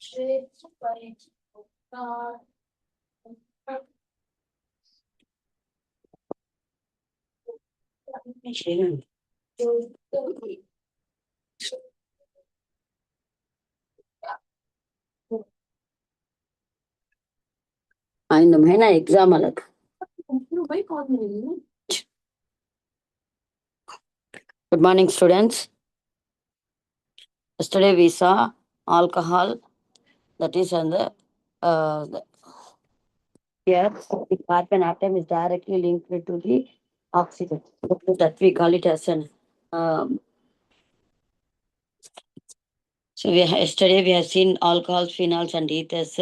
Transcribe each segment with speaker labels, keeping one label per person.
Speaker 1: இந்த மெயினா exam அலக். Good morning, students. Yesterday we saw alcohol, that is on here the carbon atom is directly linked to the oxygen. That we call it as an yesterday we have seen alcohols, phenols, and ethers.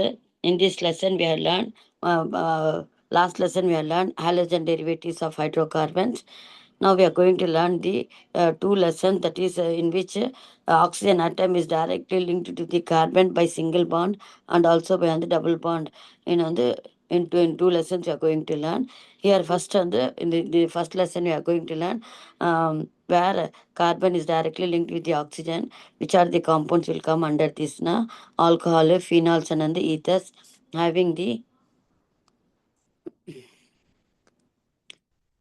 Speaker 1: In this lesson, we have learned, last lesson we have learned halogen derivatives of hydrocarbons. Now we are going to learn the two lessons, that is in which oxygen atom is directly linked to the carbon by single bond and also by the double bond. In two lessons we are going to learn. Here first in the first lesson we are going to learn where carbon is directly linked with the oxygen, which are the compounds will come under this alcohol, phenols, and the ethers having the.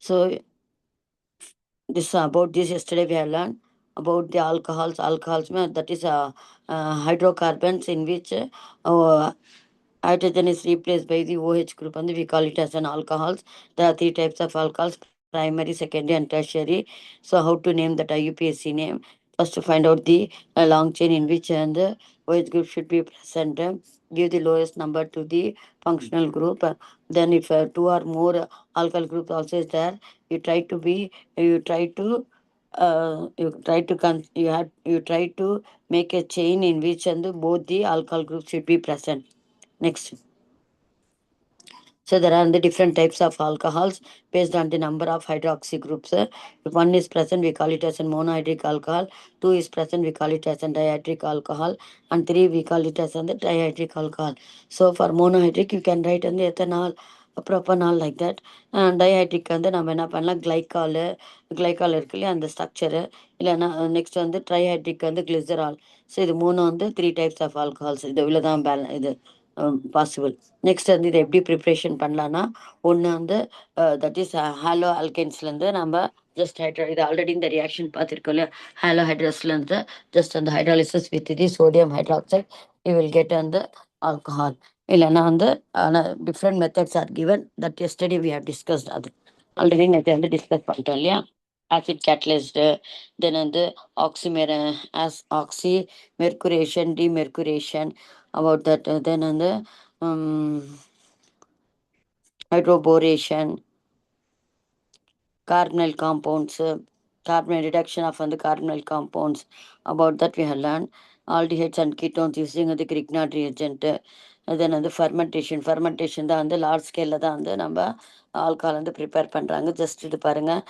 Speaker 1: So this about this yesterday we have learned about the alcohols. That is hydrocarbons in which hydrogen is replaced by the OH group, and we call it as an alcohols. There are three types of alcohols: primary, secondary, and tertiary. So how to name that IUPAC name? First, to find out the long chain in which and the OH group should be present. Give the lowest number to the functional group. Then, if two or more alkyl groups also is there, you try to make a chain in which and both the alkyl groups should be present. Next. So there are the different types of alcohols based on the number of hydroxy groups. If one is present, we call it as a monohydric alcohol. Two is present, we call it as a dihydric alcohol. And three, we call it as a trihydric alcohol. So for monohydric, you can write on the ethanol, propanol like that. And dihydric வந்து நம்ம என்ன பண்ணலாம், glycol இருக்கு இல்லையா அந்த structure, இல்லைன்னா next வந்து trihydric வந்து கிளிசரால். ஸோ இது மூணு வந்து த்ரீ டைப்ஸ் ஆஃப் ஆல்கஹால்ஸ். இது இவ்வளோ தான் இது பாசிபிள். நெக்ஸ்ட் வந்து இதை எப்படி ப்ரிப்ரேஷன் பண்ணலான்னா, ஒன்று வந்து தட் இஸ் ஹாலோ அல்கென்ஸ்லேருந்து நம்ம ஜஸ்ட் இது ஆல்ரெடி இந்த ரியாக்ஷன் பார்த்துருக்கோம் இல்லையா, ஹாலோ ஹைட்ரஸ்லேருந்து ஜஸ்ட் அந்த hydrolysis with the sodium hydroxide you will get அந்த ஆல்கஹால். இல்லைன்னா வந்து different methods are given that yesterday we have discussed. அது ஆல்ரெடி நேற்று வந்து டிஸ்கஸ் பண்ணிட்டோம் இல்லையா. ஆசிட் கேட்டலிஸ்டு, தென் வந்து ஆக்சி மெர்குரேஷன், டிமெர்குரேஷன், about that. Then on the hydroboration, carbonyl compounds, carbon reduction of the carbonyl compounds. About that we have learned aldehydes and ketones using the Grignard reagent. Then on the fermentation தான் வந்து large ஸ்கேலில் தான் வந்து நம்ம alcohol வந்து prepare பண்ணுறாங்க. Just இது பாருங்கள்,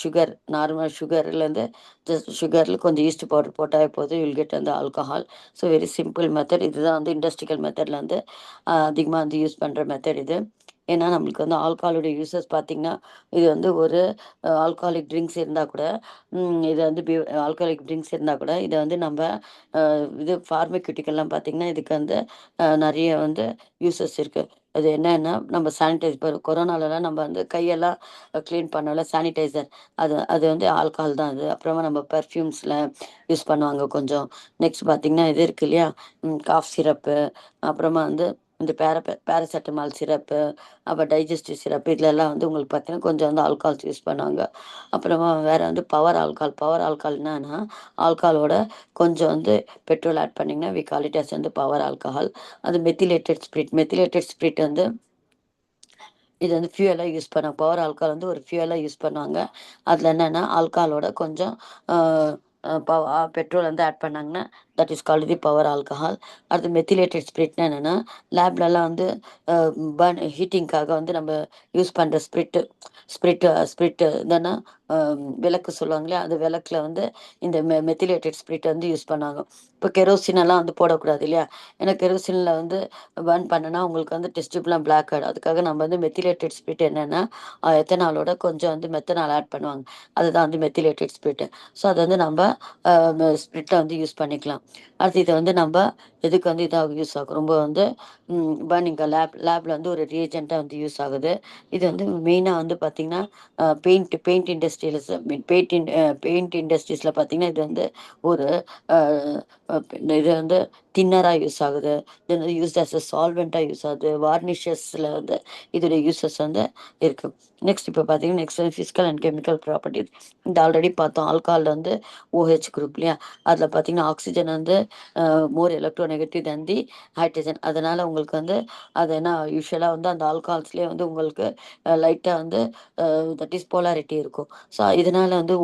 Speaker 1: சுகர், நார்மல் சுகர்லேருந்து ஜஸ்ட் சுகரில் கொஞ்சம் ஈஸ்ட் பவுடர் போட்டால் போதும், வில் கெட் அந்த alcohol. So very simple method. இதுதான் வந்து இண்டஸ்ட்ரியல் மெத்தடில் வந்து அதிகமாக வந்து யூஸ் பண்ணுற மெத்தட் இது. ஏன்னா நம்மளுக்கு வந்து ஆல்கஹாலுடைய யூசஸ் பார்த்திங்கன்னா, இது வந்து ஒரு ஆல்கஹாலிக் ட்ரிங்க்ஸ் இருந்தால் கூட, இது வந்து ஆல்கஹாலிக் ட்ரிங்க்ஸ் இருந்தால் கூட இதை வந்து நம்ம இது ஃபார்மக்யூட்டிக்கெல்லாம் பார்த்திங்கன்னா இதுக்கு வந்து நிறைய வந்து யூசஸ் இருக்குது. அது என்னன்னா, நம்ம சானிடைஸ் கொரோனாலலாம் நம்ம வந்து கையெல்லாம் க்ளீன் பண்ணல சானிடைசர், அது வந்து ஆல்கஹால் தான். அது அப்புறமா நம்ம பர்ஃப்யூம்ஸில் யூஸ் பண்ணுவாங்க கொஞ்சம். நெக்ஸ்ட் பார்த்திங்கன்னா இது இருக்கு இல்லையா, காஃப் சிரப்பு, அப்புறமா வந்து இந்த பேராசெட்டமால் சிரப்பு, அப்புறம் டைஜஸ்டிவ் சிரப்பு, இதிலெல்லாம் வந்து உங்களுக்கு பார்த்தீங்கன்னா கொஞ்சம் வந்து ஆல்கஹால்ஸ் யூஸ் பண்ணுவாங்க. அப்புறமா வேறு வந்து பவர் ஆல்கஹால் என்னன்னா, ஆல்கஹாலோட கொஞ்சம் வந்து பெட்ரோல் ஆட் பண்ணிங்கன்னா வி கால் இட் அஸ் வந்து பவர் ஆல்கஹால். அது மெத்திலேட்டட் ஸ்பிரிட் வந்து இது வந்து ஃபியூவலாக யூஸ் பண்ணுவாங்க. பவர் ஆல்கஹால் வந்து ஒரு ஃபியூவலாக யூஸ் பண்ணுவாங்க. அதில் என்னென்னா ஆல்கஹாலோட கொஞ்சம் பெட்ரோல் வந்து ஆட் பண்ணாங்கன்னா that is called the power alcohol. அடுத்து மெத்திலேட்டட் ஸ்பிரிட்னா என்னென்னா, லேப்லலாம் வந்து ஹீட்டிங்காக வந்து நம்ம யூஸ் பண்ணுற ஸ்பிரிட்டு என்னென்னா விளக்கு சொல்லுவாங்களே, அது விளக்கில் வந்து இந்த மெத்திலேட்டட் ஸ்பிரிட் வந்து யூஸ் பண்ணுவாங்க. இப்போ கெரோசினெல்லாம் வந்து போடக்கூடாது இல்லையா, ஏன்னா கெரோசினில் வந்து பர்ன் பண்ணனா உங்களுக்கு வந்து டெஸ்டிப்லாம் பிளாக் ஆகிடும். அதுக்காக நம்ம வந்து மெத்திலேட்டட் ஸ்பிரிட் என்னென்னா எத்தனாலோட கொஞ்சம் வந்து மெத்தனால் ஆட் பண்ணுவாங்க, அதுதான் வந்து மெத்திலேட்டட் ஸ்பிரிட்டு. ஸோ அதை வந்து நம்ம ஸ்பிரிட்டை வந்து யூஸ் பண்ணிக்கலாம். அடுத்து இதை வந்து நம்ம எதுக்கு வந்து இதாக யூஸ் ஆகும், ரொம்ப வந்து பர்னிங் லேப்ல வந்து ஒரு ரியேஜென்ட்டாக வந்து யூஸ் ஆகுது. இது வந்து மெயினாக வந்து பார்த்தீங்கன்னா பெயிண்ட் இண்டஸ்ட்ரியல்ஸ் பெயிண்ட் இண்டஸ்ட்ரீஸில் பார்த்தீங்கன்னா இது வந்து ஒரு இது வந்து தின்னராக யூஸ் ஆகுது. தென் யூஸ்ட் ஆஸ் அ சால்வெண்ட்டாக யூஸ் ஆகுது. வார்னிஷஸில் வந்து இதோடைய யூசஸ் வந்து இருக்குது. நெக்ஸ்ட் இப்போ பார்த்தீங்கன்னா நெக்ஸ்ட் வந்து ஃபிசிக்கல் அண்ட் கெமிக்கல் ப்ராப்பர்ட்டிஸ். இந்த ஆல்ரெடி பார்த்தோம் ஆல்கால் வந்து OH குரூப் இல்லையா. அதில் பார்த்தீங்கன்னா ஆக்சிஜன் வந்து மோர் எலக்ட்ரோநெகட்டிவ் than தி ஹைட்ரஜன். அதனால் உங்களுக்கு வந்து அது என்ன யூஸ்வலாக வந்து அந்த ஆல்கால்ஸ்லேயே வந்து உங்களுக்கு லைட்டாக வந்து தட் இஸ் போலாரிட்டி இருக்கும். ஸோ இதனால் வந்து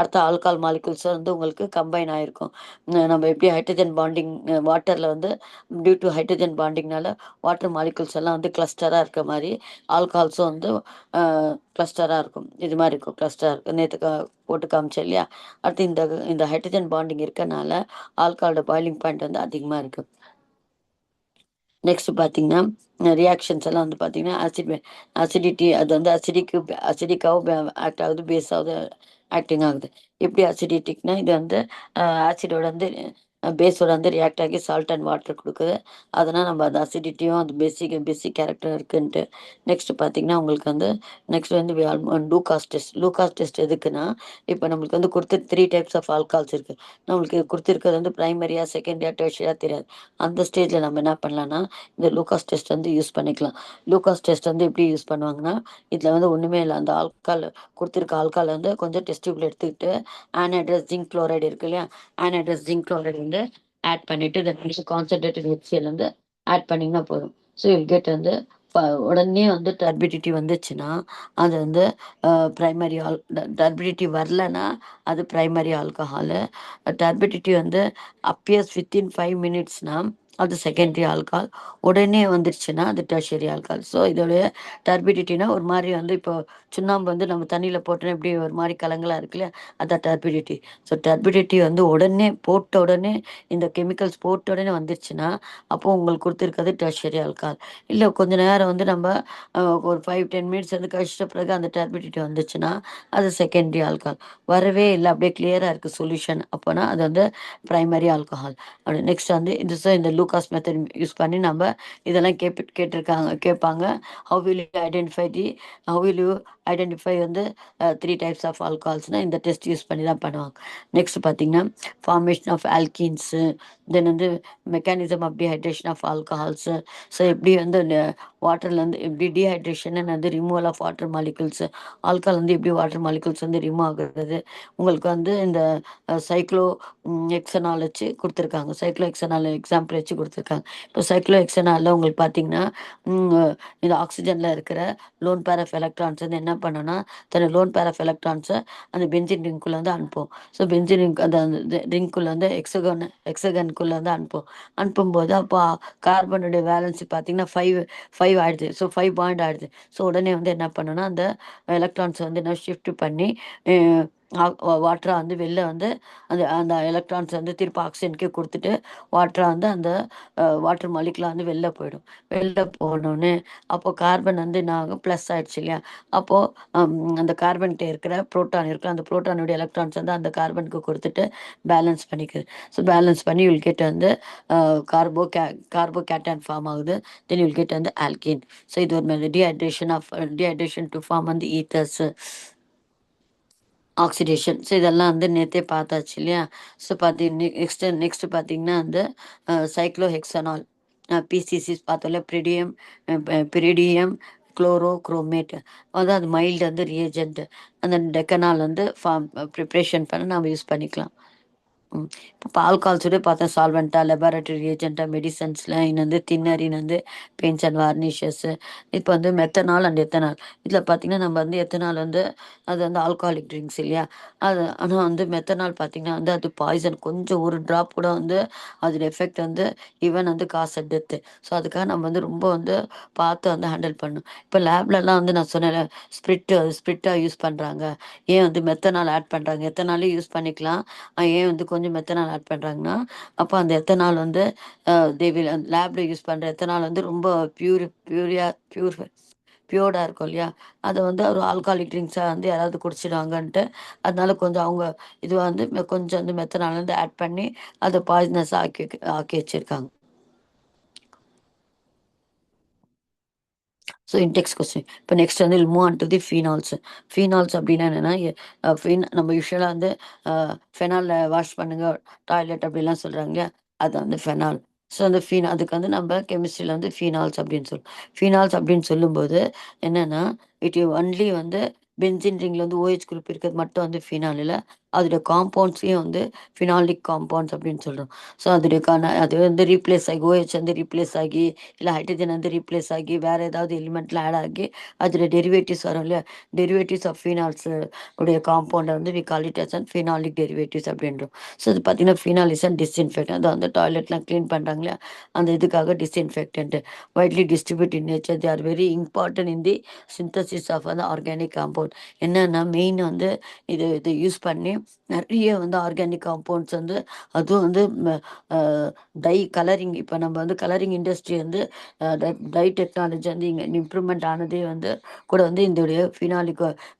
Speaker 1: அடுத்த ஆல்கால் மாலிகுல்ஸை வந்து உங்களுக்கு கம்பைன் ஆகிருக்கும். நம்ம எப்படி ஹைட்ரஜன் பாண்டிங் வாட்டரில் வந்து டியூ டு ஹைட்ரஜன் பாண்டிங்னால வாட்டர் மாலிகுல்ஸ் எல்லாம் வந்து கிளஸ்டராக இருக்க மாதிரி ஆல்கால்ஸும் வந்து கிளஸ்டராக இருக்கும். இது மாதிரி இருக்கும் கிளஸ்டராக இருக்கும். நேற்று போட்டு காமிச்சேன் இல்லையா. அடுத்து இந்த ஹைட்ரஜன் பாண்டிங் இருக்கனால ஆல்காலோட பாயிலிங் பாயிண்ட் வந்து அதிகமாக இருக்குது. நெக்ஸ்ட் பார்த்தீங்கன்னா ரியாக்ஷன்ஸ் எல்லாம் வந்து பார்த்தீங்கன்னா அசிடிட்டி அது வந்து அசிடிக்காகவும் ஆக்ட் ஆகுது, பேஸாவது ஆக்டிங் ஆகுது. எப்படி அசிடிட்டிக்னா இது வந்து ஆசிடோட வந்து பேஸோட வந்து ரியாக்ட் ஆகி சால்ட் அண்ட் வாட்டர் கொடுக்குது. அதனால் நம்ம அந்த அசிடிட்டியும் அந்த பேசிக் கேரக்டர் இருக்குன்ட்டு. நெக்ஸ்ட் பார்த்தீங்கன்னா உங்களுக்கு வந்து நெக்ஸ்ட் வந்து லூகாஸ் டெஸ்ட் எதுக்குன்னா இப்போ நம்மளுக்கு வந்து கொடுத்து 3 டைப்ஸ் ஆஃப் ஆல்கால்ஸ் இருக்குது. நம்மளுக்கு கொடுத்துருக்கிறது வந்து ப்ரைமரியா செகண்டரியா டெர்ஷியரியா தெரியாது. அந்த ஸ்டேஜில் நம்ம என்ன பண்ணலாம்னா இந்த லூகாஸ் டெஸ்ட் வந்து யூஸ் பண்ணிக்கலாம். லூகாஸ் டெஸ்ட் வந்து எப்படி யூஸ் பண்ணுவாங்கன்னா இதில் வந்து ஒன்றுமே இல்லை. அந்த கொடுத்துருக்க ஆல்கால் வந்து கொஞ்சம் டெஸ்ட் டியூப்ல எடுத்துக்கிட்டு ஆனஹைட்ரஸ் ஜிங்க் குளோரைடு இருக்கு இல்லையா. ஆனஹைட்ரஸ் ஜிங்க் குளோரைடு வந்து ஆட் பண்ணிட்டு தட் கான்சன்ட்ரேட்டட் HCl வந்து ஆட் பண்ணிங்கன்னா போதும். ஸோ கெட் வந்து உடனே வந்து டர்பிடிட்டி வந்துச்சுன்னா அது வந்து ப்ரைமரி டர்பிடிட்டி வரலன்னா அது ப்ரைமரி ஆல்கஹாலு. டர்பிடிட்டி வந்து அப்பியர்ஸ் வித்தின் 5 மினிட்ஸ்னா அது செகண்டரி ஆல்கால். உடனே வந்துடுச்சுன்னா அது டெர்ஷரி ஆல்கால். ஸோ இதோடைய டர்பிடிட்டினா ஒரு மாதிரி வந்து இப்போ சுண்ணாம்பு வந்து நம்ம தண்ணியில் போட்டோன்னா எப்படி ஒரு மாதிரி கலங்களாக இருக்குல்ல, அதான் டர்பிடிட்டி. ஸோ டர்பிடிட்டி வந்து போட்ட உடனே இந்த கெமிக்கல்ஸ் போட்ட உடனே வந்துருச்சுன்னா அப்போது உங்களுக்கு கொடுத்துருக்கிறது டெர்ஷரி ஆல்கால். இல்லை கொஞ்ச நேரம் வந்து நம்ம ஒரு 5-10 மினிட்ஸ் வந்து கழிச்சிட்ட பிறகு அந்த டர்பிடிட்டி வந்துச்சுன்னா அது செகண்டரி ஆல்கால். வரவே இல்லை, அப்படியே கிளியராக இருக்குது சொல்யூஷன், அப்போனா அது வந்து ப்ரைமரி ஆல்கஹால். அப்படி நெக்ஸ்ட் வந்து இந்த லூகாஸ் மெத்தட் யூஸ் பண்ணி நம்ம இதெல்லாம் கேட்பாங்க. ஹவ் வில் யூ ஐடென்டிஃபை வந்து 3 டைப்ஸ் ஆஃப் ஆல்கஹால்ஸ்னால் இந்த டெஸ்ட் யூஸ் பண்ணி தான் பண்ணுவாங்க. நெக்ஸ்ட் பார்த்தீங்கன்னா ஃபார்மேஷன் ஆஃப் ஆல்கீன்ஸு, தென் வந்து mechanism of dehydration of alcohols. So எப்படி வந்து வாட்டர்லேருந்து எப்படி டீஹைட்ரேஷன் வந்து removal of water molecules, alcohol வந்து எப்படி வாட்டர் மாலிகுல்ஸ் வந்து ரிமூவ் ஆகுறது. உங்களுக்கு வந்து இந்த சைக்ளோ எக்ஸனால் வச்சு கொடுத்துருக்காங்க. சைக்ளோ எக்ஸனால் எக்ஸாம்பிள் வச்சு கொடுத்துருக்காங்க. இப்போ சைக்ளோ எக்ஸனாலில் உங்களுக்கு பார்த்தீங்கன்னா இந்த ஆக்சிஜனில் இருக்கிற லோன் பேர் ஆஃப் எலக்ட்ரான்ஸ் வந்து என்ன பண்ணோன்னா தன்னை லோன் பேர் ஆஃப் எலக்ட்ரான்ஸை அந்த பென்சின் ரிங்குள்ளே வந்து அனுப்பும். ஸோ பென்சின் ரிங்க் அந்த ரிங்குள்ளே வந்து எக்ஸகனுக்குள்ளே வந்து அனுப்பும்போது அப்போ கார்பனுடைய வேலன்சி பார்த்தீங்கன்னா 5 ஆயிடுது. ஸோ 5 பாயிண்ட் ஆயிடுது. ஸோ உடனே வந்து என்ன பண்ணணும்னா அந்த எலக்ட்ரான்ஸ் வந்து என்ன ஷிஃப்ட் பண்ணி வாட்டரா வந்து வெளில வந்து அந்த அந்த எலக்ட்ரான்ஸ் வந்து திருப்பி ஆக்சிஜனுக்கே கொடுத்துட்டு வாட்டரா வந்து அந்த வாட்டர் மாலிகுலா வந்து வெளில போயிடும். வெளில போனோடனே அப்போ கார்பன் வந்து நாங்கள் ப்ளஸ் ஆயிடுச்சு இல்லையா. அப்போது அந்த கார்பன்கிட்ட இருக்கிற புரோட்டான் இருக்கிற அந்த புரோட்டானுடைய எலக்ட்ரான்ஸ் வந்து அந்த கார்பனுக்கு கொடுத்துட்டு பேலன்ஸ் பண்ணிக்குது. ஸோ பேலன்ஸ் பண்ணி யூல் கெட் வந்து கார்போ கேட்டன் ஃபார்ம் ஆகுது. தென் யூல் கெட் வந்து ஆல்கீன். ஸோ இது ஒரு டீஹைட்ரேஷன் டு ஃபார்ம் வந்து ஈத்தர்ஸ், ஆக்சிடேஷன். ஸோ இதெல்லாம் வந்து நேற்றே பார்த்தாச்சு இல்லையா. ஸோ நெக்ஸ்ட் பார்த்தீங்கன்னா வந்து சைக்ளோஹெக்சனால் பிசிசிஸ் பார்த்தோம்ல. பிரிடியம் குளோரோக்ரோமேட் வந்து அது மைல்டு வந்து ரியேஜென்ட். அந்த டெக்கனால் வந்து ப்ரிப்ரேஷன் பண்ண நம்ம யூஸ் பண்ணிக்கலாம். இப்போ ஆல்கால்ஸோட பார்த்தா சால்வெண்ட்டாக லெபார்டரி ரியேஜென்ட்டாக மெடிசன்ஸில் வந்து தின்னர் வந்து பெயிண்ட்ஸ் அண்ட் வார்னிஷஸ்ஸு. இப்போ வந்து மெத்தனால் அண்ட் எத்தனால். இதில் பார்த்தீங்கன்னா நம்ம வந்து எத்தனால் வந்து அது வந்து ஆல்கஹாலிக் ட்ரிங்க்ஸ் இல்லையா. அது ஆனால் வந்து மெத்தனால் பார்த்தீங்கன்னா வந்து அது பாய்சன். கொஞ்சம் ஒரு ட்ராப் கூட வந்து அதோட எஃபெக்ட் வந்து ஈவன் வந்து காசு டெத்து. ஸோ அதுக்காக நம்ம வந்து ரொம்ப வந்து பார்த்து வந்து ஹேண்டில் பண்ணணும். இப்போ லேப்லலாம் வந்து நான் சொன்னேன் ஸ்பிரிட்டாக யூஸ் பண்ணுறாங்க. ஏன் வந்து மெத்தனால் ஆட் பண்ணுறாங்க, எத்தனாலே யூஸ் பண்ணிக்கலாம். ஏன் வந்து கொஞ்சம் மெத்தனால் ஆட் பண்ணுறாங்கன்னா அப்போ அந்த எத்தனால் வந்து தேவில் அந்த லேபில் யூஸ் பண்ணுற எத்தனால் வந்து ரொம்ப பியூர்டாக இருக்கும் இல்லையா. அதை வந்து ஒரு ஆல்காலிக் ட்ரிங்க்ஸாக வந்து யாராவது குடிச்சிடுவாங்கன்ட்டு அதனால கொஞ்சம் அவங்க இதுவாக வந்து கொஞ்சம் வந்து மெத்தனால் வந்து ஆட் பண்ணி அதை பாய்சனஸ் ஆக்கி வச்சுருக்காங்க. So index question. இப்போ நெக்ஸ்ட் வந்து move on to the phenols. Phenols அப்படின்னா என்னென்னா, நம்ம யூஸ்வலாக வந்து ஃபெனாலில் வாஷ் பண்ணுங்க டாய்லெட் அப்படிலாம் சொல்கிறாங்க இல்லையா, அது வந்து ஃபெனால். ஸோ அந்த அதுக்கு வந்து நம்ம கெமிஸ்ட்ரியில் வந்து ஃபீனால்ஸ் அப்படின்னு சொல்லுவோம். ஃபீனால்ஸ் அப்படின்னு சொல்லும்போது என்னென்னா, இட் ஒன்லி வந்து பென்சின் ரிங்கில் வந்து OH குரூப் இருக்கிறது மட்டும் வந்து ஃபினால் இல்லை, அதோட காம்பவுண்ட்ஸையும் வந்து ஃபினாலிக் காம்பவுண்ட்ஸ் அப்படின்னு சொல்கிறோம். ஸோ அது வந்து ரீப்ளேஸ் ஆகி OH வந்து ரீப்ளேஸ் ஆகி, இல்லை ஹைட்ரஜன் வந்து ரீப்ளேஸ் ஆகி, வேறு ஏதாவது எலிமெண்ட்டில் ஆட் ஆகி அதில் டெரிவேட்டிவ்ஸ் வரும் இல்லையா, டெரிவேட்டிவ்ஸ் ஆஃப் ஃபினால்ஸ் உடைய காம்பவுண்டை வந்து we call it as and phenolic derivatives அப்படின்றோம். ஸோ இது பார்த்தீங்கன்னா ஃபினால் இஸ் அண்ட் டிஸ்இன்ஃபெக்ட், அது வந்து டாய்லெட்லாம் க்ளீன் பண்ணுறாங்க இல்லையா, அந்த இதுக்காக disinfectant widely distribute in nature. They are very important in the synthesis of அந்த ஆர்கானிக் காம்பவுண்ட். என்னென்னா மெயின் வந்து இதை யூஸ் பண்ணி நிறைய வந்து ஆர்கானிக் காம்பவுண்ட்ஸ் வந்து, அதுவும் வந்து டை கலரிங், இப்போ நம்ம வந்து கலரிங் இண்டஸ்ட்ரி வந்து டை டெக்னாலஜி வந்து இங்கே இம்ப்ரூவ்மெண்ட் ஆனதே வந்து கூட வந்து இதோடைய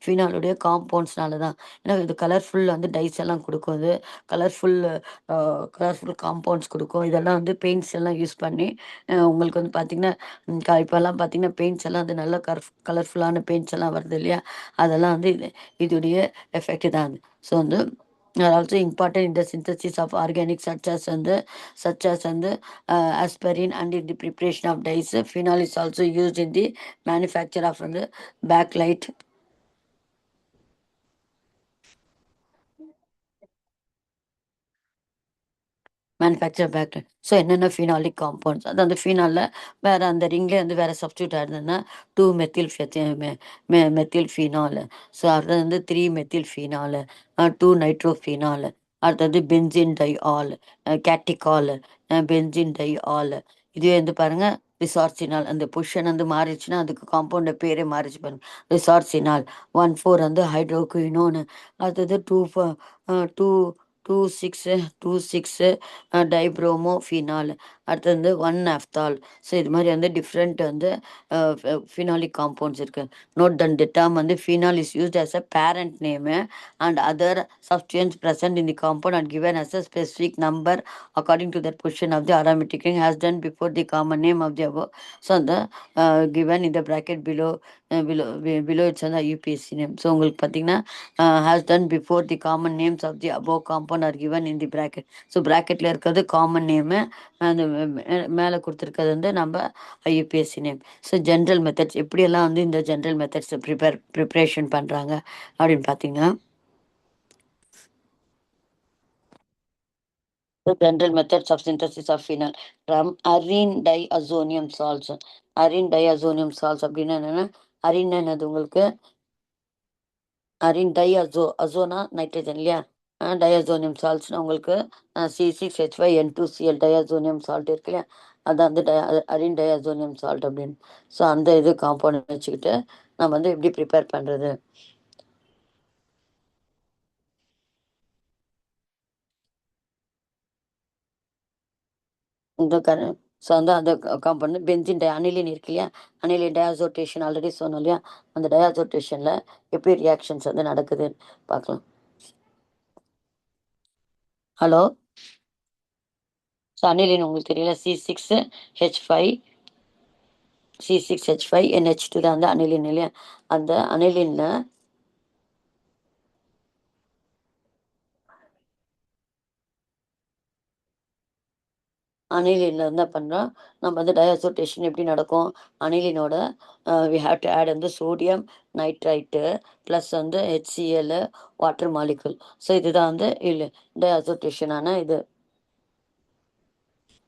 Speaker 1: ஃபினாலுடைய காம்பவுண்ட்ஸ்னால தான். ஏன்னா இது கலர்ஃபுல் வந்து டைஸ் எல்லாம் கொடுக்கும், இது கலர்ஃபுல் காம்பவுண்ட்ஸ் கொடுக்கும். இதெல்லாம் வந்து பெயிண்ட்ஸ் எல்லாம் யூஸ் பண்ணி உங்களுக்கு வந்து பார்த்திங்கன்னா, இப்போல்லாம் பார்த்திங்கன்னா பெயிண்ட்ஸ் எல்லாம் வந்து நல்ல கலர்ஃபுல்லான பெயிண்ட்ஸ் எல்லாம் வருது இல்லையா, அதெல்லாம் வந்து இதோடைய எஃபெக்ட் தான். ஸோ வந்து also important in the synthesis of organic such as aspirin and in the preparation of dyes. Phenol is also used in the manufacture of the backlight. Manufacture factory. So என்னென்ன phenolic compounds, அது அந்த ஃபினாலில் வேறு அந்த ரிங்லேயே வந்து வேறு substitute ஆயிருந்ததுன்னா 2 மெத்தில் ஃபீனால், ஸோ அது வந்து 3 மெத்தில் ஃபீனால், 2 நைட்ரோஃபீனால், அடுத்தது benzene diol, catechol, benzene diol. இதுவே வந்து பாருங்கள் ரிசார்சினால், அந்த பொசிஷன் வந்து மாறிடுச்சுன்னா அதுக்கு காம்பவுண்ட் பேரே மாறிச்சு பாருங்க, ரிசார்சினால். 1,4 வந்து ஹைட்ரோகுயினோன்னு, அடுத்தது 2,6 டைப்ரோமோ ஃபினால், அடுத்தது வந்து 1 நாஃப்தால். ஸோ இது மாதிரி வந்து டிஃப்ரெண்ட் வந்து ஃபினாலிக் காம்பவுண்ட்ஸ் இருக்குது. நோட் தன் தி டேர்ம் வந்து phenol is used as a parent name and other substance present in the compound and given as a specific number according to that position of the aromatic ring as done before the common name of the above. So அந்த given in the bracket below it's அந்த UPSC name. So உங்களுக்கு பார்த்தீங்கன்னா has done before the common names of the above compound are given in the bracket. So ப்ராக்கெட்டில் இருக்கிறது common name, அந்த மேலே கொடுத்துருக்கிறது வந்து நம்ம IUPAC name. So general methods எப்படியெல்லாம் வந்து இந்த ஜென்ரல் மெத்தட்ஸ் ப்ரிப்ரேஷன் பண்ணுறாங்க அப்படின்னு பார்த்தீங்கன்னா, the general methods of synthesis of phenol from arene diazonium salts. arene diazonium salts அப்படின்னா என்னென்னா, அரின் என்னது உங்களுக்கு அரின் அசோனா நைட்ரஜன் இல்லையா, டயாசோனியம் சால்ட்ஸ்னா உங்களுக்கு C6H5N2Cl டயாசோனியம் சால்ட் இருக்கு இல்லையா, அதான் வந்து அரின் டயாசோனியம் சால்ட் அப்படின்னு. ஸோ அந்த இது காம்பவுண்ட் வச்சுக்கிட்டு நம்ம வந்து எப்படி ப்ரிப்பேர் பண்ணுறது. இந்த ஸோ வந்து அந்த காம்பவுண்ட் பென்சின் அனிலின் இருக்கு இல்லையா, அனிலின் டயாசோட்டேஷன் ஆல்ரெடி சொன்னோம் இல்லையா, அந்த டயாசோட்டேஷனில் எப்படி ரியாக்ஷன்ஸ் வந்து நடக்குதுன்னு பார்க்கலாம். ஹலோ, ஸோ அனிலின் உங்களுக்கு தெரியல, C6H5NH2 தான் வந்து அனிலின் இல்லையா, அந்த அனிலின்ல என்ன பண்ணுறோம், நம்ம வந்து டயாசோட்டேஷன் எப்படி நடக்கும், அனிலினோட வி ஹாவ் டு ஆட் வந்து சோடியம் நைட்ரைட்டு ப்ளஸ் வந்து HCl வாட்டர் மாலிகுல். ஸோ இதுதான் வந்து இல்லை டயாசோட்டேஷனான இது.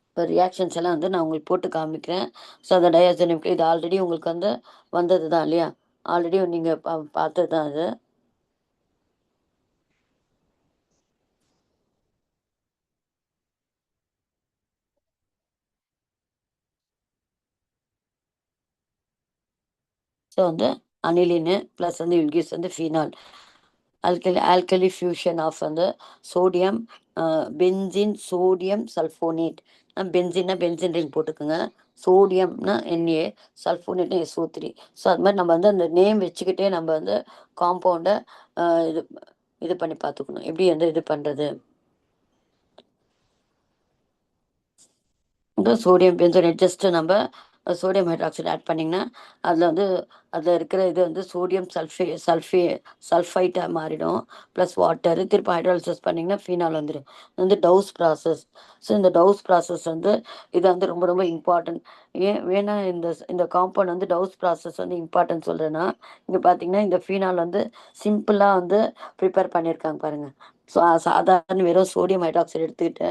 Speaker 1: இப்போ ரியாக்ஷன்ஸ் எல்லாம் வந்து நான் உங்களுக்கு போட்டு காமிக்கிறேன். ஸோ அந்த டயாசோனியம் இது ஆல்ரெடி உங்களுக்கு வந்து வந்தது தான் இல்லையா, ஆல்ரெடி நீங்கள் பார்த்தது தான் அது. ஸோ வந்து அனிலின் ப்ளஸ் வந்து யூல்கிஸ் வந்து ஃபீனால், ஆல்கலி ஃபியூஷன் ஆஃப் வந்து sodium benzene sodium sulphonate. Benzene ring போட்டுக்கோங்க, சோடியம்னா Na, சல்ஃபோனேட்னா SO3. ஸோ அது மாதிரி நம்ம வந்து அந்த நேம் வச்சுக்கிட்டே நம்ம வந்து காம்பவுண்டை இது இது பண்ணி பார்த்துக்கணும், எப்படி வந்து இது பண்ணுறது. இந்த சோடியம் பென்சோனேட் ஜஸ்ட் நம்ம சோடியம் ஹைட்ராக்சைடு ஆட் பண்ணிங்கன்னா அதில் வந்து அதில் இருக்கிற இது வந்து சோடியம் சல்ஃபைட்டாக மாறிடும். ப்ளஸ் வாட்டரு திருப்பி ஹைட்ராலிசிஸ் பண்ணிங்கன்னா ஃபீனால் வந்துடும். இது வந்து டவுஸ் ப்ராசஸ். ஸோ இந்த டவுஸ் ப்ராசஸ் வந்து இது வந்து ரொம்ப ரொம்ப இம்பார்ட்டன்ட். ஏன் வேணா இந்த காம்பவுண்ட் வந்து டவுஸ் ப்ராசஸ் வந்து இம்பார்ட்டன்ட் சொல்கிறேன்னா, இங்கே பார்த்தீங்கன்னா இந்த ஃபீனால் வந்து சிம்பிளாக வந்து ப்ரிப்பேர் பண்ணியிருக்காங்க பாருங்கள். ஸோ சாதாரண வெறும் சோடியம் ஹைட்ராக்சைடு எடுத்துக்கிட்டு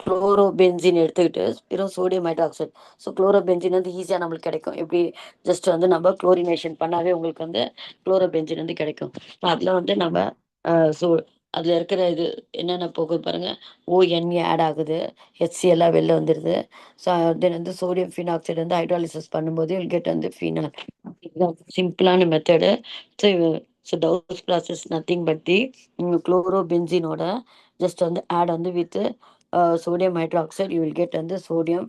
Speaker 1: குளோரோபென்சின் எடுத்துக்கிட்டு வெறும் சோடியம் ஹைட்ராக்சைடு. ஸோ குளோரோபென்சின் வந்து ஈஸியாக நம்மளுக்கு கிடைக்கும். எப்படி ஜஸ்ட் வந்து நம்ம குளோரினேஷன் பண்ணாவே உங்களுக்கு வந்து குளோரோபென்சின் வந்து கிடைக்கும். அதில் வந்து நம்ம ஸோ அதில் இருக்கிற இது என்னென்ன போகுது பாருங்க, ONA ஆட் ஆகுது, HCl வெளில வந்துடுது. ஸோ தென் வந்து சோடியம் ஃபினாக்சைடு வந்து ஹைட்ராலிசிஸ் பண்ணும்போது வில் கெட் வந்து ஃபினால். சிம்பிளான method. So so Dow's process nothing but the குளோரோபென்சினோட ஜஸ்ட் வந்து ஆட் வந்து with sodium hydroxide, you will get வந்து sodium.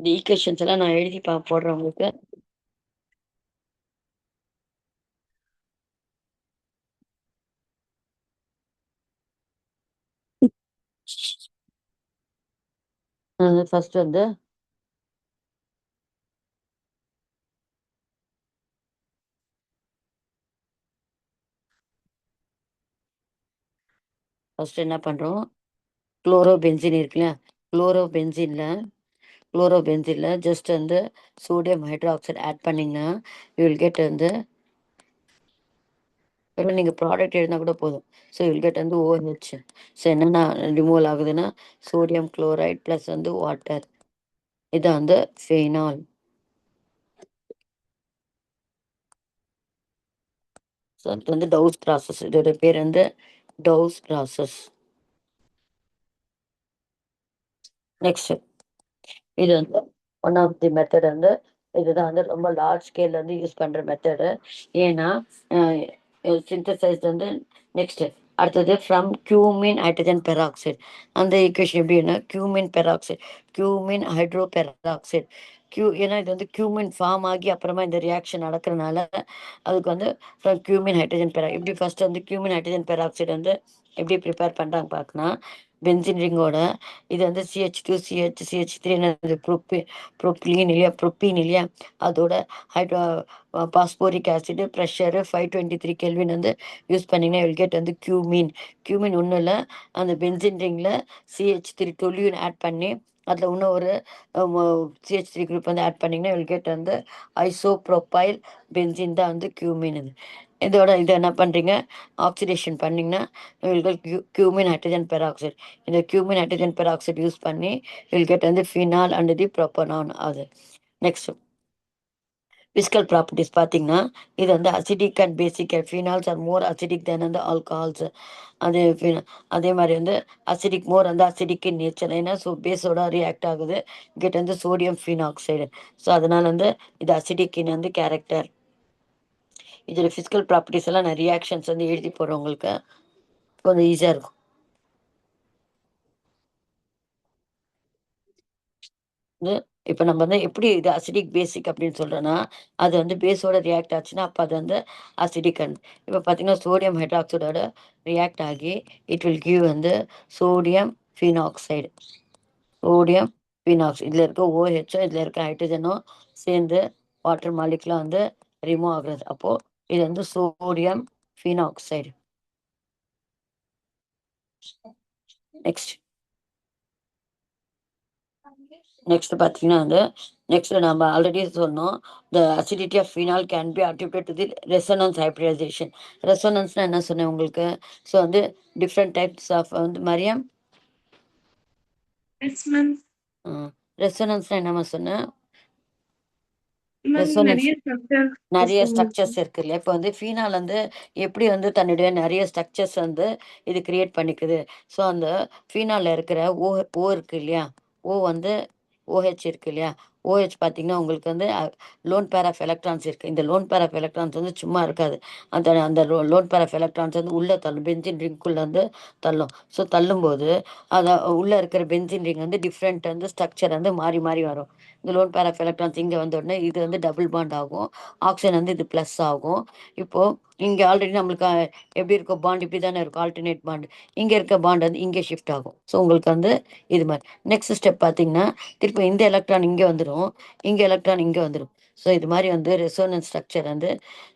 Speaker 1: இந்த ஈக்குவேஷன்ஸ் எல்லாம் நான் எழுதி போடுறேன் உங்களுக்கு. ஃபர்ஸ்ட் வந்து ஃபர்ஸ்ட் என்ன பண்றோம், குளோரோபென்சின் இருக்குல்ல, குளோரோபென்சின்ல ஜஸ்ட் வந்து சோடியம் ஹைட்ராக்சைடு ஆட் பண்ணிங்கன்னா யூ வில் கெட் வந்து வெறும் நீங்கள் ப்ராடக்ட் எழுதினா கூட போதும். ஸோ வில் கெட் வந்து OH. ஸோ என்னென்ன ரிமூவல் ஆகுதுன்னா சோடியம் குளோரைட் ப்ளஸ் வந்து வாட்டர். இதை வந்து ஃபெனால். ஸோ அது வந்து டவுஸ் ப்ராசஸ். இதோட பேர் வந்து டவுஸ் ப்ராசஸ். நெக்ஸ்ட் இது வந்து ஒன் ஆஃப் தி மெத்தட் வந்து இதுதான் வந்து ரொம்ப லார்ஜ் ஸ்கேல்ல வந்து யூஸ் பண்ற மெத்தடு. ஏன்னா சிந்தசைஸ் வந்து நெக்ஸ்ட் அடுத்தது ஃப்ரம் கியூமின் ஹைட்ரஜன் பெராக்சைடு. அந்த ஈக்குவேஷன் எப்படின்னா cumin peroxide, cumin hydro peroxide. ஏன்னா இது வந்து கியூமின் ஃபார்ம் ஆகி அப்புறமா இந்த ரியாக்ஷன் நடக்கிறதுனால அதுக்கு வந்து கியூமின் ஹைட்ரஜன் பெரா இப்படி ஃபர்ஸ்ட் வந்து கியூமின் ஹைட்ரஜன் பெராக்சைடு வந்து எப்படி ப்ரிப்பேர் பண்ணுறாங்க பார்க்கணும். பென்சின் ரிங்கோட இது வந்து CH2CH3 ப்ரொப்ளீன் இல்லையா, ப்ரொப்பீன் இல்லையா, அதோட hydro phosphoric acid pressure 523 kelvin வந்து யூஸ் பண்ணிங்கன்னா வில் கெட் வந்து கியூமின். கியூமின் ஒன்றும் இல்லை, அந்த பென்சின் ரிங்கில் CH3 டொல்யூன் ஆட் பண்ணி அதில் இன்னும் ஒரு CH3 குரூப் வந்து ஆட் பண்ணிங்கன்னா வில் கெட் வந்து ஐசோப்ரோப்பைல் பென்சின் தான் வந்து கியூமின். இதோட இதை என்ன பண்ணுறீங்க, ஆக்சிடேஷன் பண்ணிங்கன்னா கியூமின் ஹைட்ரஜன் பெராக்சைடு. இந்த கியூமின் ஹைட்ரஜன் பெராக்சைடு யூஸ் பண்ணி வில் கெட் வந்து ஃபினால் அண்ட் தி ப்ரோப்பனான். அது நெக்ஸ்ட் பிசிக்கல் ப்ராப்பர்ட்டிஸ் பார்த்தீங்கன்னா இது வந்து acidic and basic. Phenols are more acidic than வந்து ஆல்கஹால்ஸ். அது அதே மாதிரி வந்து அசிடிக் மோர் வந்து அசிடிக் இன் நேச்சர். ஏன்னா பேஸோட ரியாக்ட் ஆகுது, கெட் வந்து சோடியம் ஃபினாக்சைடு. ஸோ அதனால வந்து இது அசிடிக் இன் வந்து கேரக்டர். இதோட ஃபிசிக்கல் ப்ராப்பர்ட்டிஸ் எல்லாம் நான் ரியாக்ஷன்ஸ் வந்து எழுதி போடுறேன், உங்களுக்கு கொஞ்சம் ஈஸியாக இருக்கும். இப்போ நம்ம வந்து எப்படி இது அசிடிக் பேசிக் அப்படின்னு சொல்றோம்னா அது வந்து பேஸோட ரியாக்ட் ஆச்சுன்னா அப்போ அது வந்து அசிடிக். இப்போ பார்த்தீங்கன்னா சோடியம் ஹைட்ராக்சைடோட ரியாக்ட் ஆகி இட் வில் கிவ் வந்து சோடியம் ஃபினாக்சைடு. சோடியம் ஃபினாக்சைடு இதில் இருக்க OHம் இதில் இருக்க ஹைட்ரஜனும் சேர்ந்து வாட்டர் மாலிகுலாம் வந்து ரிமூவ் ஆகுறது. அப்போது இது வந்து சோடியம் ஃபினாக்சைடு. நெக்ஸ்ட் நெக்ஸ்ட் பார்த்தீங்கன்னா வந்து நெக்ஸ்ட் நம்ம ஆல்ரெடி சொன்னோம், the acidity of phenol can be attribute to the resonance hybridization. ரெசனன்ஸ்னா என்ன சொன்னேன் உங்களுக்கு, ஸோ வந்து டிஃப்ரெண்ட் டைப்ஸ் ஆஃப் வந்து மரியம் ரெசனன்ஸ்னா என்னமா சொன்னேன், ரெசோனன்ஸ் நிறைய ஸ்ட்ரக்சர்ஸ் இருக்கு இல்லையா. இப்போ வந்து ஃபீனால் வந்து எப்படி வந்து தன்னுடைய நிறைய ஸ்ட்ரக்சர்ஸ் வந்து இது கிரியேட் பண்ணிக்குது. ஸோ அந்த ஃபீனாலில் இருக்கிற ஓ ஓ இருக்கு இல்லையா, ஓ வந்து OH இருக்கு இல்லையா, OH பார்த்தீங்கன்னா உங்களுக்கு வந்து லோன் பேர் ஆஃப் எலக்ட்ரான்ஸ் இருக்குது. இந்த லோன் பேர் ஆஃப் எலக்ட்ரான்ஸ் வந்து சும்மா இருக்காது. அந்த அந்த லோன் பேர் ஆஃப் எலக்ட்ரான்ஸ் வந்து உள்ளே தள்ளும், பென்சின் ரிங்குள்ளே வந்து தள்ளும். ஸோ தள்ளும்போது அதை உள்ளே இருக்கிற பென்சின் ரிங் வந்து டிஃப்ரெண்ட் வந்து ஸ்ட்ரக்சர் வந்து மாறி மாறி வரும். இந்த லோன் பேர் ஆஃப் எலக்ட்ரான்ஸ் இங்கே வந்த உடனே இது வந்து டபுள் பாண்ட் ஆகும், ஆக்சிஜன் வந்து இது ப்ளஸ் ஆகும். இப்போது இங்கே ஆல்ரெடி நம்மளுக்கு எப்படி இருக்கும், பாண்ட் இப்படி தானே இருக்கும், ஆல்டர்னேட் பாண்ட். இங்கே இருக்க பாண்ட் வந்து இங்கே ஷிஃப்ட் ஆகும். ஸோ உங்களுக்கு வந்து இது மாதிரி நெக்ஸ்ட் ஸ்டெப் பார்த்தீங்கன்னா திருப்பி இந்த எலக்ட்ரான் இங்கே வந்துடும், இங்கே எலக்ட்ரான் இங்கே வந்துடும். ஸோ இது மாதிரி வந்து ரெசோனன்ஸ் ஸ்ட்ரக்சர் வந்து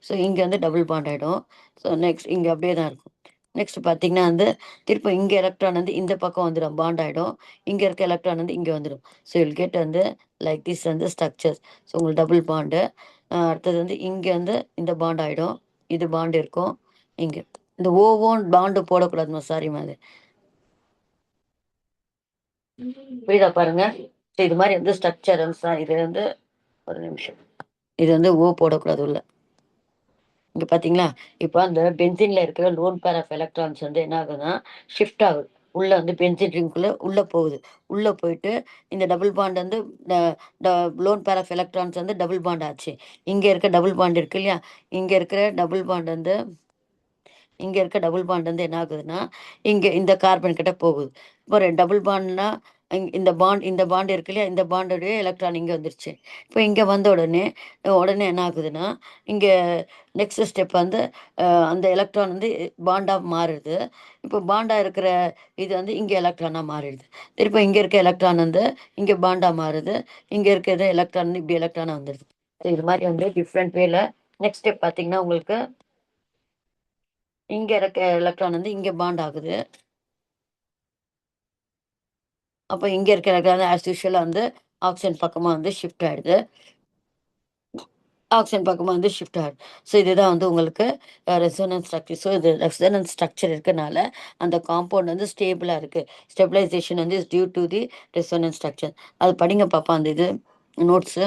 Speaker 1: ஸோ இங்கே வந்து டபுள் பாண்ட் ஆகிடும். ஸோ நெக்ஸ்ட் இங்கே அப்படியே தான் இருக்கும். நெக்ஸ்ட் பார்த்தீங்கன்னா வந்து திருப்பி இங்கே எலக்ட்ரான் வந்து இந்த பக்கம் வந்துடும், பாண்ட் ஆகிடும். இங்கே இருக்க எலக்ட்ரான் வந்து இங்கே வந்துடும். ஸோ வில் கெட் வந்து லைக் திஸ் வந்து ஸ்ட்ரக்சர்ஸ். ஸோ உங்களுக்கு டபுள் பாண்டு. அடுத்தது வந்து இங்கே வந்து இந்த பாண்ட் ஆகிடும், இது பாண்டு இருக்கும் இங்கே. இந்த ஓவோன் பாண்டு போடக்கூடாதுமா, சாரிம்மா. அது புரியுதா பாருங்க. ஸோ இது மாதிரி வந்து ஸ்ட்ரக்சர் இது வந்து ஒரு நிமிஷம், இது வந்து ஓ போடக்கூடாது உள்ள. இங்க பாத்தீங்களா, இப்போ அந்த பென்சின்ல இருக்கிற லோன் பேர் ஆஃப் எலக்ட்ரான்ஸ் வந்து என்ன ஆகுதுன்னா ஷிஃப்ட் ஆகுது. உள்ள வந்து பென்சின் ரிங்குள்ள உள்ள போகுது. உள்ள போயிட்டு இந்த டபுள் பாண்ட் வந்து லோன் பேர் ஆஃப் எலக்ட்ரான்ஸ் வந்து டபுள் பாண்ட் ஆச்சு. இங்க இருக்க டபுள் பாண்ட் இருக்கு இல்லையா, இங்க இருக்கிற டபுள் பாண்ட் வந்து இங்கே இருக்க டபுள் பாண்ட் வந்து என்ன ஆகுதுன்னா இங்கே இந்த கார்பன் கிட்ட போகுது. இப்போ டபுள் பாண்ட்னா இந்த பாண்ட் இருக்கு இல்லையா, இந்த பாண்டோடைய எலக்ட்ரான் இங்கே வந்துருச்சு. இப்போ இங்கே வந்த உடனே உடனே என்ன ஆகுதுன்னா இங்கே நெக்ஸ்ட் ஸ்டெப் வந்து அந்த எலக்ட்ரான் வந்து பாண்டாக மாறுது. இப்போ பாண்டாக இருக்கிற இது வந்து இங்கே எலக்ட்ரானாக மாறிடுது. திருப்பி இங்கே இருக்க எலக்ட்ரான் வந்து இங்கே பாண்டாக மாறுது. இங்கே இருக்கிற எலக்ட்ரான் வந்து இப்படி எலக்ட்ரானாக வந்துடுது. இது மாதிரி வந்து டிஃப்ரெண்ட் வேல. நெக்ஸ்ட் ஸ்டெப் பார்த்தீங்கன்னா உங்களுக்கு இங்க இருக்க எலக்ட்ரான் வந்து இங்க பாண்ட் ஆகுது. அப்ப இங்க இருக்க எலக்ட்ரான் ஆஸ் யூஷுவலா வந்து ஆக்சிஜன் பக்கமா வந்து ஷிஃப்ட் ஆயிடுது. ஆக்சிஜன் பக்கமா வந்து ஷிஃப்ட் ஆகுது. ஸோ இதுதான் வந்து உங்களுக்கு ரெசோனன்ஸ் ஸ்ட்ரக்சர். ஸோ இது ரெசோனன்ஸ் ஸ்ட்ரக்சர் இருக்கனால அந்த காம்பவுண்ட் வந்து ஸ்டேபிளா இருக்கு. ஸ்டெபிலைசேஷன் வந்து is due to the resonance structure. அது படிங்க பாப்பா, அந்த இது நோட்ஸ்.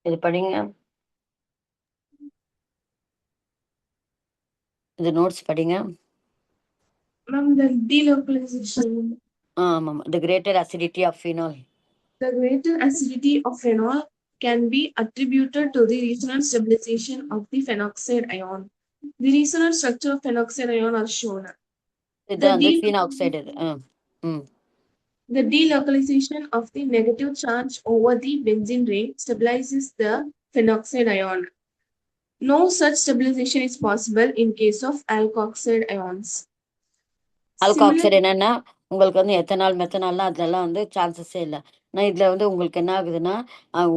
Speaker 1: இது படிங்க, இது நோட்ஸ் படிங்க.
Speaker 2: Ma'am, the delocalization.
Speaker 1: ஆமாம், the greater acidity of phenol.
Speaker 2: The greater acidity of phenol can be attributed to the resonance stabilization of the phenoxide ion. The resonance structure of phenoxide ion are shown.
Speaker 1: இது அந்த phenoxide இது. ம்
Speaker 2: The delocalization of the negative charge over the benzene ring stabilizes the phenoxide ion. No such stabilization is possible in case of alkoxide ions.
Speaker 1: Alkoxide என்னன்னா உங்களுக்கு வந்து ethanol மெத்தனால்லாம் அதெல்லாம் வந்து சான்சஸே இல்லை. ஆனால் இதில் வந்து உங்களுக்கு என்ன ஆகுதுன்னா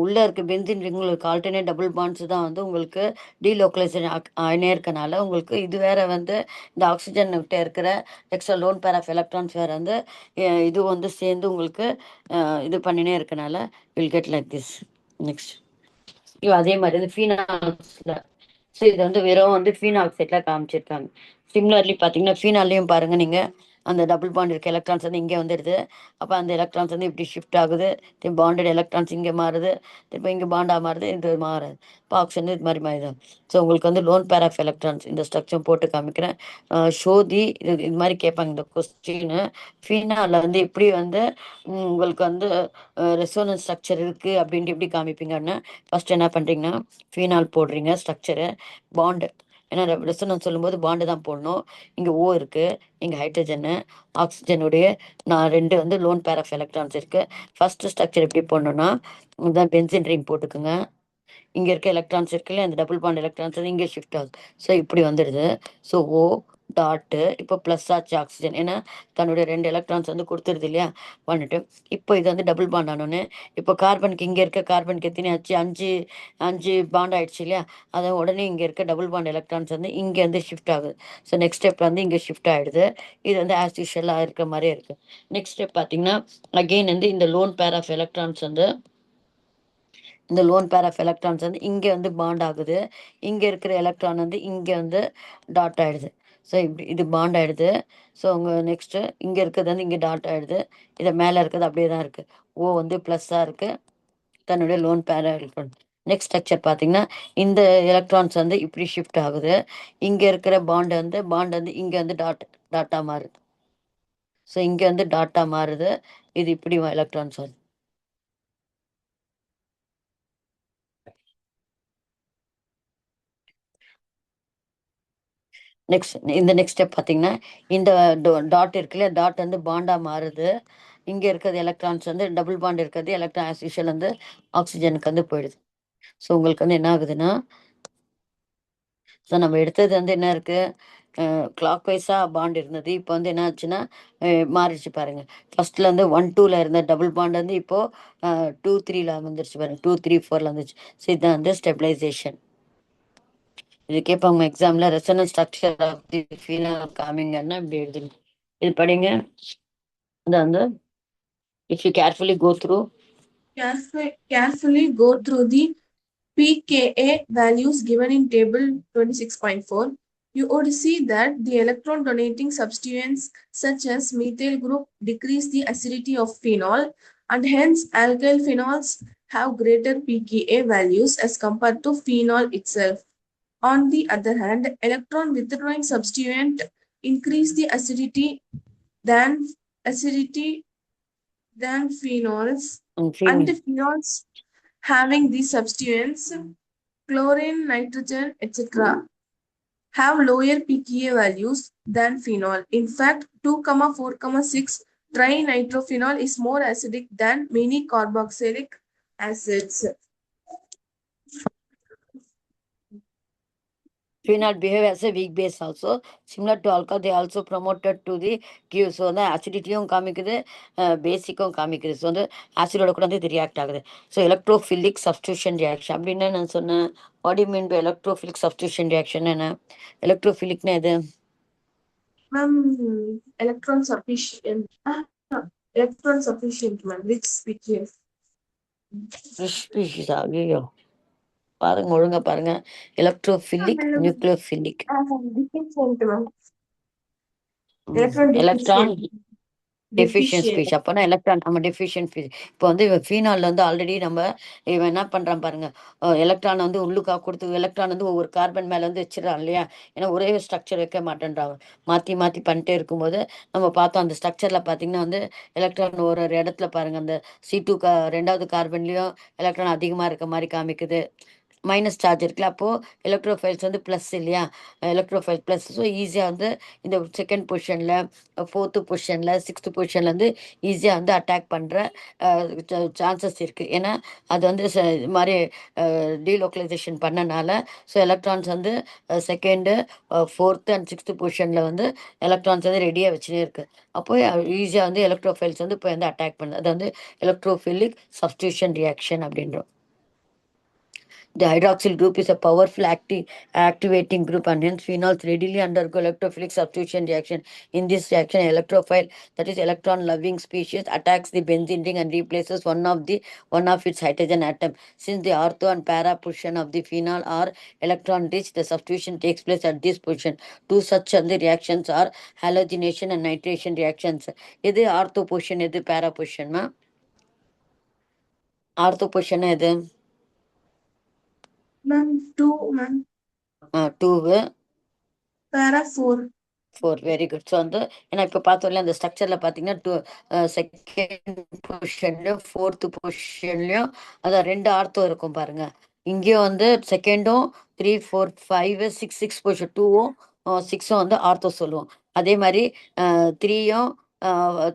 Speaker 1: உள்ளே இருக்க பென்சின் ரிங் உங்களுக்கு ஆல்டர்னேட் டபுள் பாண்ட்ஸ் தான் வந்து உங்களுக்கு டீலோக்கலைசேஷன் ஆகினே இருக்கனால உங்களுக்கு இது வேற வந்து இந்த ஆக்சிஜன் கிட்ட இருக்கிற extra lone pair of electrons வேற வந்து இது வந்து சேர்ந்து உங்களுக்கு இது பண்ணினே இருக்கனால will get like this. Next அதே மாதிரி வந்து ஃபீனால்ஸ்ல. ஸோ இது வந்து வெறும் வந்து ஃபீனாக்சைட்ல காமிச்சிருக்காங்க. சிமிலர்லி பார்த்தீங்கன்னா ஃபீனால்லையும் பாருங்க நீங்க, அந்த டபுள் பாண்ட் இருக்க எலக்ட்ரான்ஸ் வந்து இங்கே வந்துடுது. அப்போ அந்த எலக்ட்ரான்ஸ் வந்து இப்படி ஷிஃப்ட் ஆகுது. திரும்ப பாண்டட் எலக்ட்ரான்ஸ் இங்கே மாறுது, திரும்ப இங்கே பாண்டாக மாறுது, இது மாறுது. இப்போ ஆக்சிஜன் இது மாதிரி மாறிடும். ஸோ உங்களுக்கு வந்து லோன் பேர் ஆஃப் எலக்ட்ரான்ஸ் இந்த ஸ்ட்ரக்சர் போட்டு காமிக்கிறேன். ஷோதி இது மாதிரி கேட்பாங்க இந்த கொஸ்டின். ஃபீனாலில் வந்து எப்படி வந்து உங்களுக்கு வந்து ரெசோனன்ஸ் ஸ்ட்ரக்சர் இருக்குது அப்படின்ட்டு எப்படி காமிப்பீங்கன்னா ஃபர்ஸ்ட் என்ன பண்ணுறீங்கன்னா ஃபீனால் போடுறீங்க ஸ்ட்ரக்சரு, பாண்டு. ஏன்னா ரெசோனன்ஸ் சொல்லும்போது பாண்டு தான் போடணும். இங்கே ஓ இருக்குது, இங்கே ஹைட்ரஜனு ஆக்சிஜனுடைய நான் 2 வந்து லோன் பேர் ஆஃப் எலக்ட்ரான்ஸ் இருக்குது. ஃபர்ஸ்ட் ஸ்ட்ரக்சர் எப்படி போடணும்னா இதான் பென்சின் ரிங் போட்டுக்குங்க. இங்கே இருக்க எலக்ட்ரான்ஸ் இருக்குல்ல, அந்த டபுள் பாண்ட் எலக்ட்ரான்ஸ் வந்து இங்கே ஷிஃப்ட் ஆகுது. ஸோ இப்படி வந்துடுது. ஸோ ஓ டாட்டு இப்போ ப்ளஸ் ஆச்சு ஆக்சிஜன், ஏன்னா தன்னுடைய 2 எலக்ட்ரான்ஸ் வந்து கொடுத்துருது இல்லையா பண்ணிட்டு. இப்போ இது வந்து டபுள் பாண்ட் ஆனோன்னு இப்போ கார்பனுக்கு இங்கே இருக்க கார்பனுக்கு எத்தனை ஆச்சு, 5 5 பாண்ட் ஆயிடுச்சு இல்லையா. அதை உடனே இங்கே இருக்க டபுள் பாண்ட் எலக்ட்ரான்ஸ் வந்து இங்கே வந்து ஷிஃப்ட் ஆகுது. ஸோ நெக்ஸ்ட் ஸ்டெப் வந்து இங்கே ஷிஃப்ட் ஆகிடுது. இது வந்து ஆஸ் யூஷுவலாக இருக்கிற மாதிரியே இருக்குது. நெக்ஸ்ட் ஸ்டெப் பார்த்தீங்கன்னா அகெயின் வந்து இந்த லோன் பேர் ஆஃப் எலக்ட்ரான்ஸ் வந்து இந்த லோன் பேர் ஆஃப் எலக்ட்ரான்ஸ் வந்து இங்கே வந்து பாண்ட் ஆகுது. இங்கே இருக்கிற எலக்ட்ரான் வந்து இங்கே வந்து டாட் ஆகிடுது. ஸோ இப்படி இது பாண்ட் ஆகிடுது. ஸோ உங்கள் நெக்ஸ்ட்டு இங்கே இருக்கிறது வந்து இங்கே டாட் ஆகிடுது. இதை மேலே இருக்கிறது அப்படியே தான் இருக்குது. ஓ வந்து ப்ளஸ்ஸாக இருக்குது, தன்னுடைய lone pair electron. Next structure பார்த்தீங்கன்னா இந்த எலக்ட்ரான்ஸ் வந்து இப்படி ஷிஃப்ட் ஆகுது. இங்கே இருக்கிற பாண்டு வந்து இங்கே வந்து டாட்டாக மாறுது. ஸோ இங்க வந்து டாட்டா மாறுது, இது இப்படி எலக்ட்ரான்ஸ் வருது. இந்த நெக்ஸ்ட் ஸ்டெப் பார்த்தீங்கன்னா, இந்த டாட் இருக்குல்ல, டாட் வந்து பாண்டா மாறுது. இங்க இருக்கிறது எலக்ட்ரான்ஸ் வந்து டபுள் பாண்ட் இருக்கிறது எலக்ட்ரான் ஆஸ் யூஷுவல் வந்து ஆக்சிஜனுக்கு வந்து போயிடுது. ஸோ உங்களுக்கு வந்து என்ன ஆகுதுன்னா, ஸோ நம்ம எடுத்தது வந்து என்ன இருக்கு, கிளாக் வைஸா பாண்ட் இருந்தது. இப்போ வந்து என்ன ஆச்சுன்னா மாறிடுச்சு பாருங்க. ஃபர்ஸ்ட்ல இருந்து 1 2ல இருந்த டபுள் பாண்ட் வந்து இப்போ 2 3ல வந்துருச்சு பாருங்க. 2 3 4ல வந்துச்சு. ஸோ இதுதான் வந்து ஸ்டெபிலைசேஷன். இது கேட்பாங்க எக்ஸாம்ல, resonance structure of the phenol காமிங்கன்னா இப்படி எழுதுங்க. இது படிங்க. அது வந்து if you carefully go through
Speaker 2: Carefully go through the pKa values given in table 26.4. You would see that the electron donating substituents such as methyl group decrease the acidity of phenol, and hence alkyl phenols have greater pKa values as compared to phenol itself. On the other hand, electron withdrawing substituent increase the than acidity than phenols, and phenols having these substituents, chlorine, nitrogen, etc., have lower pKa values than phenol. In fact, 2,4,6 trinitrophenol is more acidic than many carboxylic acids.
Speaker 1: Phenol behave as a weak base also. Similar to alcohol, they also promoted to the Q. So வந்து அசிடிட்டியும் காமிக்குது, பேசிக்கும் காமிக்குது. So வந்து ஆசிடோட கூட வந்து இது react ஆகுது. So electrophilic substitution reaction அப்படின்னு நான் சொன்னேன். What you mean by electrophilic substitution reaction என்ன? எலக்ட்ரோஃபிலிக்னா எது?
Speaker 2: Electron sufficient. Electron sufficient, man. Which species?
Speaker 1: Species ஐயோ, பாருங்க ஒழுங்கா பாருங்க. Electrophilic, nucleophilic.
Speaker 2: Deficient, man. Electron
Speaker 1: electron
Speaker 2: deficient.
Speaker 1: Deficient
Speaker 2: Deficient.
Speaker 1: Speech. அப்போனா எலக்ட்ரான் நம்ம டெஃபிஷியன்ட் ஸ்பீச். இப்போ வந்து ஃபீனால் வந்து ஆல்ரெடி நம்ம இவன் என்ன பண்ணுறான் பாருங்க, எலக்ட்ரான் வந்து உள்ளுக்கா கொடுத்து எலக்ட்ரான் வந்து ஒவ்வொரு கார்பன் மேலே வந்து வச்சிடறான் இல்லையா. ஏன்னா ஒரே ஸ்ட்ரக்சர் வைக்க மாட்டேன்றாங்க, மாற்றி மாற்றி பண்ணிட்டே இருக்கும்போது நம்ம பார்த்தோம் அந்த ஸ்ட்ரக்சரில் பார்த்தீங்கன்னா வந்து எலக்ட்ரான் ஒரு இடத்துல பாருங்க, அந்த C2 ரெண்டாவது கார்பன்லேயும் எலக்ட்ரான் அதிகமாக இருக்க மாதிரி காமிக்குது. மைனஸ் சார்ஜ் இருக்குல்ல, அப்போது எலக்ட்ரோஃபைல்ஸ் வந்து ப்ளஸ் இல்லையா, எலக்ட்ரோஃபைல் ப்ளஸ். ஸோ ஈஸியாக வந்து இந்த செகண்ட் பொசிஷனில், ஃபோர்த்து பொசிஷனில், சிக்ஸ்த்து பொசிஷனில் வந்து ஈஸியாக வந்து அட்டாக் பண்ணுற சான்சஸ் இருக்குது. ஏன்னா அது வந்து இது மாதிரி டீலோக்கலைசேஷன் பண்ணனால. ஸோ எலக்ட்ரான்ஸ் வந்து செகண்டு, ஃபோர்த்து அண்ட் சிக்ஸ்த்து பொசிஷனில் வந்து எலக்ட்ரான்ஸ் வந்து ரெடியாக வச்சுனே இருக்குது. அப்போ ஈஸியாக வந்து எலக்ட்ரோஃபைல்ஸ் வந்து இப்போ வந்து அட்டாக் பண்ணுது. அது வந்து எலக்ட்ரோஃபிலிக் சப்ஸ்டியூஷன் ரியாக்ஷன் அப்படின்றோம். The hydroxyl group is a powerful activating group, and hence phenols readily undergo electrophilic substitution reaction. In this reaction, electrophile, that is electron-loving species, attacks the benzene ring and replaces one of its hydrogen atom. Since the ortho and para position of the phenol are electron-rich, the substitution takes place at this position. Two such the reactions are halogenation and nitration reactions. இது ortho position, இது para position. Ortho position எது?
Speaker 2: Man, 2, man.
Speaker 1: 2
Speaker 2: Para 4.
Speaker 1: 4. Very good. So வந்து ஏன்னா இப்போ பார்த்தோம்ல அந்த ஸ்ட்ரக்சரில் பார்த்தீங்கன்னா செகண்ட் பொசிஷன்லையும் ஃபோர்த்து பொசிஷன்லையும் அதான் 2 ஆர்த்தோ இருக்கும் பாருங்க. இங்கேயும் வந்து செகண்டும் 3 4 5 6 6 பொசிஷன் 2ம் 6ம் வந்து ஆர்த்தோ சொல்லுவோம். அதே மாதிரி 3யும்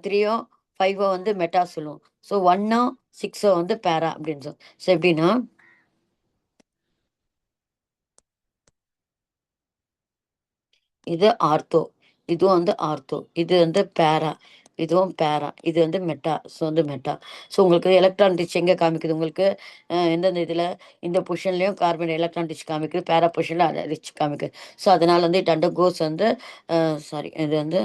Speaker 1: 3யும் 5ம் வந்து மெட்டா சொல்லுவோம். ஸோ 1ம் 6ம் வந்து பேரா அப்படின்னு சொல்லுவோம். ஸோ எப்படின்னா இது ஆர்த்தோ, இதுவும் வந்து ஆர்த்தோ, இது வந்து பேரா, இதுவும் பேரா, இது வந்து மெட்டா. ஸோ வந்து மெட்டா. ஸோ உங்களுக்கு எலக்ட்ரான் டிச் எங்கே காமிக்குது உங்களுக்கு, எந்தெந்த இதில் இந்த பொசிஷன்லேயும் கார்பன் எலக்ட்ரான் டிச் காமிக்குது, பேரா பொசிஷனில் ரிச் காமிக்குது. ஸோ அதனால் வந்து இட் அண்டர் கோஸ் வந்து சாரி இது வந்து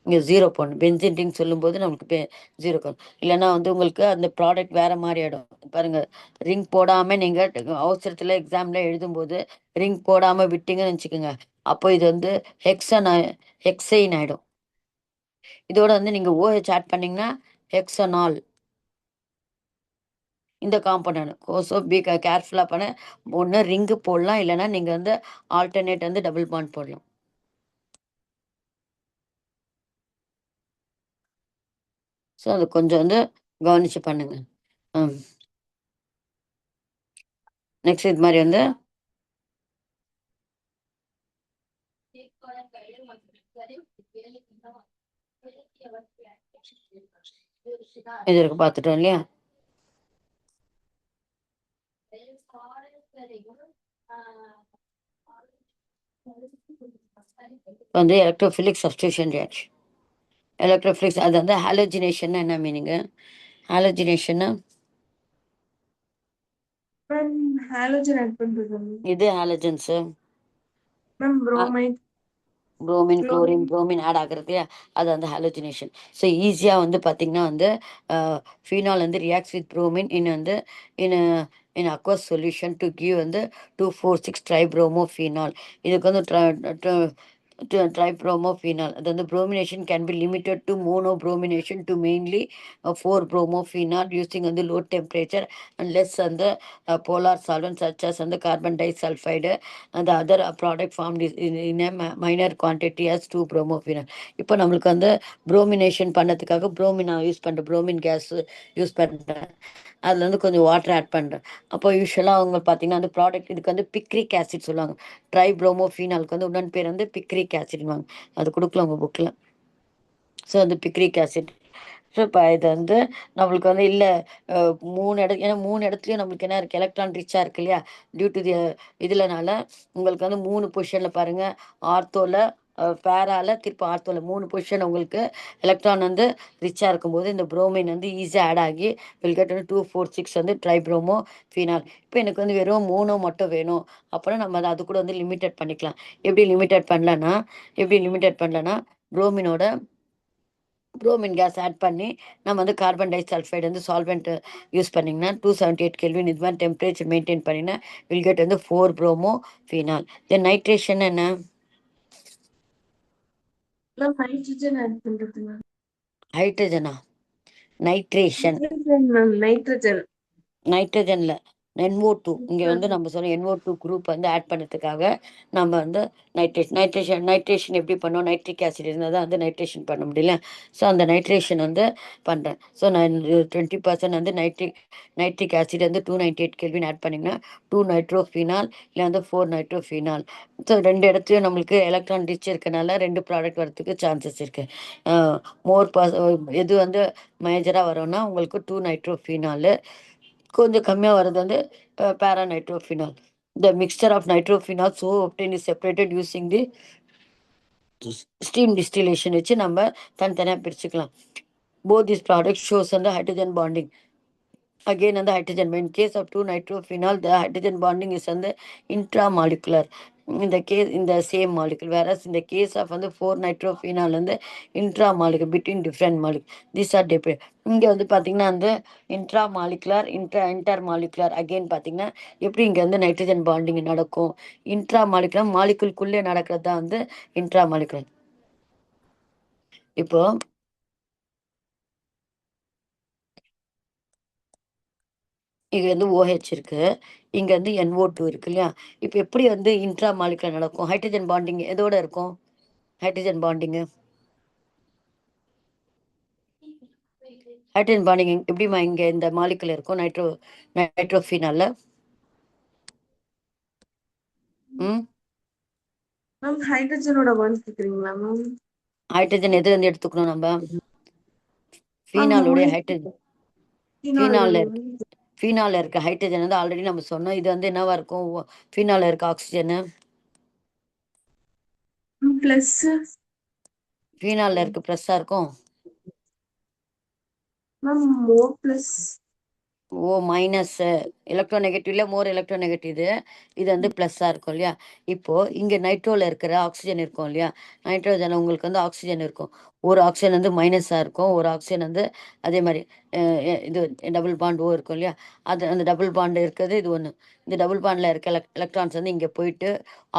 Speaker 1: இங்கே 0 போடணும். பென்சின் ரிங் சொல்லும்போது நமக்கு 0 போடணும். இல்லைன்னா வந்து உங்களுக்கு அந்த ப்ராடக்ட் வேறு மாதிரி ஆகிடும். பாருங்கள், ரிங் போடாமல் நீங்கள் அவசரத்தில் எக்ஸாமில் எழுதும்போது ரிங் போடாமல் விட்டீங்கன்னு வச்சுக்கோங்க, அப்போ இது வந்து ஹெக்ஸைன் ஆகிடும். இதோட வந்து நீங்கள் OH ஆட் பண்ணிங்கன்னா ஹெக்ஸனால் இந்த காம்பவுண்ட். ஸோ பி கேர்ஃபுல்லாக பண்ண. ஒன்று ரிங்கு போடலாம், இல்லைன்னா நீங்கள் வந்து ஆல்டர்னேட் வந்து டபுள் பாண்ட் போடலாம். ஸோ அது கொஞ்சம் வந்து கவனிச்சு பண்ணுங்க. நெக்ஸ்ட் இது மாதிரி வந்து இது இருக்கு பார்த்துட்டோம் இல்லையா? வந்து எலக்ட்ரோஃபிலிக் சப்ஸ்டியூஷன் ரியாக்ஷன். எலக்ட்ரோஃபிலிக்ஸ் அது வந்து ஹாலோஜினேஷன் என்ன meaning? Halogenation
Speaker 2: ma'am halogen add பண்றது
Speaker 1: இது halogens
Speaker 2: ma'am bromide
Speaker 1: bromine chlorine
Speaker 2: chlorine
Speaker 1: bromine add ஆகுறது அது வந்து ஹாலோஜினேஷன். ஸோ ஈஸியாக வந்து பார்த்தீங்கன்னா வந்து ஃபீனால் வந்து ரியாக்ட்ஸ் வித் புரோமின் வந்து இன் இன் அக்வஸ் சொல்யூஷன் டு கிவ் வந்து 2,4,6 ட்ரைப்ரோமோஃபீனால். இதுக்கு வந்து tribromophene. Then the bromination can be limited to monobromination to mainly 4-bromophenol using on the low temperature and less on the polar solvents such as on the carbon disulfide and the other product formed in a minor quantity as 2-bromophenol. இப்போ நம்மளுக்கு வந்து bromination பண்ணதுக்காக bromin use பண்ணுறேன், bromin case use பண்ணுறேன். அதில் வந்து கொஞ்சம் water add பண்ணுறேன். அப்போ யூஸ்வலாக அவங்க பார்த்தீங்கன்னா அந்த ப்ராடக்ட் இதுக்கு வந்து பிக்ரிக் ஆசிட் சொல்லுவாங்க. ட்ரைப்ரோமோஃபீனாலுக்கு வந்து உடன் பேர் வந்து பிக்ரிக் ஆசிட்வாங்க. அது கொடுக்கல உங்கள் புக்கில். ஸோ அந்த பிக்ரிக் ஆசிட். ஸோ இப்போ இது வந்து நம்மளுக்கு வந்து இல்லை 3 ஏன்னா 3 இடத்துலையும் நம்மளுக்கு என்ன இருக்குது, எலக்ட்ரான் ரிச்சாக இருக்கு இல்லையா, டியூ டு தி இதுலனால உங்களுக்கு வந்து 3 பொசிஷனில் பாருங்கள், ஆர்த்தோவில் பேரால திருப்பி ஆர்த்தோவில் 3 பொசிஷன் உங்களுக்கு எலக்ட்ரான் வந்து ரிச்சாக இருக்கும்போது இந்த புரோமின் வந்து ஈஸியாக ஆட் ஆகி வில் கெட் வந்து 2,4,6 வந்து ட்ரைப்ரோமோ ஃபீனால். இப்போ எனக்கு வந்து வெறும் 3 மட்டும் வேணும் அப்புறம் நம்ம அது கூட வந்து லிமிட்டட் பண்ணிக்கலாம். எப்படி லிமிட்டட் பண்ணலன்னா புரோமினோட புரோமின் கேஸ் ஆட் பண்ணி நம்ம வந்து கார்பன் டை சல்ஃபைடு வந்து சால்வெண்ட் யூஸ் பண்ணிங்கன்னா 278 கெல்வின் இது மாதிரி டெம்பரேச்சர் மெயின்டைன் பண்ணினா வில் கெட் வந்து 4-bromophenol. தென் நைட்ரேஷன் என்ன?
Speaker 2: நைட்ரஜன் ஆட் பண்றது மேம்.
Speaker 1: ஹைட்ரஜனா? நைட்ரேஷன்
Speaker 2: மேம்
Speaker 1: நைட்ரஜனில் NO2 இங்கே வந்து நம்ம சொல்ல NO2 குரூப் வந்து ஆட் பண்ணுறதுக்காக நம்ம வந்து நைட்ரேஷன் எப்படி பண்ணோம், நைட்ரிக் ஆசிட் இருந்தால் தான் வந்து நைட்ரேஷன் பண்ண முடியல. ஸோ அந்த நைட்ரேஷன் வந்து பண்ணுறேன். ஸோ நான் 20% வந்து நைட்ரிக் ஆசிட் வந்து 298 கெல்வின் ஆட் பண்ணிங்கன்னா 2 நைட்ரோஃபீனால் இல்லை வந்து 4 நைட்ரோஃபீனால். ஸோ 2 இடத்துலையும் நம்மளுக்கு எலக்ட்ரான் ரிச் இருக்கனால 2 ப்ராடக்ட் வரதுக்கு சான்சஸ் இருக்குது. எது வந்து மேஜராக வரும்னா உங்களுக்கு 2 நைட்ரோஃபீனால், கொஞ்சம் கம்மியாக வர்றது வந்து பேராநைட்ரோஃபினால். The mixture of nitrophenol so obtained is separated using the steam distillation வச்சு நம்ம தனித்தனியாக பிரிச்சுக்கலாம். Both these products shows on the hydrogen bonding. Again on the hydrogen, in case of 2-nitrophenol, the hydrogen bonding is on the intramolecular. In the same molecule, whereas in the case of on the 4-nitrophenol and the intramolecular between different molecules. These are different. இங்கே வந்து பார்த்தீங்கன்னா அந்த intramolecular intermolecular again பார்த்தீங்கன்னா எப்படி இங்கே வந்து nitrogen bonding நடக்கும், intramolecular மாலிகுல்குள்ளே நடக்கிறது தான் வந்து இன்ட்ராமாலிகுலர். இப்போ இங்கே வந்து OH இருக்கு, இங்கே வந்து NO2 இருக்கு இல்லையா. இப்போ எப்படி வந்து இன்ட்ரா மாலிகுலர் நடக்கும், ஹைட்ரஜன் பாண்டிங் எதோட இருக்கும், ஹைட்ரஜன் பாண்டிங்கு எப்படிமா இங்கே இந்த மாலிகுலர் இருக்கும் நைட்ரோஃபீனால?
Speaker 2: மேம் ஹைட்ரஜனோட பாண்ட் கேக்குறீங்களா மேம்?
Speaker 1: ஹைட்ரஜன் எது வந்து எடுத்துக்கணும் நம்ம? ஃபீனாலோடைய ஹைட்ரஜன் ஃபீனால இருக்க ஹைட்ரஜன் வந்து ஆல்ரெடி நம்ம சொன்னோம். இது வந்து என்னவா இருக்கும், ஃபீனால இருக்க ஆக்சிஜனு
Speaker 2: பிளஸ்,
Speaker 1: ஃபீனால இருக்க ப்ளஸ்ஸா இருக்கும்.
Speaker 2: மேம் மோர் பிளஸ்
Speaker 1: மைனஸ் எலக்ட்ரோநெகட்டிவ்ல மோர் எலக்ட்ரோநெகட்டிவ், இது வந்து ப்ளஸ்ஸாக இருக்கும் இல்லையா. இப்போது இங்கே நைட்ரோவில் இருக்கிற ஆக்சிஜன் இருக்கும் இல்லையா, நைட்ரோஜன் உங்களுக்கு வந்து ஆக்சிஜன் இருக்கும், ஒரு ஆக்சிஜன் வந்து மைனஸாக இருக்கும், ஒரு ஆக்சிஜன் வந்து அதே மாதிரி இது டபுள் பாண்ட் O இருக்கும் இல்லையா. அது அந்த டபுள் பாண்டு இருக்கிறது இது ஒன்று. இந்த டபுள் பாண்டில் இருக்க எலக்ட்ரான்ஸ் வந்து இங்கே போயிட்டு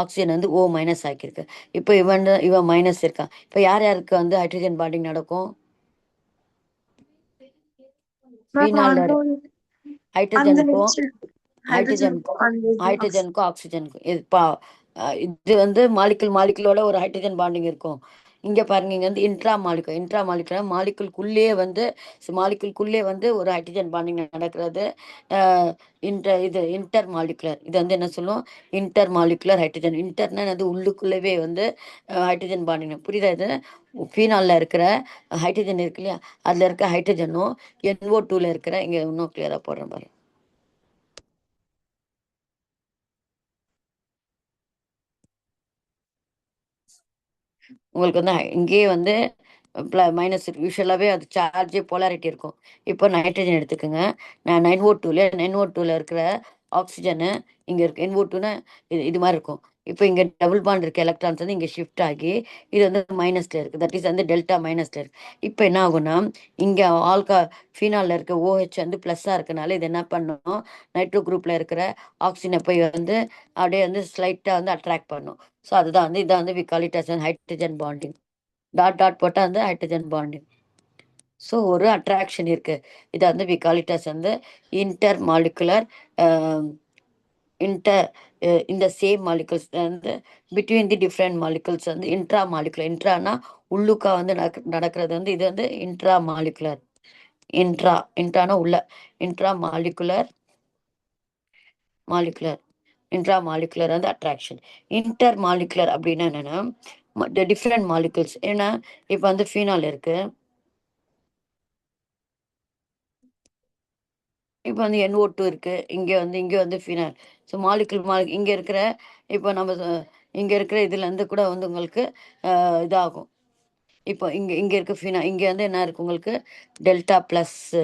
Speaker 1: ஆக்சிஜன் வந்து O மைனஸ் ஆக்கியிருக்கு. இப்போ இவன் மைனஸ் இருக்கான். இப்போ யார் யாருக்கு வந்து ஹைட்ரஜன் பாண்டிங் நடக்கும்? ஹைட்ரஜனுக்கும் ஆக்சிஜனுக்கும் இது வந்து மாலிகுலோட ஒரு ஹைட்ரஜன் பாண்டிங் இருக்கும். இங்க பாருங்க, இங்க வந்து இன்ட்ரா மாலிகுலர் மாலிகுல்குள்ளேயே வந்து மாலிகுல்குள்ளே வந்து ஒரு ஹைட்ரஜன் பாண்டிங் நடக்கிறது. இது இன்டர் மாலிகுலர், இது வந்து என்ன சொல்லுவோம், இன்டர் மாலிகுலர் ஹைட்ரஜன். இன்டர்னா அது உள்ளுக்குள்ளவே வந்து ஹைட்ரஜன் பாண்டிங். புரியுதா? இது ஃபீனால்ல இருக்கிற ஹைட்ரஜன் இருக்கு இல்லையா, அதுல இருக்க ஹைட்ரஜனும் NO2ல இருக்கிற, இங்க இன்னும் கிளியரா போடுறேன் பாருங்க. உங்களுக்கு வந்து இங்கேயே வந்து மைனஸ் இருக்கு. யூஸ்வலாகவே அது சார்ஜ் போலாரிட்டி இருக்கும். இப்போ நைட்ரஜன் எடுத்துக்கோங்க. நான் 9O2ல இருக்கிற ஆக்சிஜனு இங்கே இருக்கு. NO2னா இது மாதிரி இருக்கும். இப்போ இங்கே டபுள் பாண்ட் இருக்க எலக்ட்ரான்ஸ் வந்து இங்கே ஷிஃப்ட் ஆகி இது வந்து மைனஸ்ல இருக்கு. தட் இஸ் வந்து டெல்டா மைனஸ்ல இருக்கு. இப்போ என்ன ஆகும்னா, இங்கே ஃபீனால்ல இருக்க OH வந்து ப்ளஸ்ஸாக இருக்கனால இது என்ன பண்ணும், நைட்ரோ குரூப்ல இருக்கிற ஆக்சிஜனை போய் வந்து அப்படியே வந்து ஸ்லைட்டாக வந்து அட்ராக்ட் பண்ணும். ஸோ அதுதான் வந்து இதான் வந்து we call it as hydrogen bonding. Dot dot போட்டால் வந்து ஹைட்ரஜன் பாண்டிங். ஸோ ஒரு அட்ராக்ஷன் இருக்கு. இதை வந்து வி கால் இட் அஸ் வந்து இன்டர் மாலிகுலர் இன்டர் இந்த சேம் மாலிகுல்ஸ் வந்து பிட்வீன் தி டிஃப்ரெண்ட் மாலிகுல்ஸ் வந்து இன்ட்ரா மாலிகுலர். இன்ட்ரானா உள்ளுக்கா வந்து நடக்கிறது வந்து இது வந்து இன்ட்ரா மாலிகுலர். இன்ட்ரானா உள்ள, intra molecular molecular intra molecular வந்து அட்ராக்ஷன். இன்டர் மாலிகுலர் அப்படின்னா என்னன்னா டிஃப்ரெண்ட் மாலிகுல்ஸ். ஏன்னா இப்போ வந்து ஃபீனால் இருக்கு, இப்போ வந்து NO2 இருக்கு, இங்கே வந்து ஃபினால். ஸோ இங்கே இருக்கிற, இப்போ நம்ம இங்கே இருக்கிற இதுலேருந்து கூட வந்து உங்களுக்கு இதாகும். இப்போ இங்கே இருக்க இங்கே வந்து என்ன இருக்கு உங்களுக்கு, டெல்டா ப்ளஸ்ஸு,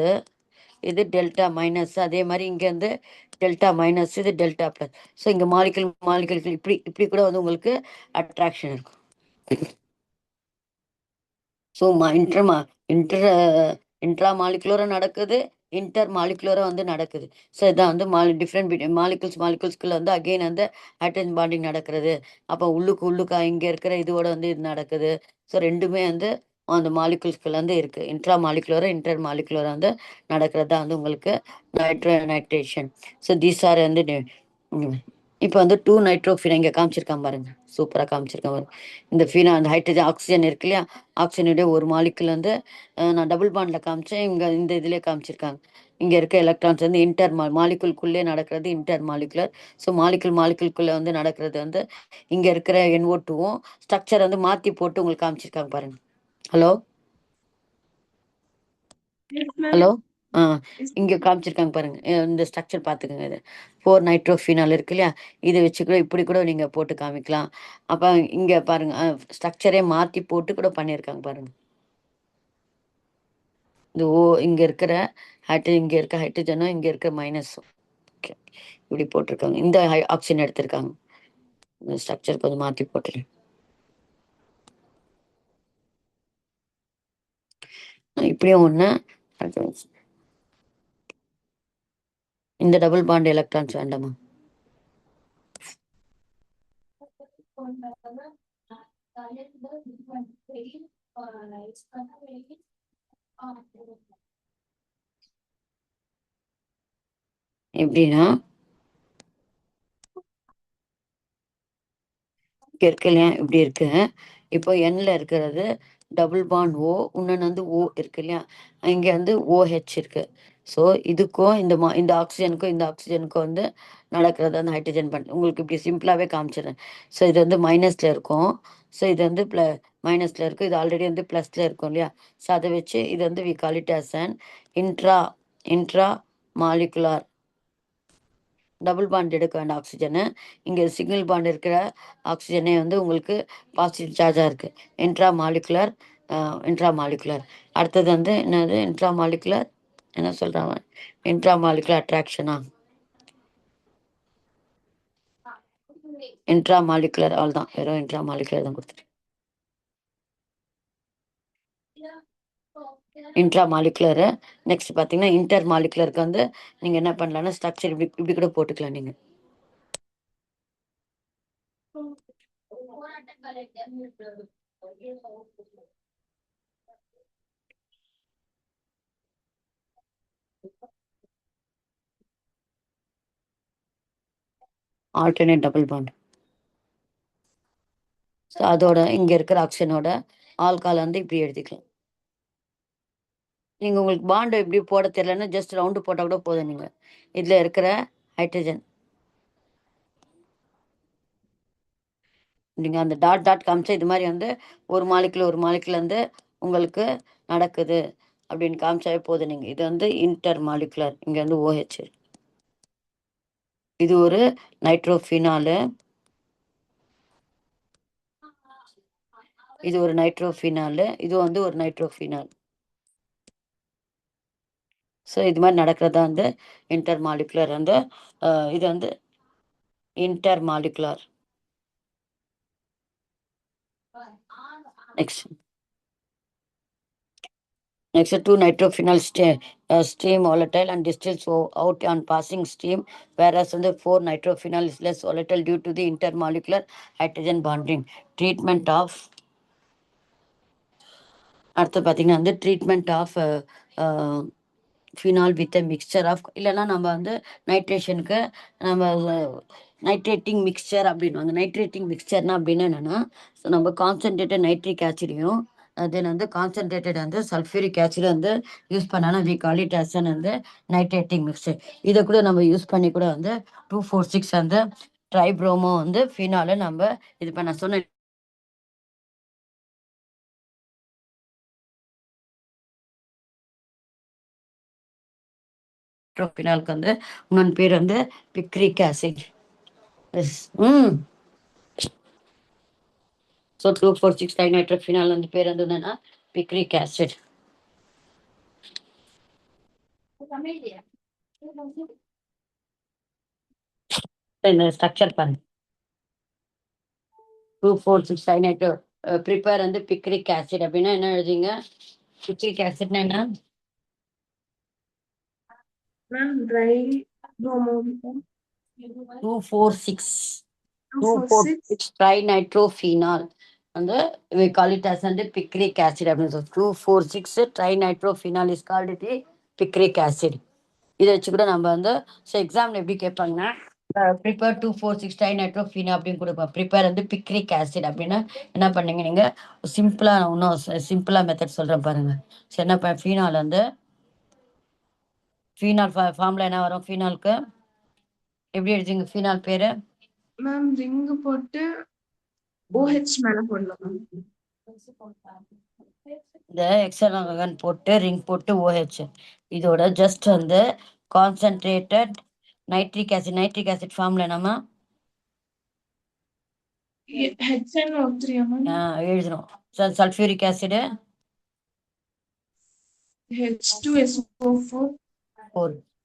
Speaker 1: இது டெல்டா மைனஸ். அதே மாதிரி இங்கே வந்து டெல்டா மைனஸ், இது டெல்டா ப்ளஸ். ஸோ இங்கே மாலிகுல்கள் இப்படி இப்படி கூட வந்து உங்களுக்கு அட்ராக்ஷன் இருக்கும். ஸோ இன்டர் இன்ட்ரா மாலிகுலரும் நடக்குது, இன்டர் மாலிகுலரும் வந்து நடக்குது. ஸோ இதான் வந்து டிஃப்ரெண்ட் மாலிகுல்ஸ்குள்ள வந்து அகெயின் வந்து ஹைட்ரஜன் பாண்டிங் நடக்கிறது. அப்போ உள்ளுக்கா இங்கே இருக்கிற இதோட வந்து இது நடக்குது. ஸோ ரெண்டுமே வந்து அந்த மாலிகுல்ஸ்குள்ள வந்து இருக்கு. இன்ட்ரா மாலிகுலரும் இன்டர் மாலிகுலரும் வந்து நடக்கிறது தான் வந்து உங்களுக்கு நைட்ரேஷன். ஸோ தீஸ் ஆர் வந்து இப்போ வந்து 2 நைட்ரோஃபின் இங்கே காமிச்சிருக்கான் பாருங்க, சூப்பராக காமிச்சிருக்கான் பாருங்க. இந்த அந்த ஹைட்ரஜன் ஆக்சிஜன் இருக்கு இல்லையா, ஆக்சிஜனுடைய ஒரு மாலிகுல் வந்து நான் டபுள் பாண்ட்ல காமிச்சேன். இந்த இதுலேயே காமிச்சிருக்காங்க. இங்கே இருக்க எலக்ட்ரான்ஸ் வந்து மாலிகுல்குள்ளே நடக்கிறது இன்டர் மாலிகுலர். ஸோ மாலிகுல்குள்ளே வந்து நடக்கிறது வந்து இங்கே இருக்கிற NO2வும் ஸ்ட்ரக்சர் வந்து மாற்றி போட்டு உங்களுக்கு காமிச்சிருக்காங்க பாருங்க. Hello
Speaker 2: Yes, ma'am.
Speaker 1: ஹலோ ஆ
Speaker 2: Yes.
Speaker 1: இங்கே காமிச்சிருக்காங்க பாருங்க. இந்த ஸ்ட்ரக்சர் பார்த்துக்கோங்க. இது 4 நைட்ரோஃபினால் இருக்கு இல்லையா, இதை வச்சு கூட இப்படி கூட நீங்கள் போட்டு காமிக்கலாம். அப்போ இங்கே பாருங்க, ஸ்ட்ரக்சரே மாற்றி போட்டு கூட பண்ணியிருக்காங்க பாருங்க. இந்த இங்கே இருக்கிற இங்கே இருக்க ஹைட்ரஜனும் இங்கே இருக்க மைனஸும் இப்படி போட்டிருக்காங்க. இந்த ஆக்சிஜன் எடுத்திருக்காங்க. இந்த ஸ்ட்ரக்சர் கொஞ்சம் மாற்றி போட்டுருக்கேன். இப்படியும் ஒன்று, இந்த டபுள் பாண்ட் எலக்ட்ரான்ஸ் வேண்டாமா? எப்படின்னா இருக்கு இல்லையா, இப்படி இருக்கு. இப்போ எண்ணில் இருக்கிறது டபுள் பாண்ட் இன்னொன்று வந்து இருக்கு இல்லையா, இங்கே வந்து OH இருக்கு. ஸோ இதுக்கும் இந்த ஆக்சிஜனுக்கும் வந்து நடக்கிறது அந்த ஹைட்ரஜன் பாண்ட் உங்களுக்கு இப்படி சிம்பிளாகவே காமிச்சிடுறேன். ஸோ இது வந்து மைனஸில் இருக்கும். ஸோ இது வந்து மைனஸில் இருக்கும். இது ஆல்ரெடி வந்து ப்ளஸில் இருக்கும் இல்லையா. ஸோ அதை வச்சு இது வந்து we call it as an intra intra molecular. Double bond எடுக்க வேண்டாம் ஆக்சிஜனு. இங்கே சிங்கிள் பாண்ட் இருக்கிற ஆக்சிஜனே வந்து உங்களுக்கு பாசிட்டிவ் சார்ஜாக இருக்குது. Intramolecular. அடுத்தது வந்து என்னது, இன்ட்ரா மாலிகுலர் என்ன சொல்கிறாங்க, இன்ட்ரா மாலிகுலர் அட்ராக்ஷனா, இன்ட்ரா மாலிகுலர் ஆல் தான், வெறும் இன்ட்ரா மாலிகுலர் தான் கொடுத்துருக்கேன். Intramolecular. நெக்ஸ்ட் பார்த்தீங்கன்னா இன்டர் மாலிகுலருக்கு வந்து நீங்கள் என்ன பண்ணலாம்னா ஸ்ட்ரக்சர் இப்படி இப்படி கூட போட்டுக்கலாம் நீங்கள். Alternate double bond. ஸோ அதோட இங்கே இருக்கிற ஆக்சிஜனோட ஆல்கால் வந்து இப்படி எழுதிக்கலாம். நீங்க உங்களுக்கு பாண்ட் எப்படி போட தெரியலன்னா ஜஸ்ட் ரவுண்டு போட்டா கூட போதும். நீங்க இதுல இருக்கிற ஹைட்ரஜன் நீங்க அந்த டாட் டாட் காமிச்சா இது மாதிரி வந்து ஒரு மாலிகுல் வந்து உங்களுக்கு நடக்குது அப்படின்னு காமிச்சாவே போதும். நீங்க இது வந்து இன்டர் மாலிகுலர், இங்க வந்து OH. இது ஒரு நைட்ரோஃபினாலு, இது ஒரு நைட்ரோஃபினாலு, இது வந்து ஒரு நைட்ரோஃபினால். ஸோ இது மாதிரி நடக்கிறதா வந்து இன்டர் மாலிகுலர் வந்து இது வந்து inter molecular. Next two nitrophenol steam volatile and distills out on passing steam, whereas on the 4 nitrophenol is less volatile due to the intermolecular hydrogen bonding. Treatment of அடுத்து பார்த்தீங்கன்னா வந்து treatment of phenol with mixture of, இல்லைன்னா நம்ம வந்து நைட்ரேஷனுக்கு நம்ம nitrating mixture அப்படின்வாங்க. Nitrating மிக்சர்னா அப்படின்னு என்னன்னா, ஸோ நம்ம கான்சன்ட்ரேட்டட் நைட்ரிக் ஆசிடையும் தென் வந்து கான்சன்ட்ரேட்டட் வந்து சல்ஃபியூரிக் ஆசிட் வந்து யூஸ் பண்ணாலும் வி கால் இட் அஸ் வந்து நைட்ரேட்டிங் மிக்சர். இதை கூட நம்ம யூஸ் பண்ணி கூட வந்து 2,4,6 வந்து ட்ரைப்ரோமோ வந்து ஃபினால நம்ம இது பண்ண சொன்ன ஃபினாலுக்கு வந்து இன்னொன்று பேர் வந்து பிக்ரிக் ஆசிட். ஸோ 2,4,6 டைநைட்ரோஃபினால் வந்து பேர் வந்து என்னன்னா பிக்ரிக் ஆசிட். இந்த ஸ்ட்ரக்சர் பாருங்க. 2,4,6 டைநைட்ரோ ப்ரிப்பேர் வந்து பிக்ரிக் ஆசிட் அப்படின்னா என்ன எழுதிங்க? பிக்ரிக் ஆசிட்னா என்ன?
Speaker 2: Ma'am, dry bromo.
Speaker 1: 2,4,6
Speaker 2: 2,4,6.
Speaker 1: 2,4,6 ட்ரைநைட்ரோஃபினால் வந்து we call it as வந்து பிக்ரிக் ஆசிட் அப்படின்னு சொல்லி 2,4,6 trinitrophenol is called the picric acid. இதை வச்சு கூட நம்ம வந்து ஸோ எக்ஸாம்ல எப்படி கேட்பாங்கன்னா ப்ரிப்பேர் 2,4,6 டைநைட்ரோஃபினா அப்படின்னு கொடுப்போம். ப்ரிப்பேர் வந்து பிக்ரிக் ஆசிட் அப்படின்னா என்ன பண்ணீங்க நீங்க சிம்பிளா இன்னும் சிம்பிளா மெத்தட் சொல்றேன் பாருங்க. ஸோ என்ன ஃபீனால் வந்து ஃபீனால் ஃபார்ம்ல என்ன வரும்? ஃபீனாலுக்கு எப்படி எழுதிங்க ஃபீனால் பேரு?
Speaker 2: மேம் ரிங் போட்டு OH மேல போடலாம்.
Speaker 1: இந்த எக்ஸலன் போட்டு ரிங் போட்டு OH இதோட ஜஸ்ட் வந்து கான்சென்ட்ரேட்டட் நைட்ரிக் ஆசிட் ஃபார்ம்ல நம்ம
Speaker 2: HNO3
Speaker 1: எழுதணும். Sulphuric acid
Speaker 2: H2SO4.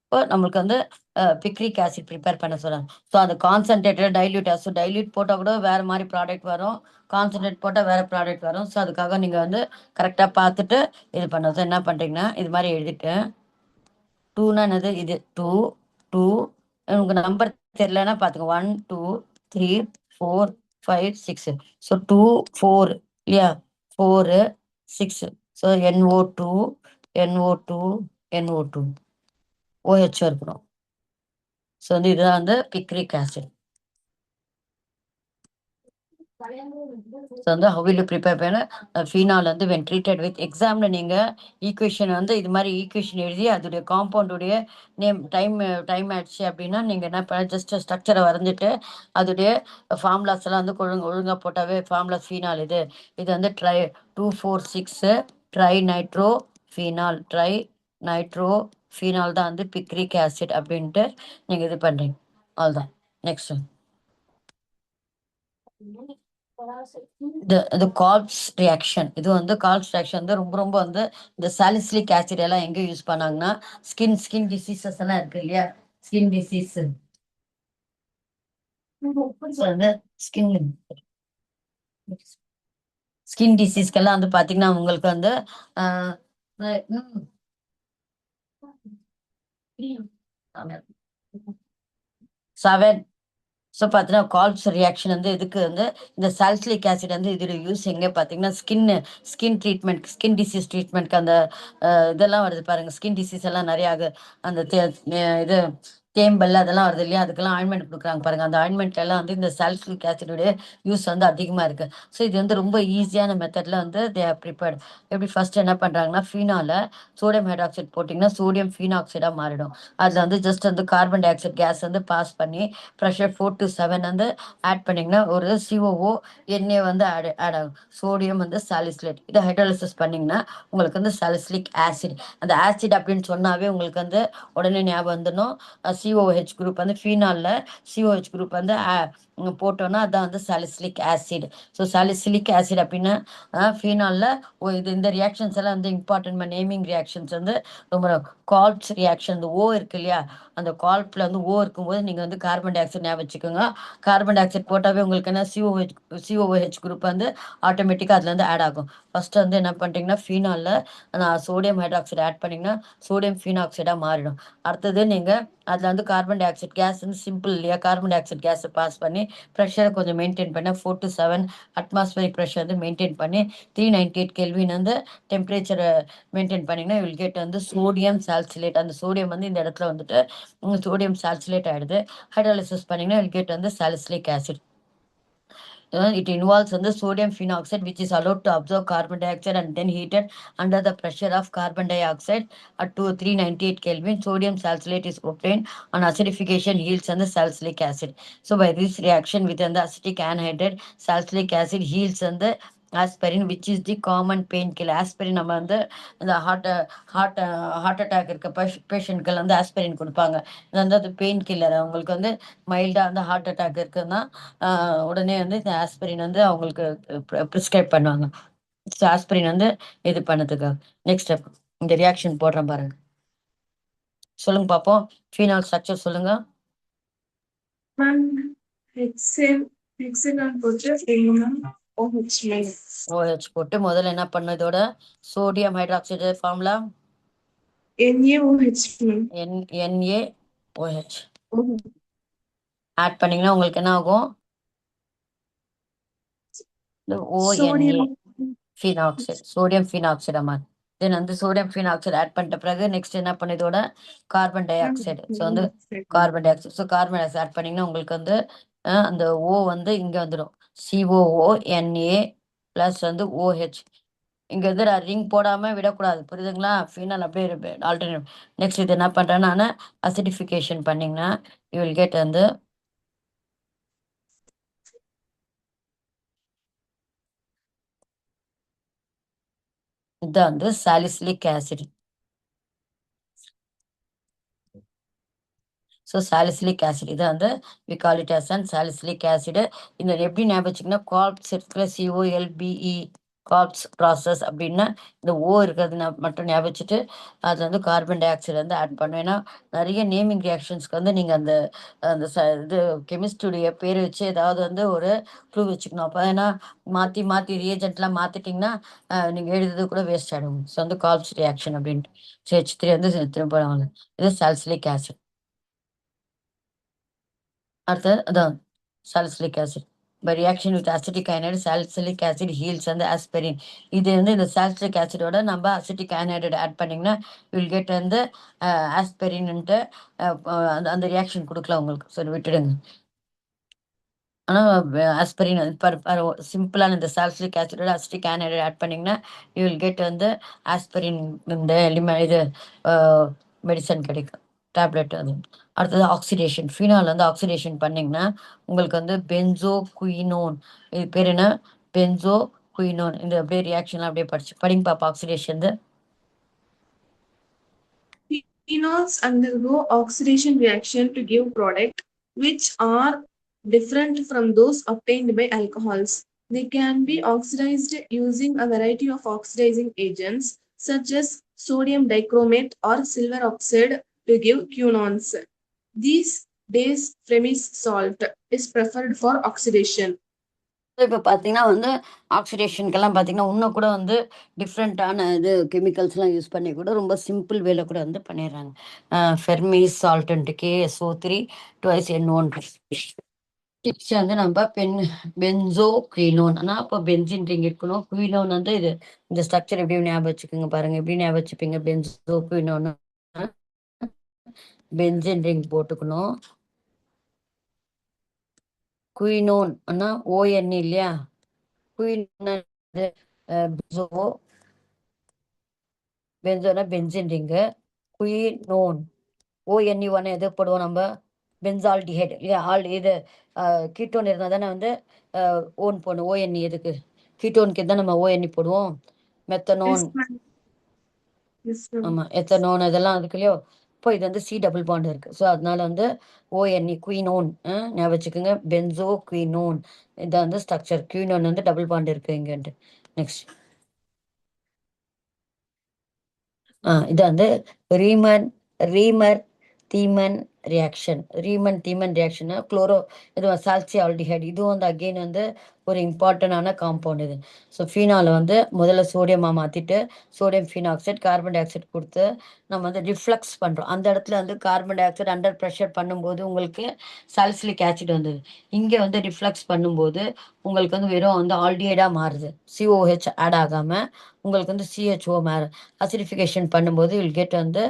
Speaker 1: இப்போ நம்மளுக்கு வந்து பிக்ரிக் ஆசிட் ப்ரிப்பேர் பண்ண சொல்றாங்க. ஸோ அந்த கான்சன்ட்ரேட்டட் டைல்யூட் ஆசிட் டைல்யூட் போட்டால் கூட வேற மாதிரி ப்ராடக்ட் வரும், கான்சன்ட்ரேட் போட்டால் வேற ப்ராடக்ட் வரும். ஸோ அதுக்காக நீங்கள் வந்து கரெக்டாக பார்த்துட்டு இது பண்ண என்ன பண்ணுறீங்கன்னா இது மாதிரி எழுதிட்டு 2னா என்னது? இது 2 2 உங்களுக்கு நம்பர் தெரியலன்னா பார்த்துங்க 1 2 3 4 5 6. ஸோ 2 4 இல்லையா 4 6. So NO2 NO2 NO2 OH இருக்கணும். ஸோ வந்து இதுதான் வந்து பிக்ரிக் ஆசிட். ஸோ வந்து how will you prepare பண்ண ஃபீனால் வந்து when treated with எக்ஸாமில் நீங்கள் ஈக்குவேஷன் வந்து இது மாதிரி ஈக்குவேஷன் எழுதி அதோடைய காம்பவுண்டுடைய நேம் டைம் ஆயிடுச்சு அப்படின்னா நீங்கள் என்ன பண்ண ஜஸ்ட் ஸ்ட்ரக்சரை வரைஞ்சிட்டு அதோடைய ஃபார்முலாஸ் எல்லாம் வந்து ஒழுங்காக போட்டாவே ஃபார்முலா ஃபீனால் இது வந்து 2,4,6 ட்ரைநைட்ரோ ஃபீனால் தான் வந்து பிக்ரிக் ஆசிட் அப்படின்ட்டு நீங்கள் இது பண்ணுறீங்க. அவ்வளோதான். நெக்ஸ்ட் இந்த கால்ப்ஸ் ரியாக்ஷன். இது வந்து கால்ப்ஸ் ரியாக்ஷன் வந்து ரொம்ப ரொம்ப வந்து இந்த சாலிசிலிக் ஆசிட் எல்லாம் எங்க யூஸ் பண்ணாங்கன்னா ஸ்கின் டிசீசஸ் எல்லாம் இருக்கு இல்லையா, ஸ்கின் டிசீஸ் வந்து ஸ்கின் டிசீஸ்க்கெல்லாம் வந்து பாத்தீங்கன்னா உங்களுக்கு வந்து 7. ஸோ பார்த்தீங்கன்னா கால்ப்ஸ் ரியாக்ஷன் வந்து இதுக்கு வந்து இந்த சால்சிலிக் ஆசிட் வந்து இதோட யூஸ் எங்கே பார்த்தீங்கன்னா ஸ்கின் ட்ரீட்மெண்ட், ஸ்கின் டிசீஸ் ட்ரீட்மெண்ட்க்கு அந்த இதெல்லாம் வருது பாருங்க. ஸ்கின் டிசீஸ் எல்லாம் நிறைய ஆகு அந்த இது தேம்பல் அதெல்லாம் வருது இல்லையா, அதுக்கெல்லாம் ஆயின்மெண்ட் கொடுக்குறாங்க பாருங்க. அந்த ஆயின்மெண்ட்ல எல்லாம் வந்து இந்த சாலிசிலிக் ஆசிடுடைய யூஸ் வந்து அதிகமா இருக்கு. ஸோ இது வந்து ரொம்ப ஈஸியான மெத்தட்ல வந்து தே ஆர் ப்ரிப்பேர்ட். எப்படி ஃபர்ஸ்ட் என்ன பண்றாங்கன்னா, ஃபீனால சோடியம் ஹைட்ராக்சைடு போட்டிங்கன்னா சோடியம் ஃபீனாக்சைடா மாறிடும். அதுல வந்து ஜஸ்ட் வந்து கார்பன் டை ஆக்சைடு கேஸ் வந்து பாஸ் பண்ணி ப்ரெஷர் 4 to 7 வந்து ஆட் பண்ணிங்கன்னா ஒரு சிஓஓ எண்ணெய் வந்து ஆட் ஆகும். சோடியம் வந்து சாலிசிலேட். இதை ஹைட்ராலிசிஸ் பண்ணீங்கன்னா உங்களுக்கு வந்து சாலிசிலிக் ஆசிட். அந்த ஆசிட் அப்படின்னு சொன்னாவே உங்களுக்கு வந்து உடனே ஞாபகம் வந்துடும். சிஓஹெச் குரூப் வந்து ஃபீனாலில் சிஓஹெச் குரூப் வந்து போட்டோன்னா அதான் வந்து salicylic acid. So salicylic acid அப்படின்னா ஃபீனாலில் இது இந்த ரியாக்ஷன்ஸ் எல்லாம் வந்து இம்பார்ட்டன்ட் நேமிங் ரியாக்ஷன்ஸ் வந்து ரொம்ப கால்ப்ஸ் ரியாக்ஷன். இந்த ஓ இருக்கு இல்லையா, அந்த கால்ப்ல வந்து ஓ இருக்கும்போது நீங்கள் வந்து கார்பன் டை ஆக்சைடு ஞாபகம் வச்சுக்கோங்க. கார்பன் டை ஆக்சைடு போட்டாவே உங்களுக்கு என்ன சிஓஹெச் குரூப் வந்து ஆட்டோமேட்டிக்காக அதுல இருந்து ஆட் ஆகும். ஃபர்ஸ்ட் வந்து என்ன பண்ணிட்டீங்கன்னா ஃபீனாலில் சோடியம் ஹைட்ராக்சைடு ஆட் பண்ணிங்கன்னா சோடியம் ஃபீனாக்சைடாக மாறிடும். அடுத்தது நீங்கள் அதில் வந்து கார்பன் டை ஆக்சைடு கேஸ் வந்து சிம்பிள் இல்லையா, கார்பன் டை ஆக்சைடு கேஸை பாஸ் பண்ணி ப்ரெஷரை கொஞ்சம் மெயின்டைன் பண்ண 4 to 7 அட்மாஸ்பரிக் ப்ரெஷர் வந்து மெயின்டைன் பண்ணி 398 கெல்வின் வந்து டெம்பரேச்சரை மெயின்டைன் பண்ணிங்கன்னா வில் கெட் வந்து சோடியம் சால்சிலேட். அந்த சோடியம் வந்து இந்த இடத்துல வந்துட்டு சோடியம் சால்சிலேட் ஆகிடுது. ஹைட்ராலிசிஸ் பண்ணிங்கன்னா வில் கெட் வந்து salicylic acid. It involves the sodium phenoxide, which is allowed to absorb carbon dioxide and then heated under the pressure of carbon dioxide at 398 Kelvin. Sodium salicylate is obtained on acidification yields and the salicylic acid. So by this reaction within the acetic anhydride, salicylic acid yields and the aspirin, which is the common painkiller. Aspirin நம்ம வந்து இந்த heart attack இருக்க பேஷண்ட்கள் வந்து aspirin கொடுப்பாங்க. இது வந்து அது pain killer. அவங்களுக்கு வந்து மைல்டாக வந்து ஹார்ட் அட்டாக் இருக்குன்னா உடனே வந்து இந்த ஆஸ்பிரின் வந்து அவங்களுக்கு ப்ரிஸ்கிரைப் பண்ணுவாங்க. ஸோ ஆஸ்பிரின் வந்து இது பண்ணதுக்காக. நெக்ஸ்ட் ஸ்டெப் இந்த ரியாக்ஷன் போடுறேன் பாருங்க. சொல்லுங்க பார்ப்போம். ஃபீனால் ஸ்ட்ரக்சர் சொல்லுங்க. OH போட்டு முதல்ல என்ன பண்ண, இதோட sodium hydroxide formula NaOH add பண்ணீங்கன்னா உங்களுக்கு என்ன ஆகும், ONA ஃபீனாக்சைடு, சோடியம் ஃபீனாக்சைடு அம்மா. தென் வந்து சோடியம் ஃபீனாக்சைடு ஆட் பண்ணிட்ட பிறகு நெக்ஸ்ட் என்ன பண்ண, இதோட கார்பன் டை ஆக்சைடு. ஸோ வந்து carbon dioxide. So carbon dioxide add பண்ணீங்கன்னா உங்களுக்கு வந்து அந்த ஓ வந்து இங்கே வந்துடும். COONA ப்ளஸ் வந்து OH. இங்கே வந்து ரிங் போடாமல் விடக்கூடாது, புரியுதுங்களா? ஃபீனால் அப்படியே ஆல்டர்னேட். நெக்ஸ்ட் இது என்ன பண்ணுறேன் நான், அசிடிஃபிகேஷன் பண்ணிங்கன்னா யூ வில் கெட் வந்து இதுதான் வந்து salicylic acid. So salicylic acid இது வந்து we call it as and salicylic acid. இந்த எப்படி ஞாபகம் வச்சுக்கன்னா, கால்ப்ஸ் இருக்கிற COLBE கால்ப்ஸ் ப்ராசஸ் அப்படின்னா இந்த ஓ இருக்கிறது மட்டும் ஞாபகம் வச்சுட்டு அது வந்து கார்பன் டை ஆக்சைடு வந்து ஆட் பண்ணும். ஏன்னா நிறைய நேமிங் ரியாக்ஷன்ஸ்க்கு வந்து நீங்கள் அந்த அந்த இது கெமிஸ்ட்ரியுடைய பேர் வச்சு ஏதாவது வந்து ஒரு க்ளூ வச்சுக்கணும். அப்போ ஏன்னா மாற்றி மாற்றி ரியேஜென்ட்லாம் மாற்றிட்டிங்கன்னா நீங்கள் எழுதுறது கூட வேஸ்ட் ஆகிடும். ஸோ வந்து கால்ப்ஸ் ரியாக்ஷன் அப்படின்ட்டு H3 வந்து திரும்ப இது சாலிசிலிக் ஆசிட். அடுத்தது அதான் salicylic acid. By reaction with acetic anhydride salicylic acid yields வந்து ஆஸ்பிரின். இது வந்து இந்த சாலிசிலிக் ஆசிடோட நம்ம அசிட்டிக் அயனைடு ஆட் பண்ணிங்கன்னா வில் கெட் வந்து ஆஸ்பிரின்ட்டு அந்த ரியாக்ஷன் கொடுக்கல உங்களுக்கு. சரி விட்டுடுங்க. ஆனால் ஆஸ்பிரின் சிம்பிளான இந்த சாலிசிலிக் ஆசிடோட அசிட்டிக் அயனைடு ஆட் பண்ணிங்கன்னா யூ வில் கெட் வந்து ஆஸ்பிரின் இந்த இது மெடிசன் கிடைக்கும், டேப்லெட். அது அடுத்தது ஆக்சிடேஷன். ஃபீனால் வந்து ஆக்சிடேஷன் பண்ணிங்கன்னா உங்களுக்கு வந்து பென்சோ குயினோன். இது பேர் என்ன, பென்சோ குயினோன். இந்த அப்படியே ரியாக்ஷன்லாம் அப்படியே படிங்க பாப்பா. Oxidation
Speaker 2: Phenols undergo oxidation reaction to give product which are different from those obtained by alcohols. They can be oxidized using a variety of oxidizing agents such as sodium dichromate or silver oxide to give quinones. These days Flemish salt is preferred for oxidation.
Speaker 1: இப்போ பார்த்தீங்கன்னா வந்து ஆக்சிடேஷனுக்கெல்லாம் பார்த்தீங்கன்னா இன்னும் கூட வந்து டிஃப்ரெண்ட்டான இது கெமிக்கல்ஸ்லாம் use பண்ணி கூட ரொம்ப சிம்பிள் வேலை கூட வந்து பண்ணிடுறாங்க. ஃபெர்மிஸ் சால்ட்டு KSO3 2 NO1. நெக்ஸ்ட் வந்து நம்ம பென்சோ குயினோன். ஆனால் அப்போ பென்சின் ரிங் இருக்கணும். குயினோன் வந்து இது இந்த ஸ்ட்ரக்சர் எப்படி ஞாபகம் வச்சுக்கோங்க பாருங்க. எப்படி ஞாபகம் வச்சுப்பீங்க பென்சோ குயினோன்? பென்சின் ரிங் போட்டுக்கணும். குயினோன் அண்ணா ஓஎன் இல்லையா, குயினோன் பென்சோனா பென்சின் ரிங்கு. குயினோன் ONE எது போடுவோம் நம்ம, பென்சால்டிஹைட் இல்லையா, இது கீட்டோன் இருந்தால் தானே வந்து ஓன் போடணும். ONE எதுக்கு, கீட்டோனுக்கு தான் நம்ம ONE போடுவோம். மெத்தனோன்,
Speaker 2: Yes, ma'am. Yes, ma'am.
Speaker 1: ஆமாம் எத்தனோன் இதெல்லாம் இருக்கு இல்லையோ. இப்போ இது வந்து C டபுள் பாண்ட் இருக்கு. ஸோ அதனால வந்து ONE குயினோன் ஞாபகம் வச்சுக்கோங்க. பென்சோ குயினோன் இதான் வந்து ஸ்ட்ரக்சர். குயினோன் வந்து டபுள் பாண்ட் இருக்கு இங்கன்ட்டு. நெக்ஸ்ட் இது வந்து Riemann ரீமர் தீமன் reaction. Riemann தீமன் reaction chloro இது சால்சி ஆல்டிஹைட். இதுவும் வந்து அகெயின் வந்து ஒரு இம்பார்ட்டண்டான காம்பவுண்ட் இது. ஸோ ஃபீனாலை வந்து முதல்ல சோடியமாக மாற்றிட்டு sodium phenoxide carbon di oxide கொடுத்து நம்ம வந்து ரிஃப்ளக்ஸ் பண்ணுறோம். அந்த இடத்துல வந்து carbon di oxide under pressure பண்ணும்போது உங்களுக்கு சால்சிலிக் ஆசிட் வந்தது. இங்கே வந்து ரிஃப்ளக்ஸ் பண்ணும்போது உங்களுக்கு வந்து வெறும் வந்து ஆல்டிஹைடாக மாறுது. COH ஆட் ஆகாமல் உங்களுக்கு வந்து CHO மாறு. அசிடிஃபிகேஷன் பண்ணும்போது வில் கெட் வந்து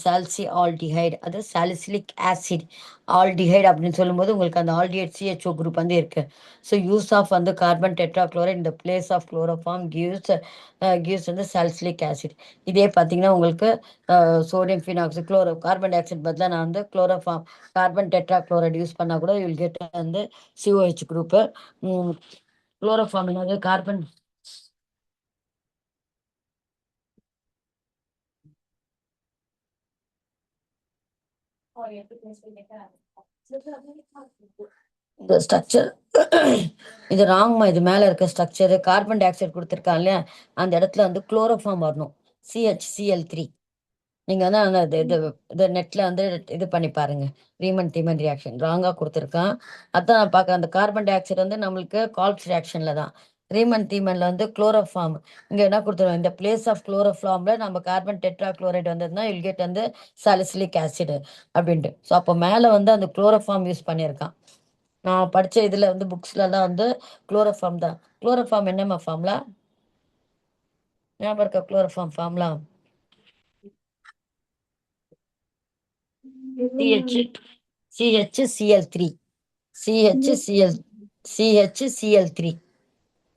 Speaker 1: சால்சி ஆல்டிஹைடு, அது சாலிசிலிக் ஆசிட் ஆல்டிஹைடு அப்படின்னு சொல்லும்போது உங்களுக்கு அந்த ஆல்டிஹைட் CHO குரூப் வந்து இருக்கு. ஸோ யூஸ் ஆஃப் வந்து கார்பன் டெட்ராக்ளோரைட் இந்த பிளேஸ் ஆஃப் குளோரோஃபார்ம் கிவ்ஸ் வந்து சால்சிலிக் ஆசிட். இதே பார்த்தீங்கன்னா உங்களுக்கு சோடியம் ஃபினாக்சைடு கார்பன் டை ஆக்சைடு பதிலாக நான் வந்து குளோரோஃபார்ம் கார்பன் டெட்ராக்ளோரைட் யூஸ் பண்ணால் கூட வில் கெட் வந்து COH குரூப்பு. குளோரோஃபார்ம் என்னது, கார்பன் இந்த ஸ்ட்ரக்சர் இது ராங்மா. இது மேலே இருக்க ஸ்ட்ரக்சர் கார்பன் டை ஆக்சைடு கொடுத்துருக்காங்க இல்லையா, அந்த இடத்துல வந்து குளோரோஃபார்ம் வரணும். CHCl3. நீங்கள் வந்து அந்த இது நெட்டில் வந்து இது பண்ணி பாருங்க. ரீமன் தீமன் ரியாக்ஷன் ராங்காக கொடுத்துருக்கான். அதான் நான் பார்க்குறேன். அந்த கார்பன் டை ஆக்சைடு வந்து நம்மளுக்கு கால்ப்ஸ் ரியாக்ஷனில் தான். ரீமன் தீமனில் வந்து குளோரோஃபார்ம் இங்கே என்ன கொடுத்துருவோம், இந்த பிளேஸ் ஆஃப் குளோரோஃபார்மில் நம்ம கார்பன் டெட்ராக்ளோரைடு வந்ததுன்னா இல்கேட் வந்து சாலிசிலிக் ஆசிடு அப்படின்ட்டு. ஸோ அப்போ மேலே வந்து அந்த குளோரோஃபார்ம் யூஸ் பண்ணியிருக்கான். நான் படித்த இதில் வந்து புக்ஸ்லலாம் வந்து குளோரோஃபார்ம் தான். குளோரோஃபார்ம் என்னம்மா ஃபார்ம்லா ஞாபகம் இருக்கா? குளோரோஃபார்ம் ஃபார்ம்லாம் CHCl3 CHCl3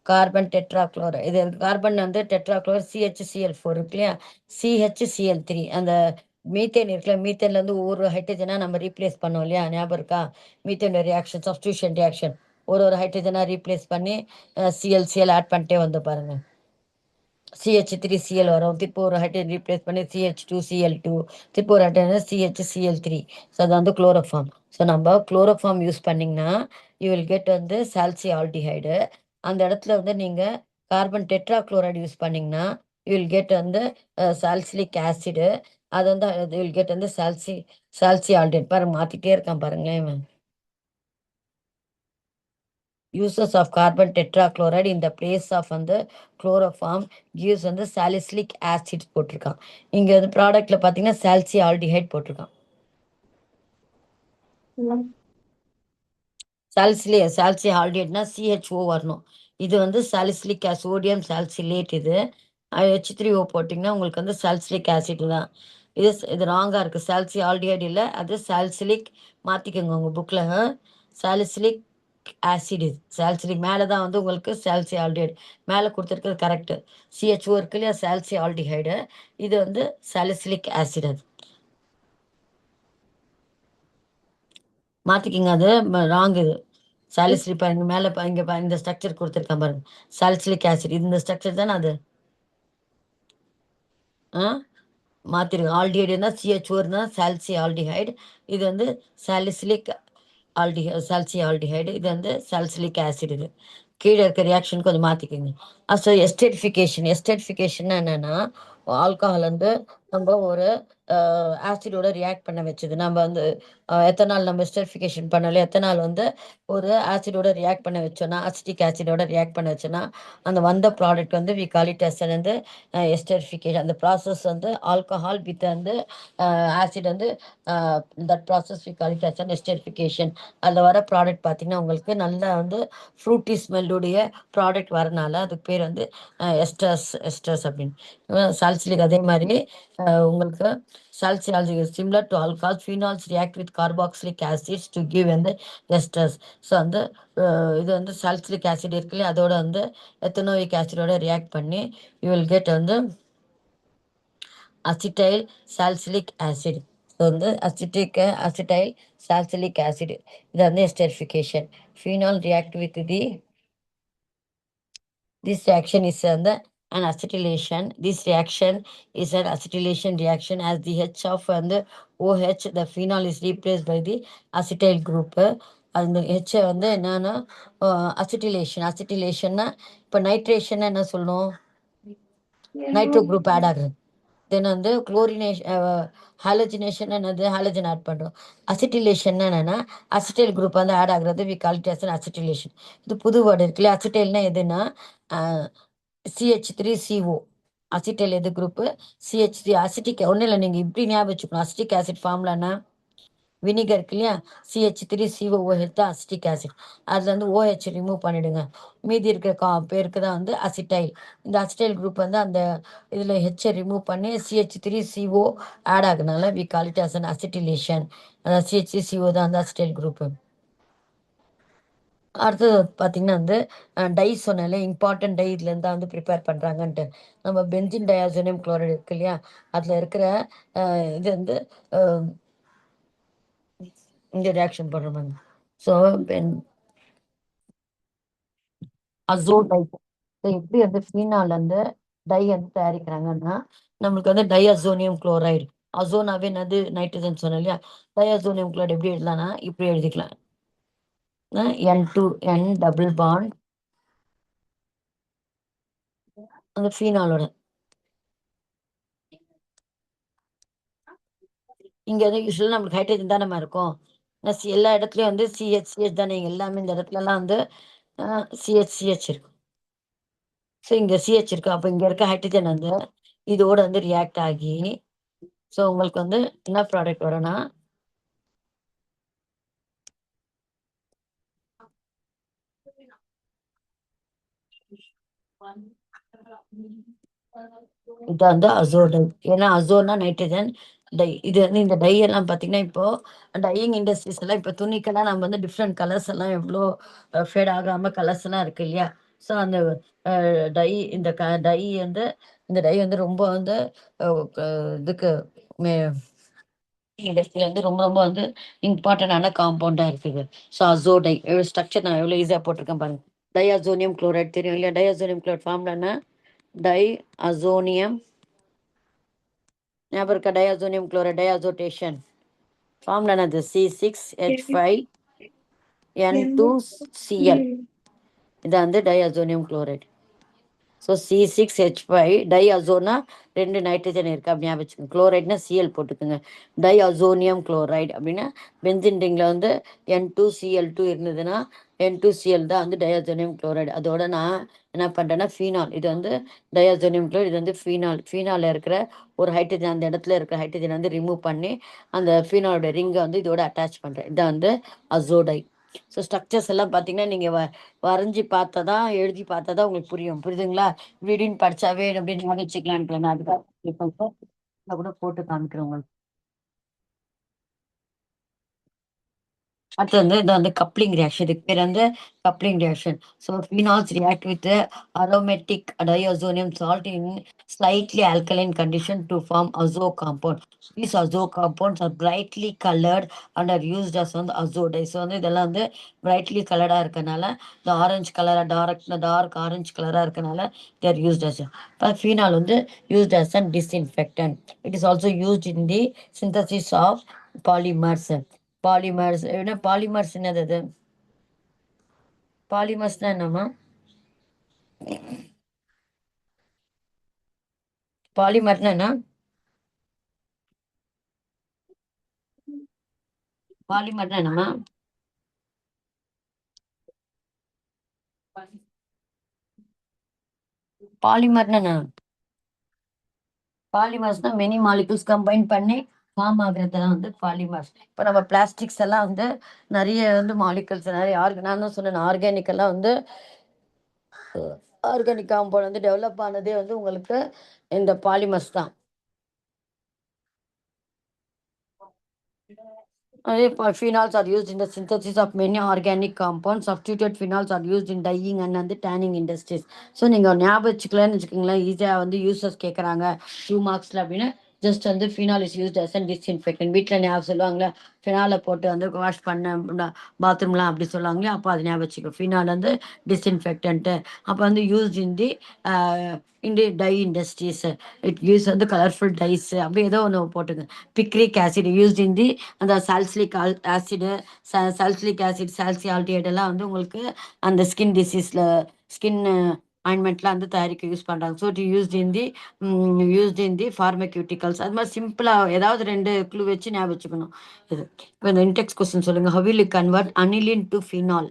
Speaker 1: கார்பன் டெட்ராக்ளோரைடு. இது கார்பன் வந்து டெட்ராக்ளோரைடு CHCl4 இருக்கு இல்லையா, CHCl3. அந்த மீத்தேன் இருக்குல்ல, மீத்தேன்ல இருந்து ஒரு ஹைட்ரஜனா நம்ம ரீப்ளேஸ் பண்ணோம் இல்லையா, ஞாபகம் இருக்கா? மீத்தேன் ரியாக்ஷன் சப்ஸ்டியூஷன் ரியாக்ஷன் ஒரு ஹைட்ரஜனா ரீப்ளேஸ் பண்ணி CL ஆட் பண்ணிட்டே வந்து பாருங்க. CH3Cl வரும். திருப்பி ஒரு ஹைட்ரஜன் ரீப்ளேஸ் பண்ணி CH2Cl2, திருப்பி ஒரு ஹைட்ரஜன் CHCl3. ஸோ அது வந்து குளோரோஃபார்ம். ஸோ நம்ம குளோரோஃபார்ம் யூஸ் பண்ணிங்கன்னா யூ வில் கெட் வந்து சால்சி ஆல்டிஹைடு. அந்த இடத்துல வந்து நீங்கள் கார்பன் டெட்ராக்ளோரைடு யூஸ் பண்ணிங்கன்னா யூ வில் கெட் வந்து சால்சிலிக் ஆசிடு. அது வந்து யூ வில் கெட் வந்து சால்சி ஆல்டிஹைட். பாருங்க மாற்றிட்டே இருக்கான் பாருங்களேன் இவன். uses of carbon tetrachloride in the place of வந்து chloroform gives வந்து salicylic acid போட்டிருக்கான். இங்க வந்து ப்ராடக்ட்ல பார்த்தீங்கன்னா சால்சி ஆல்டிஹைட் போட்டிருக்கான். சால்சி ஆல்டிஹைட்னா CHO வரணும். இது வந்து சாலிசிலிக் சோடியம் சால்சிலேட். இது H3O போட்டிங்கன்னா உங்களுக்கு வந்து சால்சிலிக் ஆசிட் தான். இது ராங்காக இருக்குது. சால்சி ஆல்டிஹைட் இல்லை, அது சால்சிலிக். மாற்றிக்கோங்க உங்கள் புக்கில். Salicylic acid. இது சால்சிலிக் மேலே தான் வந்து உங்களுக்கு சால்சி ஆல்டிஹைடு மேலே கொடுத்துருக்குறது கரெக்டு. CHO இருக்கு இல்லையா, சால்சி ஆல்டிஹைடு. இது வந்து சாலிசிலிக் ஆசிட். அது மாற்றிக்கிங்க, அது ராங். இது சாலிசிலிக் பாருங்க மேலே இங்கே இந்த ஸ்ட்ரக்சர் கொடுத்துருக்கேன் பாருங்க, சாலிசிலிக் ஆசிட். இந்த ஸ்ட்ரக்சர் தானே அது. மாற்றிருங்க. ஆல்டிஹைடு இருந்தால் CHO இருந்தால் சால்சி ஆல்டிஹைடு. இது வந்து சாலிசிலிக் சால்சி ஆல்டிஹைடு. இது வந்து சால்சிலிக் ஆசிட். இது கீழே இருக்க ரியாக்ஷன் கொஞ்சம் மாற்றிக்கோங்க. ஸோ எஸ்டேட்டிஃபிகேஷன் என்னன்னா ஆல்கஹால் வந்து நம்ம ஒரு ஆசிடோட ரியாக்ட் பண்ண வச்சது. நம்ம வந்து எத்தனால் நம்ம எஸ்டரிஃபிகேஷன் பண்ணல, எத்தனால் வந்து ஒரு ஆசிடோட ரியாக்ட் பண்ண வச்சோன்னா, அசிட்டிக் ஆசிடோட ரியாக்ட் பண்ண வச்சோன்னா அந்த வந்த ப்ராடக்ட் வந்து வி கால் இட் அஸ் வந்து எஸ்டரிஃபிகேஷன். அந்த ப்ராசஸ் வந்து ஆல்கஹால் வித் வந்து ஆசிட் வந்து that process we call it as an esterification. அதில் வர ப்ராடக்ட் பார்த்தீங்கன்னா உங்களுக்கு நல்லா வந்து ஃப்ரூட்டி ஸ்மெல்லுடைய ப்ராடக்ட் வரனால அதுக்கு பேர் வந்து எஸ்டர்ஸ் அப்படின்னு. சால்சிலிக் அதே மாதிரி உங்களுக்கு salicylic similar to alcohols, phenols react with carboxylic acids to give வந்து esters. ஸோ வந்து இது வந்து salicylic acid இருக்கு இல்லையா, அதோட வந்து எத்தனோயிக் ஆசிடோட ரியாக்ட் பண்ணி யூ வில் கெட் வந்து அசிட்டைல் சால்சிலிக் ஆசிட். ஸோ வந்து அசிட்டைல் சால்சிலிக் ஆசிட் இது வந்து esterification. Phenol react with the this reaction is an acetylation. This reaction is an acetylation reaction as the H of and the OH, the phenol is replaced by the acetyl group. அந்த H வந்து என்னன்னா அசிட்டிலேஷன். அசிட்டிலேஷன்னா இப்போ nitration என்ன சொல்லணும், nitro group add ஆகுது. Then வந்து chlorination halogenation என்னது, halogen add பண்ணுறோம். அசிட்டிலேஷன் என்னன்னா அசிட்டைல் குரூப் வந்து ஆட் ஆகுறது, we call it as acetylation. இது புது வேர்டு இருக்குல்ல. அசிட்டைல்னா எதுன்னா CH3CO. அசிட்டைல் எது குரூப்பு, CH3. அசிட்டிக் ஒன்றும் இல்லை, நீங்கள் இப்படி ஞாபகம் வச்சுக்கணும். அசிட்டிக் ஆசிட் ஃபார்ம்லான்னா வினிகர் இருக்கு இல்லையா, CH3COOH தான் அசிட்டிக் ஆசிட். அதில் வந்து OH ரிமூவ் பண்ணிடுங்க, மீதி இருக்கிற பேருக்கு தான் வந்து அசிட்டைல். இந்த அசிட்டைல் குரூப் வந்து அந்த இதில் ஹெச்சை ரிமூவ் பண்ணி CH3CO ஆட் ஆகுனால we call it as an acetylation. CH3CO தான் அந்த அசிட்டைல் குரூப்பு. அடுத்தது பார்த்தீங்கன்னா வந்து டை சொன்னாலே இம்பார்ட்டன்ட் டை இதுலேருந்து தான் வந்து ப்ரிப்பேர் பண்ணுறாங்கன்ட்டு. நம்ம பென்சின் டயாசோனியம் குளோரைடு இருக்கு இல்லையா, அதில் இருக்கிற இது வந்து இங்கே ரியாக்ஷன் பண்ணுறாங்க. ஸோ அசோடை எப்படி வந்து ஃபீனால் வந்து டை வந்து தயாரிக்கிறாங்கன்னா, நம்மளுக்கு வந்து டைஅசோனியம் குளோரைடு. அசோனாவே என்னது, நைட்ரஜன் சொன்னோம் இல்லையா. டைஅசோனியம் குளோரைடு எப்படி எழுதலாம்னா இப்படி எழுதிக்கலாம், N2N டபுள் பாண்ட் அந்த ஃபீனாலோட. இங்க வந்து யூஸ்வலாக நம்மளுக்கு ஹைட்ரஜன் தானே இருக்கும். எல்லா இடத்துலயும் வந்து CH தானே, எல்லாமே இந்த இடத்துலலாம் வந்து CH இருக்கும். ஸோ இங்க CH இருக்கு. அப்போ இங்க இருக்க ஹைட்ரஜன் வந்து இதோட வந்து ரியாக்ட் ஆகி ஸோ உங்களுக்கு வந்து என்ன ப்ராடக்ட் வரும்னா இது வந்து அசோடை. ஏன்னா அசோனா நைட்ரஜன் டை. இது வந்து இந்த டை எல்லாம் பார்த்தீங்கன்னா இப்போ டையிங் இண்டஸ்ட்ரீஸ் எல்லாம் இப்போ துணிக்கெல்லாம் நம்ம வந்து டிஃப்ரெண்ட் கலர்ஸ் எல்லாம் எவ்வளோ ஃபேட் ஆகாம கலர்ஸ் எல்லாம் இருக்கு இல்லையா. ஸோ அந்த டை இந்த டை வந்து இந்த டை வந்து ரொம்ப வந்து இதுக்கு இண்டஸ்ட்ரி வந்து ரொம்ப ரொம்ப வந்து இம்பார்ட்டன்டான காம்பவுண்டாக இருக்குது. ஸோ அசோடை ஸ்ட்ரக்சர் நான் எவ்வளோ ஈஸியாக போட்டிருக்கேன் பாருங்க. டைஅசோனியம் குளோரைட் தெரியும் இல்லையா. டைஅசோனியம் குளோரைட் ஃபார்ம்லன்னா டை அசோனியம், ஞாபகம் இருக்கா, டைஅசோனியம் குளோரைட் டைஅசோட்டேஷன் ஃபார்ம்ல என்னது, C6H5N2Cl. இது வந்து டைஅசோனியம் குளோரைட். ஸோ C6H5 டை அசோனா ரெண்டு நைட்ரஜன் இருக்கு அப்படி ஞாபகம் வச்சுக்கோங்க. குளோரைட்னா Cl போட்டுக்கோங்க. டை அசோனியம் குளோரைட் அப்படின்னா பென்சின் ரிங்ல வந்து N2Cl2 இருந்ததுன்னா N2Cl தான் வந்து டைஅசோனியம் குளோரைடு. அதோட நான் என்ன பண்ணுறேன்னா ஃபீனால், இது வந்து டைஅசோனியம் குளோரைடு, இது வந்து ஃபீனால். ஃபீனாலில் இருக்கிற ஒரு ஹைட்ரஜன், அந்த இடத்துல இருக்கிற ஹைட்ரஜன் வந்து ரிமூவ் பண்ணி அந்த ஃபீனாலோட ரிங்கை வந்து இதோட அட்டாச் பண்ணுறேன். இதான் வந்து அசோடை. ஸோ ஸ்ட்ரக்சர்ஸ் எல்லாம் பார்த்தீங்கன்னா நீங்கள் வரைஞ்சி பார்த்ததான் எழுதி பார்த்ததான் உங்களுக்கு புரியும். புரியுதுங்களா. வீடின்னு படிச்சாவே அப்படின்னு ஞாபகம் வச்சுக்கலான்னு நான் அதுக்காக கூட போட்டு காமிக்கிறேன் உங்களுக்கு. அடுத்து வந்து இது வந்து கப்ளிங் ரியாக்ஷன். இதுக்கு பேர் வந்து coupling reaction. So phenols react with the aromatic diazonium salt in slightly alkaline condition to form azo compound. These azo compounds are brightly colored and are used as வந்து azodai. ஸோ வந்து இதெல்லாம் வந்து brightly colored இருக்கனால, இந்த orange கலரா dark orange கலரா இருக்கனால they are used as phenol வந்து used as a disinfectant. It is also used in the synthesis of polymers. Polymers என்ன, பாலிமர்ஸ் என்னது, அது பாலிமர்ஸ்னா என்னம்மா, பாலிமர்னா என்ன, பாலிமர்னா என்னம்மா, பாலிமர்னா என்ன, பாலிமர்ஸ்னா மெனி மாலிகுல்ஸ் கம்பைன் பண்ணி ஃபார்ம் ஆகுறதெல்லாம் வந்து பாலிமர்ஸ். இப்போ நம்ம பிளாஸ்டிக்ஸ் எல்லாம் வந்து நிறைய வந்து மாலிகுல்ஸ் நிறைய நான் தான் சொன்னேன் ஆர்கானிக் எல்லாம் வந்து ஆர்கானிக் காம்பவுண்ட் வந்து டெவலப் ஆனதே வந்து உங்களுக்கு இந்த பாலிமர்ஸ் தான். Phenols are used in the synthesis of many organic compounds. Substituted phenols are used in dyeing and the tanning industries. So நீங்கள் ஞாபகம் வச்சுக்கலான்னு வச்சுக்கோங்களேன், ஈஸியாக வந்து யூசர்ஸ் கேட்குறாங்க 2 மார்க்ஸில் அப்படின்னு. ஜஸ்ட் வந்து phenol is used us and disinfectant. வீட்டில் ஞாபகம் சொல்லுவாங்களே, ஃபினாலை போட்டு வந்து வாஷ் பண்ண பாத்ரூம்லாம் அப்படி சொல்லுவாங்களே, அப்போ அது ஞாபகம் வச்சுக்கோ. ஃபினால் வந்து டிஸ்இன்ஃபெக்டன்ட்டு. அப்போ வந்து used in the dye industries. It use வந்து கலர்ஃபுல் டைஸ் அப்படி ஏதோ ஒன்று போட்டுங்க. Picric acid used in the அந்த salicylic acid, salicylic acid, salicylaldehyde எல்லாம் வந்து உங்களுக்கு அந்த ஸ்கின் டிசீஸில் ஸ்கின் ஆயின்மெண்ட்லாம் வந்து தயாரிக்க யூஸ் பண்ணுறாங்க. So it used in the pharmaceuticals. அது மாதிரி சிம்பிளாக ஏதாவது 2 க்ளூ வச்சு ஞாபகம் வச்சுக்கணும். இது இப்போ இந்த இன்டெக்ஸ் கொஸ்டின் சொல்லுங்கள். How will you convert aniline to phenol?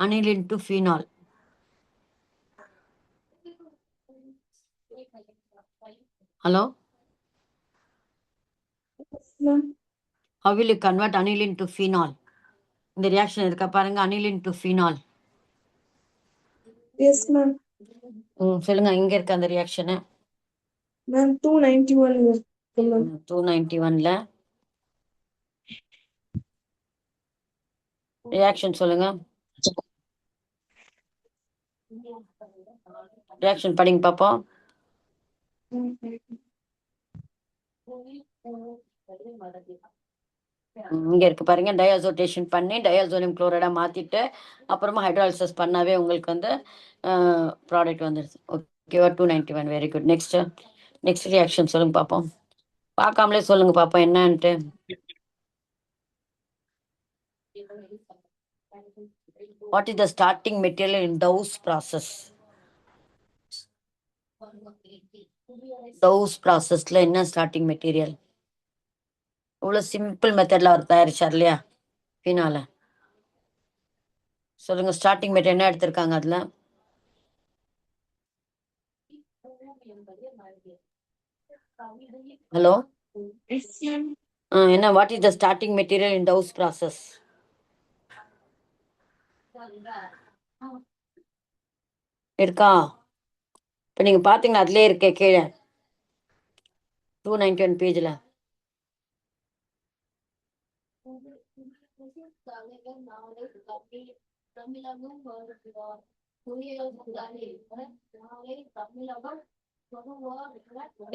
Speaker 1: Aniline to phenol. Hello, how will you convert aniline to phenol? இந்த ரியாக்ஷன் இருக்கா பாருங்க, aniline to phenol.
Speaker 2: Yes, ma'am.
Speaker 1: சொல்லுங்க, இங்க இருக்க அந்த ரியாக்ஷன்.
Speaker 2: Ma'am, 291 இருக்கு ma'am.
Speaker 1: 291ல ரியாக்ஷன் சொல்லுங்க. ரியாக்ஷன் படிங்க பாப்போம். இங்க இருக்கு பாருங்க, டயாசோடேஷன் பண்ணி டயாசோனியம் குளோரைடா மாத்திட்டு அப்புறமா ஹைட்ராலிசிஸ் பண்ணாவே உங்களுக்கு வந்து ப்ராடக்ட் வந்துடுது. ஓகேவா? 291. Very good. நெக்ஸ்ட் ரியாக்ஷன் சொல்லுங்க பாப்போம். பார்க்காமலே சொல்லுங்க பாப்போம் என்னன்ட்டு. What is the starting material in Dow's process? Dow's ப்ராசஸ்ல என்ன ஸ்டார்டிங் மெட்டீரியல்? இவ்வளவு சிம்பிள் மெத்தட்ல அவர் தயாரிச்சார் இல்லையா ஃபினால. சொல்லுங்க, ஸ்டார்டிங் மெட்டீரியல் என்ன எடுத்திருக்காங்க அதுல? ஹலோ, என்ன what is the starting material in Dow's process? இருக்கா? இப்ப நீங்க பாத்தீங்கன்னா அதுலயே இருக்கே கீழே 291 பேஜ்ல.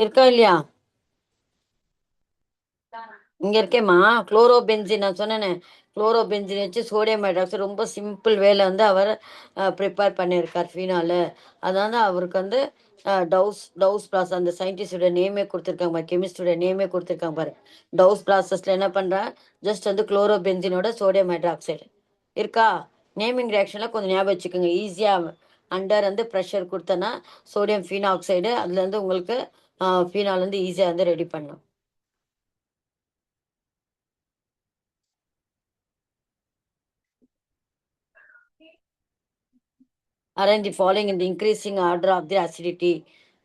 Speaker 1: இருக்கா இல்லையா? இங்க இருக்கேம்மா, குளோரோபென்சின். நான் சொன்னேனே, குளோரோபென்சின் வச்சு சோடியம் ஹைட்ராக்சைடு ரொம்ப சிம்பிள் வேலை வந்து அவர் ப்ரிப்பேர் பண்ணியிருக்கார் ஃபினாலு. அதனால அவருக்கு வந்து டவுஸ் ப்ராசஸ் அந்த சயின்டிஸ்டோட நேமே கொடுத்துருக்காங்க பாரு, கெமிஸ்டோட நேமே கொடுத்துருக்காங்க பாரு. டவுஸ் ப்ராசஸ்ல என்ன பண்றேன், ஜஸ்ட் வந்து குளோரோபென்சினோட சோடியம் ஹைட்ராக்சைடு இருக்கா. நேமிங் ரியாக்ஷன்ல கொஞ்சம் ஞாபகம் வச்சுக்கோங்க. ஈஸியா அண்டர் வந்து ப்ரெஷர் கொடுத்தனா சோடியம் ஃபீனாக்சைடு, அதுல இருந்து உங்களுக்கு ஃபீனால் வந்து ஈஸியா வந்து ரெடி பண்ணும். arrange the following in the increasing order of the acidity.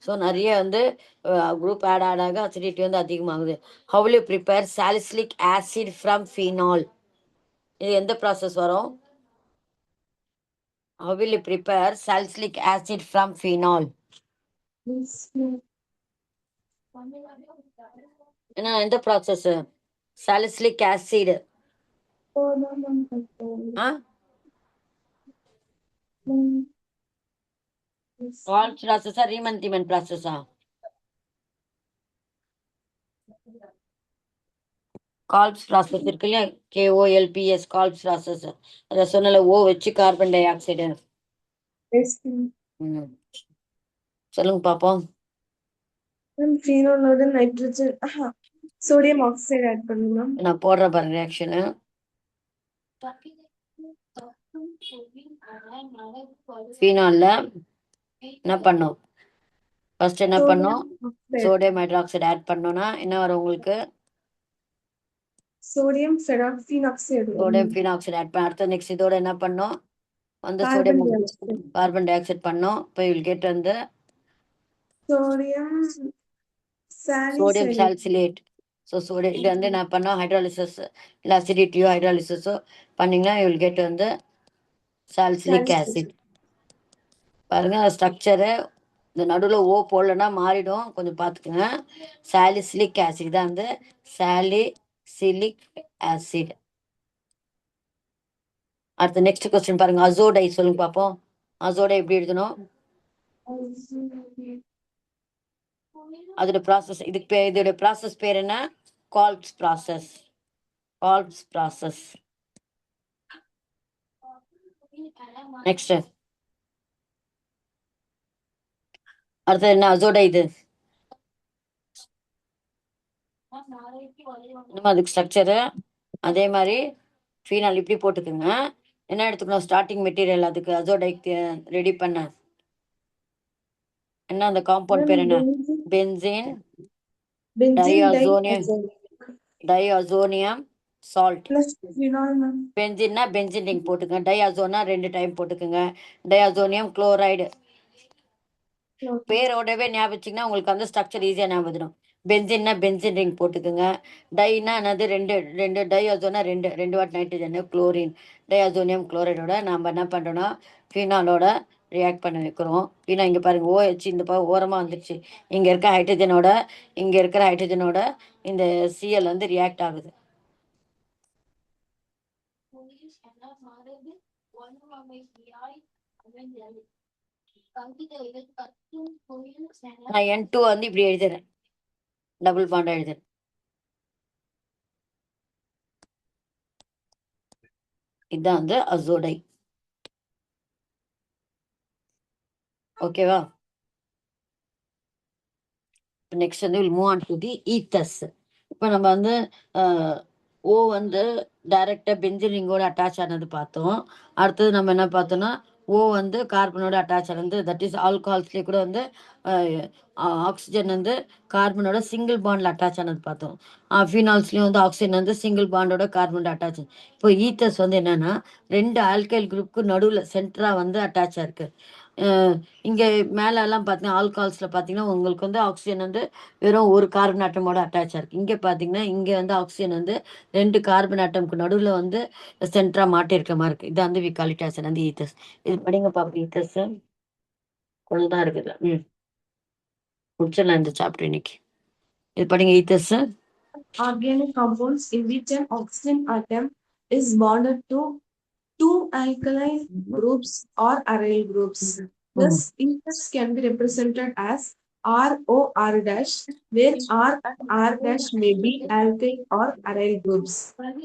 Speaker 1: So நிறைய வந்து குரூப் ஆட் ஆக அசிடிட்டி வந்து அதிகமாகுது. how will you prepare salicylic acid from phenol? இது எந்த ப்ராசஸ் வரும்? how will you prepare salicylic acid from phenol? ஏன்னா எந்த process? salicylic acid. கால்ப்ஸ் ப்ராசஸா Riemann தீமன் ப்ராசஸா? கால்ப்ஸ் process இருக்கு இல்லையா, KOLPS, கால்ப்ஸ் ப்ராசஸ். அதை சொன்னல, ஓ வச்சு கார்பன் டை ஆக்சைடு. சொல்லுங்க பாப்போம்.
Speaker 2: ஃபீனோலோட நைட்ரஜன் சோடியம் ஆக்சைடு ஆட் பண்ணலாம்.
Speaker 1: நான் போடுற பாருங்க ரியாக்ஷனு. ஃபீனால்ல என்ன பண்ணும்? ஃபர்ஸ்ட் என்ன பண்ணும்? சோடியம் ஹைட்ராக்சைடு ஆட் பண்ணோம்னா என்ன வரும் உங்களுக்கு?
Speaker 2: Sodium phenoxide.
Speaker 1: Sodium phenoxide add பண்ண அடுத்த நெக்ஸ்ட் இதோட என்ன பண்ணும்? வந்து சோடியம் கார்பன் டை ஆக்சைடு பண்ணும். இப்போ வில் கெட் வந்து சோடியம் சால்சிலேட். ஸோ சோடியம் இது வந்து என்ன பண்ணோம்? ஹைட்ராலிசிஸ் இல்லை அசிடிட்டியோ ஹைட்ராலிசிஸோ பண்ணீங்கன்னா யூ வில் கெட் வந்து சால்சிலிக் ஆசிட். பாருங்க ஸ்ட்ரக்சரு, இந்த நடுவில் ஓ போடலன்னா மாறிடும், கொஞ்சம் பார்த்துக்குங்க. சாலிசிலிக் ஆசிட் தான் வந்து சாலி சிலிக் ஆசிட். அடுத்த நெக்ஸ்ட் கொஸ்டின் பாருங்க, அசோடை சொல்லுங்க பார்ப்போம். அசோடை எப்படி எழுதணும்? அதோட ப்ராசஸ், இதுக்கு இதோட ப்ராசஸ் பேர் என்ன? கால்ப்ஸ் ப்ராசஸ். கால்ப்ஸ் ப்ராசஸ். நெக்ஸ்ட் அடுத்தது என்ன? அசோடை இது இன்னும் அதுக்கு ஸ்ட்ரக்சரு அதே மாதிரி ஃபீனால் இப்படி போட்டுக்குங்க. என்ன எடுத்துக்கணும்? ஸ்டார்டிங் மெட்டீரியல் அதுக்கு அசோடைக்கு ரெடி பண்ண என்ன அந்த காம்பவுண்ட் பேர் என்ன? Benzene diazonium salt. பென்சின்னா பென்சின் ரிங் போட்டுக்கங்க. டைஅசோனா 2 டைம் போட்டுக்கோங்க. டைஅசோனியம் குளோரைடு பேரோடவே ஞாபகம் வச்சிங்கன்னா உங்களுக்கு அந்த ஸ்ட்ரக்சர் ஈஸியாக ஞாபகம் வந்துடும். பென்சின்னா பென்சின் ரிங் போட்டுக்கோங்க. டைனா என்னது? ரெண்டு டைஅசோனா ரெண்டு வாட் நைட்ரஜன் குளோரின். டைஅசோனியம் குளோரைடோட நம்ம என்ன பண்ணுறோன்னா ஃபீனாலோட ரியாக்ட் பண்ண வைக்கிறோம். ஃபீனா இங்கே பாருங்கள் OH இந்த ஓரமாக வந்துடுச்சு. இங்கே இருக்க ஹைட்ரஜனோட இங்கே இருக்கிற ஹைட்ரஜனோட இந்த Cl வந்து ரியாக்ட் ஆகுது. நான் N2 வந்து இப்படி எழுதுறேன், டபுள் பாண்ட் எழுதுறேன். இதுதான் வந்து அசோடை. ஓகேவா? நெக்ஸ்ட் வந்து will move on to the ethers. இப்போ நம்ம வந்து ஓ வந்து டைரக்டா பென்சின் ரிங்கோட அட்டாச் ஆனது பார்த்தோம். அடுத்தது நம்ம என்ன பார்த்தோம்னா ஓ வந்து கார்பனோட அட்டாச் ஆனது, தட் இஸ் ஆல்கஹால்ஸ்லேயே கூட வந்து ஆக்சிஜன் வந்து கார்பனோட சிங்கிள் பாண்டில் அட்டாச் ஆனது பார்த்தோம். ஃபீனால்ஸ்லேயும் வந்து ஆக்சிஜன் வந்து சிங்கிள் பாண்டோட கார்பனோட அட்டாச். இப்போ ஈத்தர்ஸ் வந்து என்னன்னா 2 ஆல்கைல் குரூப்புக்கு நடுவில் சென்டரா வந்து அட்டாச் ஆயிருக்கு. இங்கே மேலெல்லாம் பார்த்தீங்கன்னா ஆல்கஹால்ஸில் பார்த்தீங்கன்னா உங்களுக்கு வந்து ஆக்சிஜன் வந்து வெறும் ஒரு கார்பன் ஆட்டமோட அட்டாச் ஆயிருக்கு. இங்கே பார்த்தீங்கன்னா இங்கே வந்து ஆக்சிஜன் வந்து 2 கார்பன் ஆட்டம்க்கு நடுவில் வந்து சென்டரா மாட்டிருக்க மாதிரி இருக்கு. இது வந்து வி கால் இட் ஆஸ் வந்து ஈத்தர்ஸ். இது படிங்க பாப்போம். ஈத்தர்ஸ் கொஞ்சம் தான் இருக்குது. முடிச்சிடலாம் இந்த சாப்டர் இன்னைக்கு. இது படிங்க ethers.
Speaker 2: Organic compounds in which an oxygen atom is bonded to two alkyl groups or aryl groups. Thus, ethers can be represented as R O R dash, where R and R dash may be alkyl or aryl groups.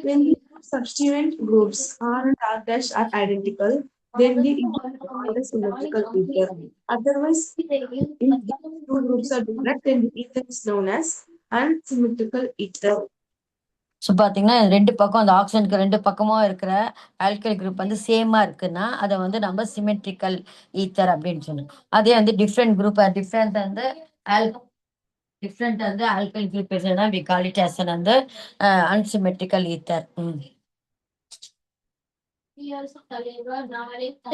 Speaker 2: When the two substituent groups R and R dash are identical, then the ether is called a symmetrical ether. Otherwise, if these two groups are different, then the ether is known as unsymmetrical ether.
Speaker 1: So பார்த்தீங்கன்னா 2 பக்கம் அந்த ஆக்சிஜனுக்கு 2 பக்கமும் இருக்கிற alkyl group வந்து சேமாக இருக்குன்னா அதை வந்து நம்ம சிமெட்ரிக்கல் ஈத்தர் அப்படின்னு சொல்லணும். அதே வந்து டிஃப்ரெண்ட் குரூப் டிஃப்ரெண்ட் வந்து ஆல்கைல் குரூப் இருந்ததுன்னா வி கால் இட் ஆஸ் வந்து அன்சிமெட்ரிக்கல் ஈத்தர்.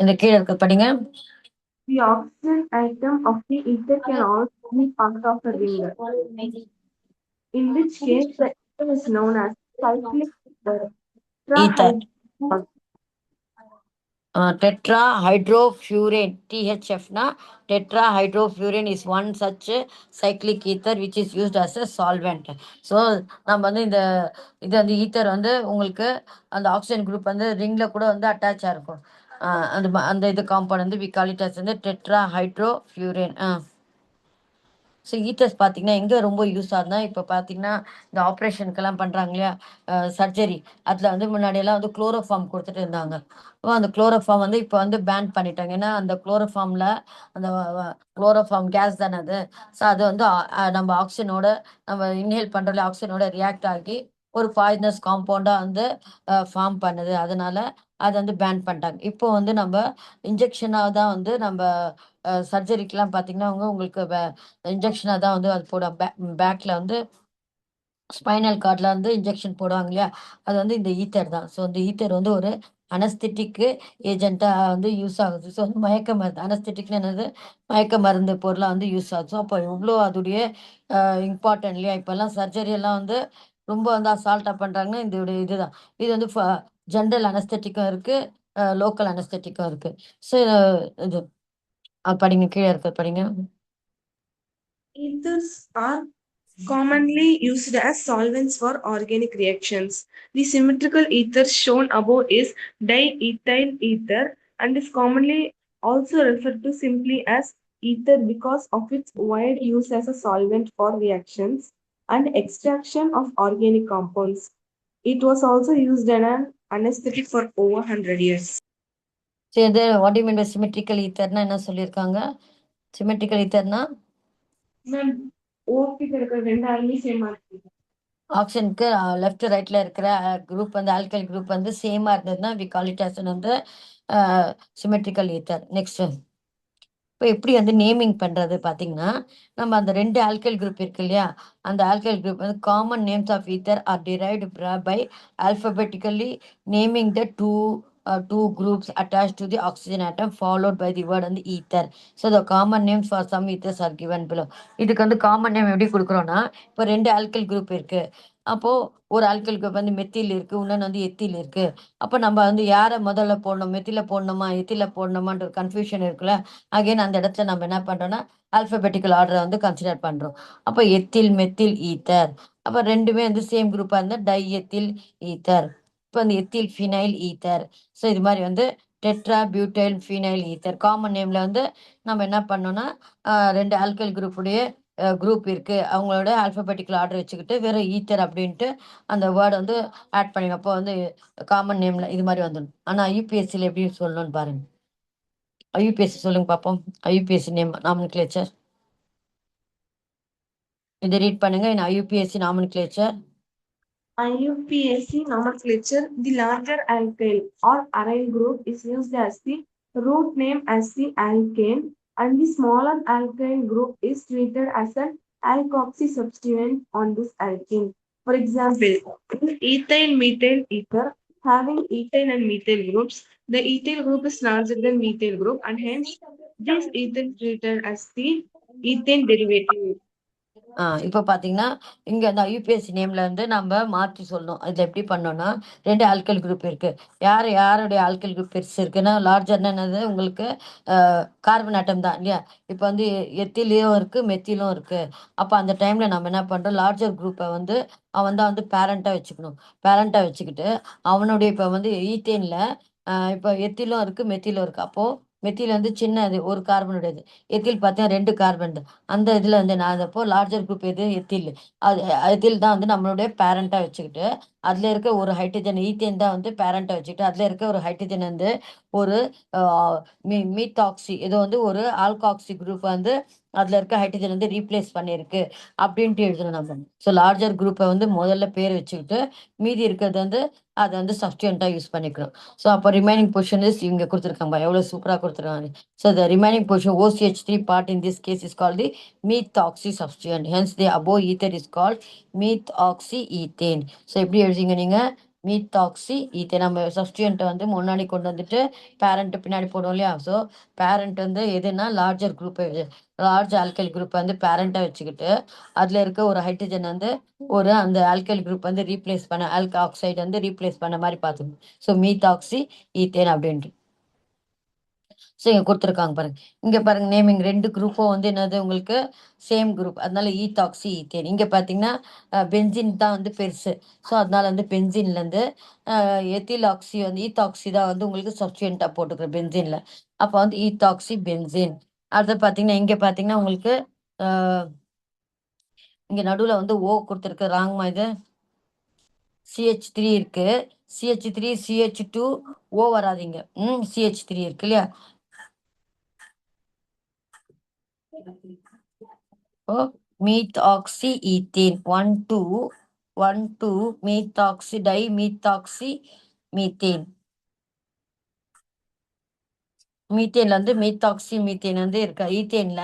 Speaker 1: இந்த கீழே இருக்க படிங்க.
Speaker 2: The oxygen atom of the ether can also be part of a ring, in which case the ether is known as cyclic ether.
Speaker 1: Tetrahydrofurane, THF na tetrahydrofurane is one such cyclic ether which is used as a solvent. So நம்ம வந்து இது வந்து ether வந்து உங்களுக்கு அந்த oxygen group வந்து ரிங்ல கூட வந்து அட்டாச் ஆயிருக்கும். அந்த இது காம்பவுண்ட் வந்து வி கால் இட் அஸ் வந்து டெட்ராஹைட்ரோஃபியூரேன். ஸோ ஈத்தர்ஸ் பார்த்தீங்கன்னா எங்கே ரொம்ப யூஸ் ஆகுதுன்னா இப்போ பார்த்தீங்கன்னா இந்த ஆப்ரேஷனுக்கெல்லாம் பண்ணுறாங்க இல்லையா, சர்ஜரி, அதில் வந்து முன்னாடியெல்லாம் வந்து குளோரோஃபார்ம் கொடுத்துட்டு இருந்தாங்க. அந்த குளோரோஃபார்ம் வந்து இப்போ வந்து பேன் பண்ணிட்டாங்க. ஏன்னா அந்த குளோரோஃபார்மில் அந்த குளோரோஃபார்ம் கேஸ் தானே அது. ஸோ அது வந்து நம்ம ஆக்சிஜனோட நம்ம இன்ஹேல் பண்ணுறதுல ஆக்சிஜனோட ரியாக்ட் ஆகி ஒரு பாய்சனஸ் காம்பவுண்டாக வந்து ஃபார்ம் பண்ணுது. அதனால அதை வந்து பேன் பண்ணிட்டாங்க. இப்போ வந்து நம்ம இன்ஜெக்ஷனாக தான் வந்து நம்ம சர்ஜரிக்கெலாம் பார்த்தீங்கன்னா உங்களுக்கு இன்ஜெக்ஷனாக தான் வந்து அது பேக்கில் வந்து ஸ்பைனல் கார்டில் வந்து இன்ஜெக்ஷன் போடுவாங்க இல்லையா, அது வந்து இந்த ஈத்தர் தான். ஸோ இந்த ஈத்தர் வந்து ஒரு அனஸ்தெட்டிக் ஏஜென்ட்டாக வந்து யூஸ் ஆகுது. ஸோ வந்து மயக்க மருந்து, அனஸ்தெட்டிக்னு என்னது, மயக்க மருந்து பொருளாக வந்து யூஸ் ஆகுது. ஸோ அப்போ இவ்வளோ அதோடைய இம்பார்ட்டன்ட் இல்லையா. இப்போல்லாம் சர்ஜரி எல்லாம் வந்து ரொம்ப வந்து அசால்ட்டாக பண்ணுறாங்கன்னா இதோடைய இதுதான். இது வந்து ஜென்ரல் அனஸ்தெட்டிக்கும் இருக்குது, லோக்கல் அனஸ்தெட்டிக்கும் இருக்குது. ஸோ இது படிங்க, கீழே இருக்க படிங்க.
Speaker 2: Ethers are commonly used as solvents for organic reactions. The symmetrical ether shown above is diethyl ether and is commonly also referred to simply as ether because of its wide use as a solvent for reactions and extraction of organic compounds. It was also used as an anesthetic for over 100 years.
Speaker 1: சரி, இது what you mean by symmetrical ஈத்தர்னா என்ன சொல்லியிருக்காங்க? Symmetrical ஈத்தர்னா
Speaker 2: ma'am ஓபிக்கு இருக்கிற ரெண்டு ஆளுமே சேமா இருக்கு.
Speaker 1: ஆக்சிஜனுக்கு left ரைட்ல இருக்கிற குரூப் வந்து ஆல்கைல் குரூப் வந்து சேமா இருந்ததுன்னா வி கால் இட் அஸ் வந்து சிமெட்ரிக்கல் ஈத்தர். நெக்ஸ்ட் இப்போ எப்படி வந்து நேமிங் பண்ணுறது பார்த்தீங்கன்னா, நம்ம அந்த ரெண்டு ஆல்கைல் குரூப் இருக்கு இல்லையா, அந்த ஆல்கைல் குரூப் வந்து common names of ether are derived by alphabetically naming the two groups attached to the oxygen atom followed by the word and the ether. So the common names for some ethers are given below. இதுக்கு வந்து common name எப்படி கொடுக்குறோன்னா, இப்போ ரெண்டு alkyl group இருக்கு, அப்போ ஒரு alkyl group வந்து methyl இருக்கு, இன்னொன்று வந்து எத்தில் இருக்கு. அப்போ நம்ம வந்து யாரை முதல்ல போடணும், மெத்தில போடணுமா எத்தில போடணுமான்ற ஒரு கன்ஃபியூஷன் இருக்குல்ல. அகைன் அந்த இடத்துல நம்ம என்ன பண்றோம்னா ஆல்பபெட்டிக்கல் ஆர்டரை வந்து கன்சிடர் பண்றோம். அப்போ எத்தில் மெத்தில் ஈத்தர், அப்போ ரெண்டுமே வந்து சேம் குரூப்பா இருந்தால் டை எத்தில் ஈத்தர். இப்போ அந்த எத்தில் ஃபினைல் ஈத்தர். ஸோ இது மாதிரி வந்து tetra butyl phenyl ether. Common நேம்ல வந்து நம்ம என்ன பண்ணோம்னா ரெண்டு ஆல்கைல் குரூப்புடைய குரூப் இருக்கு, அவங்களோட ஆல்பபெட்டிக்கல் ஆர்டர் வச்சுக்கிட்டு வெறும் ஈத்தர் அப்படின்ட்டு அந்த வேர்டை வந்து ஆட் பண்ணிடும். அப்போ வந்து காமன் நேம்ல இது மாதிரி வந்துடும். ஆனால் யூபிஎஸ்சியில் எப்படி சொல்லணும்னு பாருங்க. ஐயூபிஎஸ்சி சொல்லுங்க பார்ப்போம். ஐயூபிஎஸ்சி நேம் நாமன்கிளேச்சர் இதை ரீட் பண்ணுங்க. in IUPSC nomenclature
Speaker 2: IUPAC nomenclature, the larger alkyl or aryl group is used as the root name as the alkane, and the smaller alkyl group is treated as an alkoxy substituent on this alkene. For example, in ethyl methyl ether having ethyl and methyl groups, the ethyl group is larger than methyl group, and hence this ethyl treated as the ethane derivative.
Speaker 1: இப்போ பார்த்தீங்கன்னா இங்கே அந்த UPSC நேம்ல வந்து நம்ம மாற்றி சொல்லணும். இதில் எப்படி பண்ணோம்னா ரெண்டு ஆல்கல் குரூப் இருக்கு, யாருடைய ஆல்கல் குரூப் பெருசு இருக்குன்னா லார்ஜர்னா என்னது உங்களுக்கு கார்பன் ஆட்டம் தான் இல்லையா. இப்போ வந்து எத்திலும் இருக்கு மெத்திலும் இருக்கு. அப்போ அந்த டைம்ல நம்ம என்ன பண்றோம், லார்ஜர் குரூப்பை வந்து அவன் தான் வந்து பேரண்டா வச்சுக்கணும். பேரண்டா வச்சுக்கிட்டு அவனுடைய இப்போ வந்து ஈத்தேன்ல இப்போ எத்திலும் இருக்கு மெத்திலும் இருக்கு. அப்போ மெத்தில் வந்து சின்னது ஒரு கார்பனுடையது, எத்தில் பார்த்தீங்கன்னா ரெண்டு கார்பன். அந்த இதில் வந்து நான் அப்போ லார்ஜர் குரூப் எது எத்தில், அது எத்தில் தான் வந்து நம்மளுடைய பேரண்ட்டாக வச்சுக்கிட்டு அதில் இருக்க ஒரு ஹைட்ரஜன் ஈத்தேன் தான் வந்து பேரண்ட்டாக வச்சுக்கிட்டு அதில் இருக்க ஒரு ஹைட்ரஜன் வந்து ஒரு மீத்தாக்சி ஏதோ வந்து ஒரு ஆல்காக்சி குரூப் வந்து அதில் இருக்க ஹைட்ரஜன் வந்து ரீப்ளேஸ் பண்ணியிருக்கு அப்படின்ட்டு எழுதணும் நம்ம. ஸோ லார்ஜர் குரூப்பை வந்து முதல்ல பேர் வச்சுக்கிட்டு மீதி இருக்கிறது வந்து அதை வந்து சப்ஸ்டியூண்ட்டாக யூஸ் பண்ணிக்கணும். ஸோ அப்போ ரிமைனிங் பொசிஷன் இஸ் இங்கே கொடுத்துருக்காங்க, எவ்வளோ சூப்பராக கொடுத்துருக்காங்க. So the remaining portion OCH3 part in this case is called the methoxy substituent. Hence the above ether is called methoxyethane. So எப்படி எழுதிங்க நீங்க மீத்தாக்சி ஈத்தேன். நம்ம சப்ஸ்டியூண்ட்டை வந்து முன்னாடி கொண்டு வந்துட்டு பேரண்ட் பின்னாடி போடுவோம் இல்லையா. ஸோ பேரண்ட் வந்து எதுனா லார்ஜர் குரூப்பை லார்ஜ் ஆல்கைல் குரூப்பை வந்து பேரண்ட்டாக வச்சுக்கிட்டு அதில் இருக்க ஒரு ஹைட்ரஜன் வந்து ஒரு அந்த ஆல்கைல் குரூப் வந்து ரீப்ளேஸ் பண்ண ஆல்கா ஆக்சைடு வந்து ரீப்ளேஸ் பண்ண மாதிரி பார்த்துக்கணும். ஸோ மீத்தாக்சி ஈத்தேன் அப்படின்ட்டு. ஸோ இங்கே கொடுத்துருக்காங்க பாருங்க. இங்கே பாருங்க நேமிங் ரெண்டு குரூப்பும் வந்து என்னது உங்களுக்கு சேம் குரூப், அதனால ஈத்தாக்சி ஈத்தேன். இங்கே பார்த்தீங்கன்னா பென்சின் தான் வந்து பெருசு. ஸோ அதனால வந்து பென்சின்லேருந்து எத்தில் ஆக்சி வந்து ஈத்தாக்சி தான் வந்து உங்களுக்கு சப்ஸ்டியூண்ட்டாக போட்டுக்கிறேன் பென்சினில். அப்போ வந்து ஈத்தாக்சி பென்சின். அடுத்து பார்த்தீங்கன்னா இங்கே பார்த்தீங்கன்னா உங்களுக்கு இங்கே நடுவில் வந்து ஓ கொடுத்துருக்கு, ராங்மா இது CH3 இருக்கு. CH3 CH2 ஓ வராதிங்க. CH3 இருக்கு இல்லையா. methoxyethane 1 2 methoxy dimethoxy methane. மீத்தேன்ல வந்து மீத்தாக்சி மீத்தேன் வந்து இருக்கு. ஈத்தேன்ல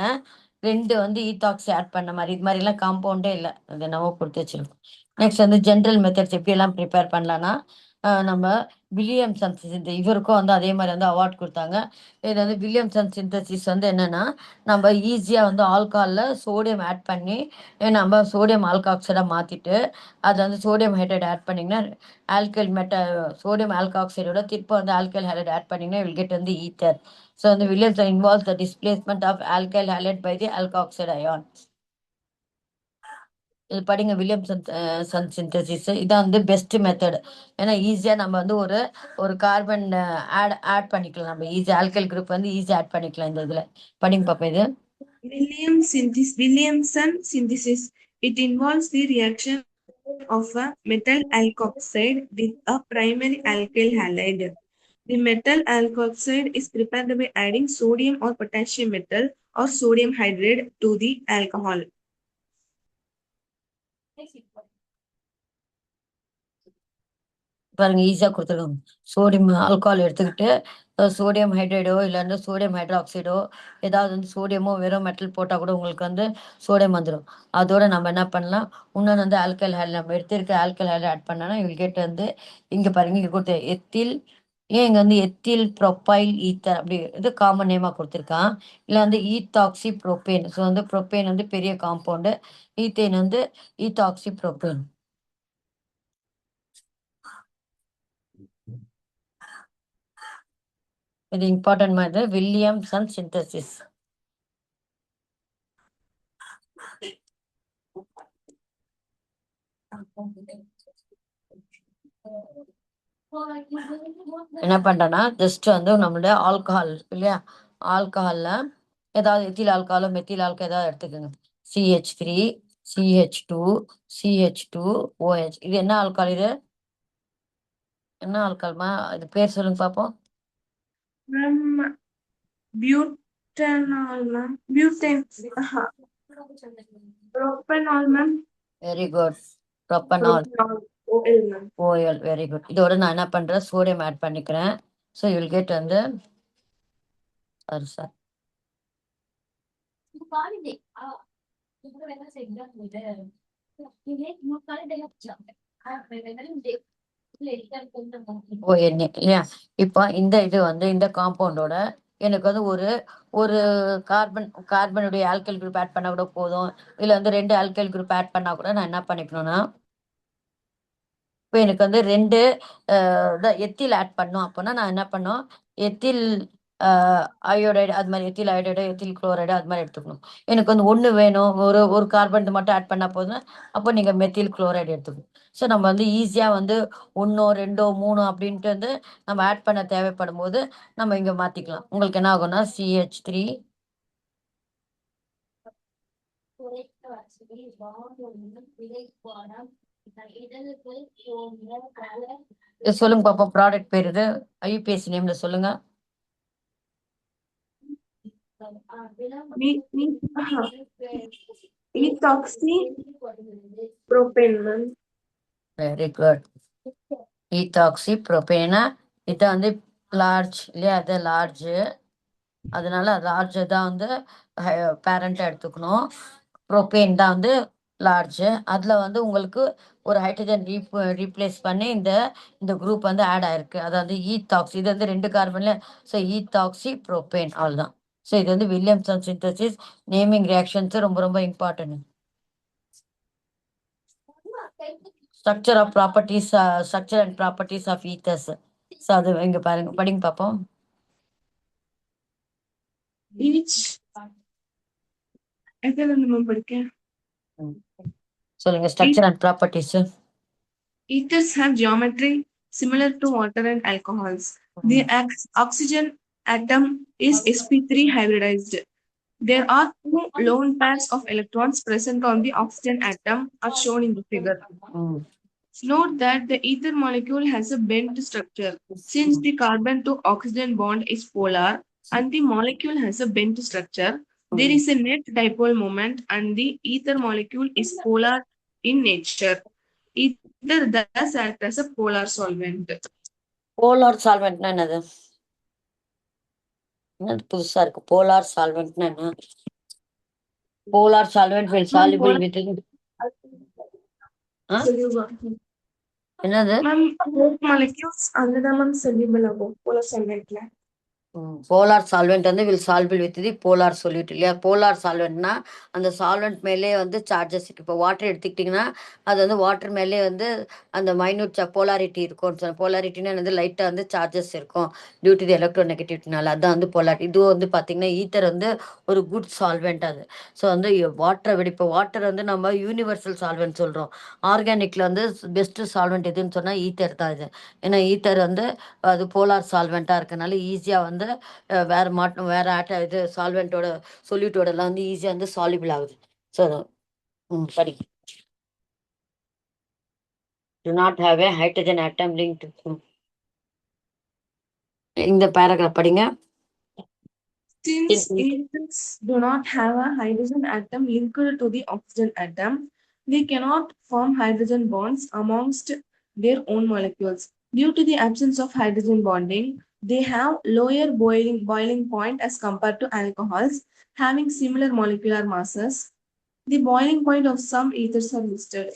Speaker 1: ரெண்டு வந்து ஈத்தாக்சி ஆட் பண்ண மாதிரி இது மாதிரிலாம் காம்பவுண்டே இல்லை, அது நம்ம கொடுத்து வச்சிருக்கோம். நெக்ஸ்ட் வந்து ஜென்ரல் மெத்தட்ஸ் எப்படி எல்லாம் ப்ரிப்பேர் பண்ணலாம்னா நம்ம வில்லியம்சன் இந்த இவருக்கும் வந்து அதே மாதிரி வந்து அவார்ட் கொடுத்தாங்க. இது வந்து வில்லியம்சன் சிந்தசிஸ் வந்து என்னன்னா நம்ம ஈஸியாக வந்து ஆல்காலில் சோடியம் ஆட் பண்ணி நம்ம சோடியம் ஆல்காக்சைடாக மாற்றிட்டு அதை வந்து சோடியம் ஹைட்ரைட் ஆட் பண்ணிங்கன்னா ஆல்கைல் சோடியம் ஆல்காக்சைடோட திருப்ப வந்து ஆல்கைல் ஹைட்ரைட் ஆட் பண்ணிங்கன்னா வில் கெட் வந்து ஈத்தர். ஸோ வந்து Williamson involves the displacement of alkyl hydride by the alkoxide ion. இது படிங்க, வில்லியம்சன் சன் சிந்தசிஸ். இதான் வந்து பெஸ்ட் மெத்தட். ஏன்னா ஈஸியாக நம்ம வந்து ஒரு ஒரு கார்பன் ஆட் பண்ணிக்கலாம். நம்ம ஈஸி ஆல்கைல் குரூப் வந்து ஈஸியாக ஆட் பண்ணிக்கலாம் இந்த இதில். படிங்க பாப்பா இது.
Speaker 2: Williamson synthesis. It involves the reaction of a metal alkoxide with a primary alkyl halide. The metal alkoxide is prepared by adding sodium or potassium metal or sodium hydride to the alcohol.
Speaker 1: பாருங்க, ஈஸியாக கொடுத்துருக்காங்க. Sodium alcohol எடுத்துக்கிட்டு sodium ஹைட்ரைடோ இல்லைன்னா sodium ஹைட்ராக்சைடோ ஏதாவது வந்து சோடியமோ வெறும் metal போட்டால் கூட உங்களுக்கு வந்து சோடியம் வந்துடும். அதோட நம்ம என்ன பண்ணலாம், இன்னொன்று வந்து ஆல்கல் ஹைட் நம்ம எடுத்திருக்க ஆல்கல் ஹைட் ஆட் பண்ணோன்னா இவங்க கேட்டு வந்து இங்கே பாருங்க, இங்கே கொடுத்த எத்தில், ஏன் இங்கே வந்து எத்தில் ப்ரொப்பைல் ஈத்தர் அப்படி இது காமன் நேமாக கொடுத்துருக்கான். இல்லை வந்து ஈத்தாக்சி ப்ரோப்பேன். ஸோ வந்து ப்ரோப்பேன் வந்து பெரிய காம்பவுண்டு, ஈத்தேன் வந்து ஈத்தாக்சி ப்ரோப்பேன். இது இம்பார்ட்டன்ட் மாதிரி வில்லியம்சன் சிந்தசிஸ். என்ன பண்றேன்னா ஜஸ்ட் வந்து நம்மளோட ஆல்கஹால் இல்லையா, ஆல்கஹால்ல ஏதாவது எத்தில் ஆல்கஹாலோ மெத்தில் ஆல்கஹால் ஏதாவது எடுத்துக்கோங்க. CH3 CH2 CH2 OH. இது என்ன ஆல்கஹால்? இது என்ன ஆல்கஹால்மா? இது பேர் சொல்லுங்க பாப்போம்.
Speaker 2: Butanol, ma'am. Butane. Propanol, ma'am.
Speaker 1: Very good. Propanol
Speaker 2: Propanol. OL, ma'am.
Speaker 1: OL. Very good. இதோட நான் என்ன பண்றேன், சோடியம் ஆட் பண்ணிக்கிறேன். ஸோ யூ வில் கெட் வந்து சாரி ONA இல்லையா. இப்போ இந்த இது வந்து இந்த காம்பவுண்டோட எனக்கு வந்து ஒரு ஒரு கார்பனுடைய ஆல்கைல் குரூப் ஆட் பண்ணா கூட போதும். இல்லை வந்து 2 ஆல்கைல் குரூப் ஆட் பண்ணா கூட நான் என்ன பண்ணிக்கணும்னா, இப்போ எனக்கு வந்து 2 எத்தில் ஆட் பண்ணும். அப்போனா நான் என்ன பண்ணும், எத்தில் அயோடைடு அது மாதிரி, எத்தில் அயோடைடு எத்தில் குளோரைடு அது மாதிரி எடுத்துக்கணும். எனக்கு வந்து ஒன்று வேணும், ஒரு ஒரு கார்பன் மட்டும் ஆட் பண்ணால் போதும், அப்போ நீங்கள் மெத்தில் குளோரைடு எடுத்துக்கணும். ஸோ நம்ம வந்து ஈஸியாக வந்து 1 2 3 அப்படின்ட்டு வந்து நம்ம ஆட் பண்ண தேவைப்படும் போது நம்ம இங்கே மாற்றிக்கலாம். உங்களுக்கு என்ன ஆகும்னா CH3 சொல்லுங்க பாப்பா. ப்ராடக்ட் பேர் இது IUPAC நேம்ல சொல்லுங்க.
Speaker 2: Ethoxy propane, ma'am.
Speaker 1: Very good. Ethoxy ப்ரோபேனா இது வந்து லார்ஜ் இல்லையா, அது லார்ஜ். அதனால லார்ஜ் தான் வந்து பேரண்ட்டாக எடுத்துக்கணும். ப்ரோபேன் தான் வந்து லார்ஜ். அதில் வந்து உங்களுக்கு ஒரு ஹைட்ரஜன் ரீப்ளேஸ் பண்ணி இந்த இந்த குரூப் வந்து ஆட் ஆயிருக்கு. அதாவது ஈத்தாக்சி. இது வந்து 2 கார்பன்ல. ஸோ ஈத்தாக்சி ப்ரோபேன் அவ்வளோதான். ஸோ இது வந்து வில்லியம்சன் சிந்தசிஸ். நேமிங் ரியாக்ஷன்ஸ் ரொம்ப ரொம்ப important. Structure of properties, structure and properties of ethers. So அது இங்க பாருங்க, படிங்க பார்ப்போம்.
Speaker 2: Each. எத்தனை நம்ம படிக்க?
Speaker 1: சொல்லுங்க, structure and properties.
Speaker 2: Ethers have geometry similar to water and alcohols. The oxygen atom is sp3 hybridized. There are 2 lone pairs of electrons present on the oxygen atom are shown in the figure. Note that the ether molecule has a bent structure. Since the carbon to oxygen bond is polar and the molecule has a bent structure, there is a net dipole moment and the ether molecule is polar in nature. Ether thus acts as a polar solvent.
Speaker 1: Polar சால்வெண்ட்னா என்னது? என்னது புதுசா இருக்கு? Polar சால்வெண்ட்னா என்ன? Polar solvent will soluble with என்னது?
Speaker 2: Ma'am, both molecules under the soluble ஆகும் polar solventல.
Speaker 1: Polar solvent வந்து will soluble with the polar solute இல்லையா. போலார் சால்வெண்ட்னா அந்த சால்வெண்ட் மேலே வந்து சார்ஜஸ் இருக்கு. இப்போ வாட்டர் எடுத்துக்கிட்டிங்கன்னா அது வந்து வாட்டர் மேலே வந்து அந்த மைன்யூட் போலாரிட்டி இருக்கும். போலாரிட்டினா வந்து லைட்டாக வந்து சார்ஜஸ் இருக்கும் டியூ டு தி எலக்ட்ரோ நெகட்டிவிட்டினால. அதான் வந்து போலாரிட்டி. இது வந்து பார்த்தீங்கன்னா ஈத்தர் வந்து ஒரு குட் சால்வெண்ட் அது. ஸோ வந்து வாட்டரை விட இப்போ வாட்டர் வந்து நம்ம யூனிவர்சல் சால்வெண்ட் சொல்கிறோம். ஆர்கானிக்கில் வந்து பெஸ்ட்டு சால்வெண்ட் எதுன்னு சொன்னால் ஈத்தர் தான் இது. ஏன்னா ஈத்தர் வந்து அது போலார் சால்வெண்ட்டாக இருக்கனால ஈஸியாக வந்து வேறு மாட்டும் வேறு இது சால்வெண்ட்டோட சொல்யூட்டோடலாம் வந்து ஈஸியாக வந்து சால்யூபிள் ஆகுது. ஸோ படி. Do not have a hydrogen atom linked to. இந்த பேராகிராஃப் படிங்க.
Speaker 2: Since ethers do not have a hydrogen atom linked to the oxygen atom, they cannot form hydrogen bonds amongst their own molecules. Due to the absence of hydrogen bonding, they have lower boiling point as compared to alcohols having similar molecular masses. The boiling point of some ethers are listed.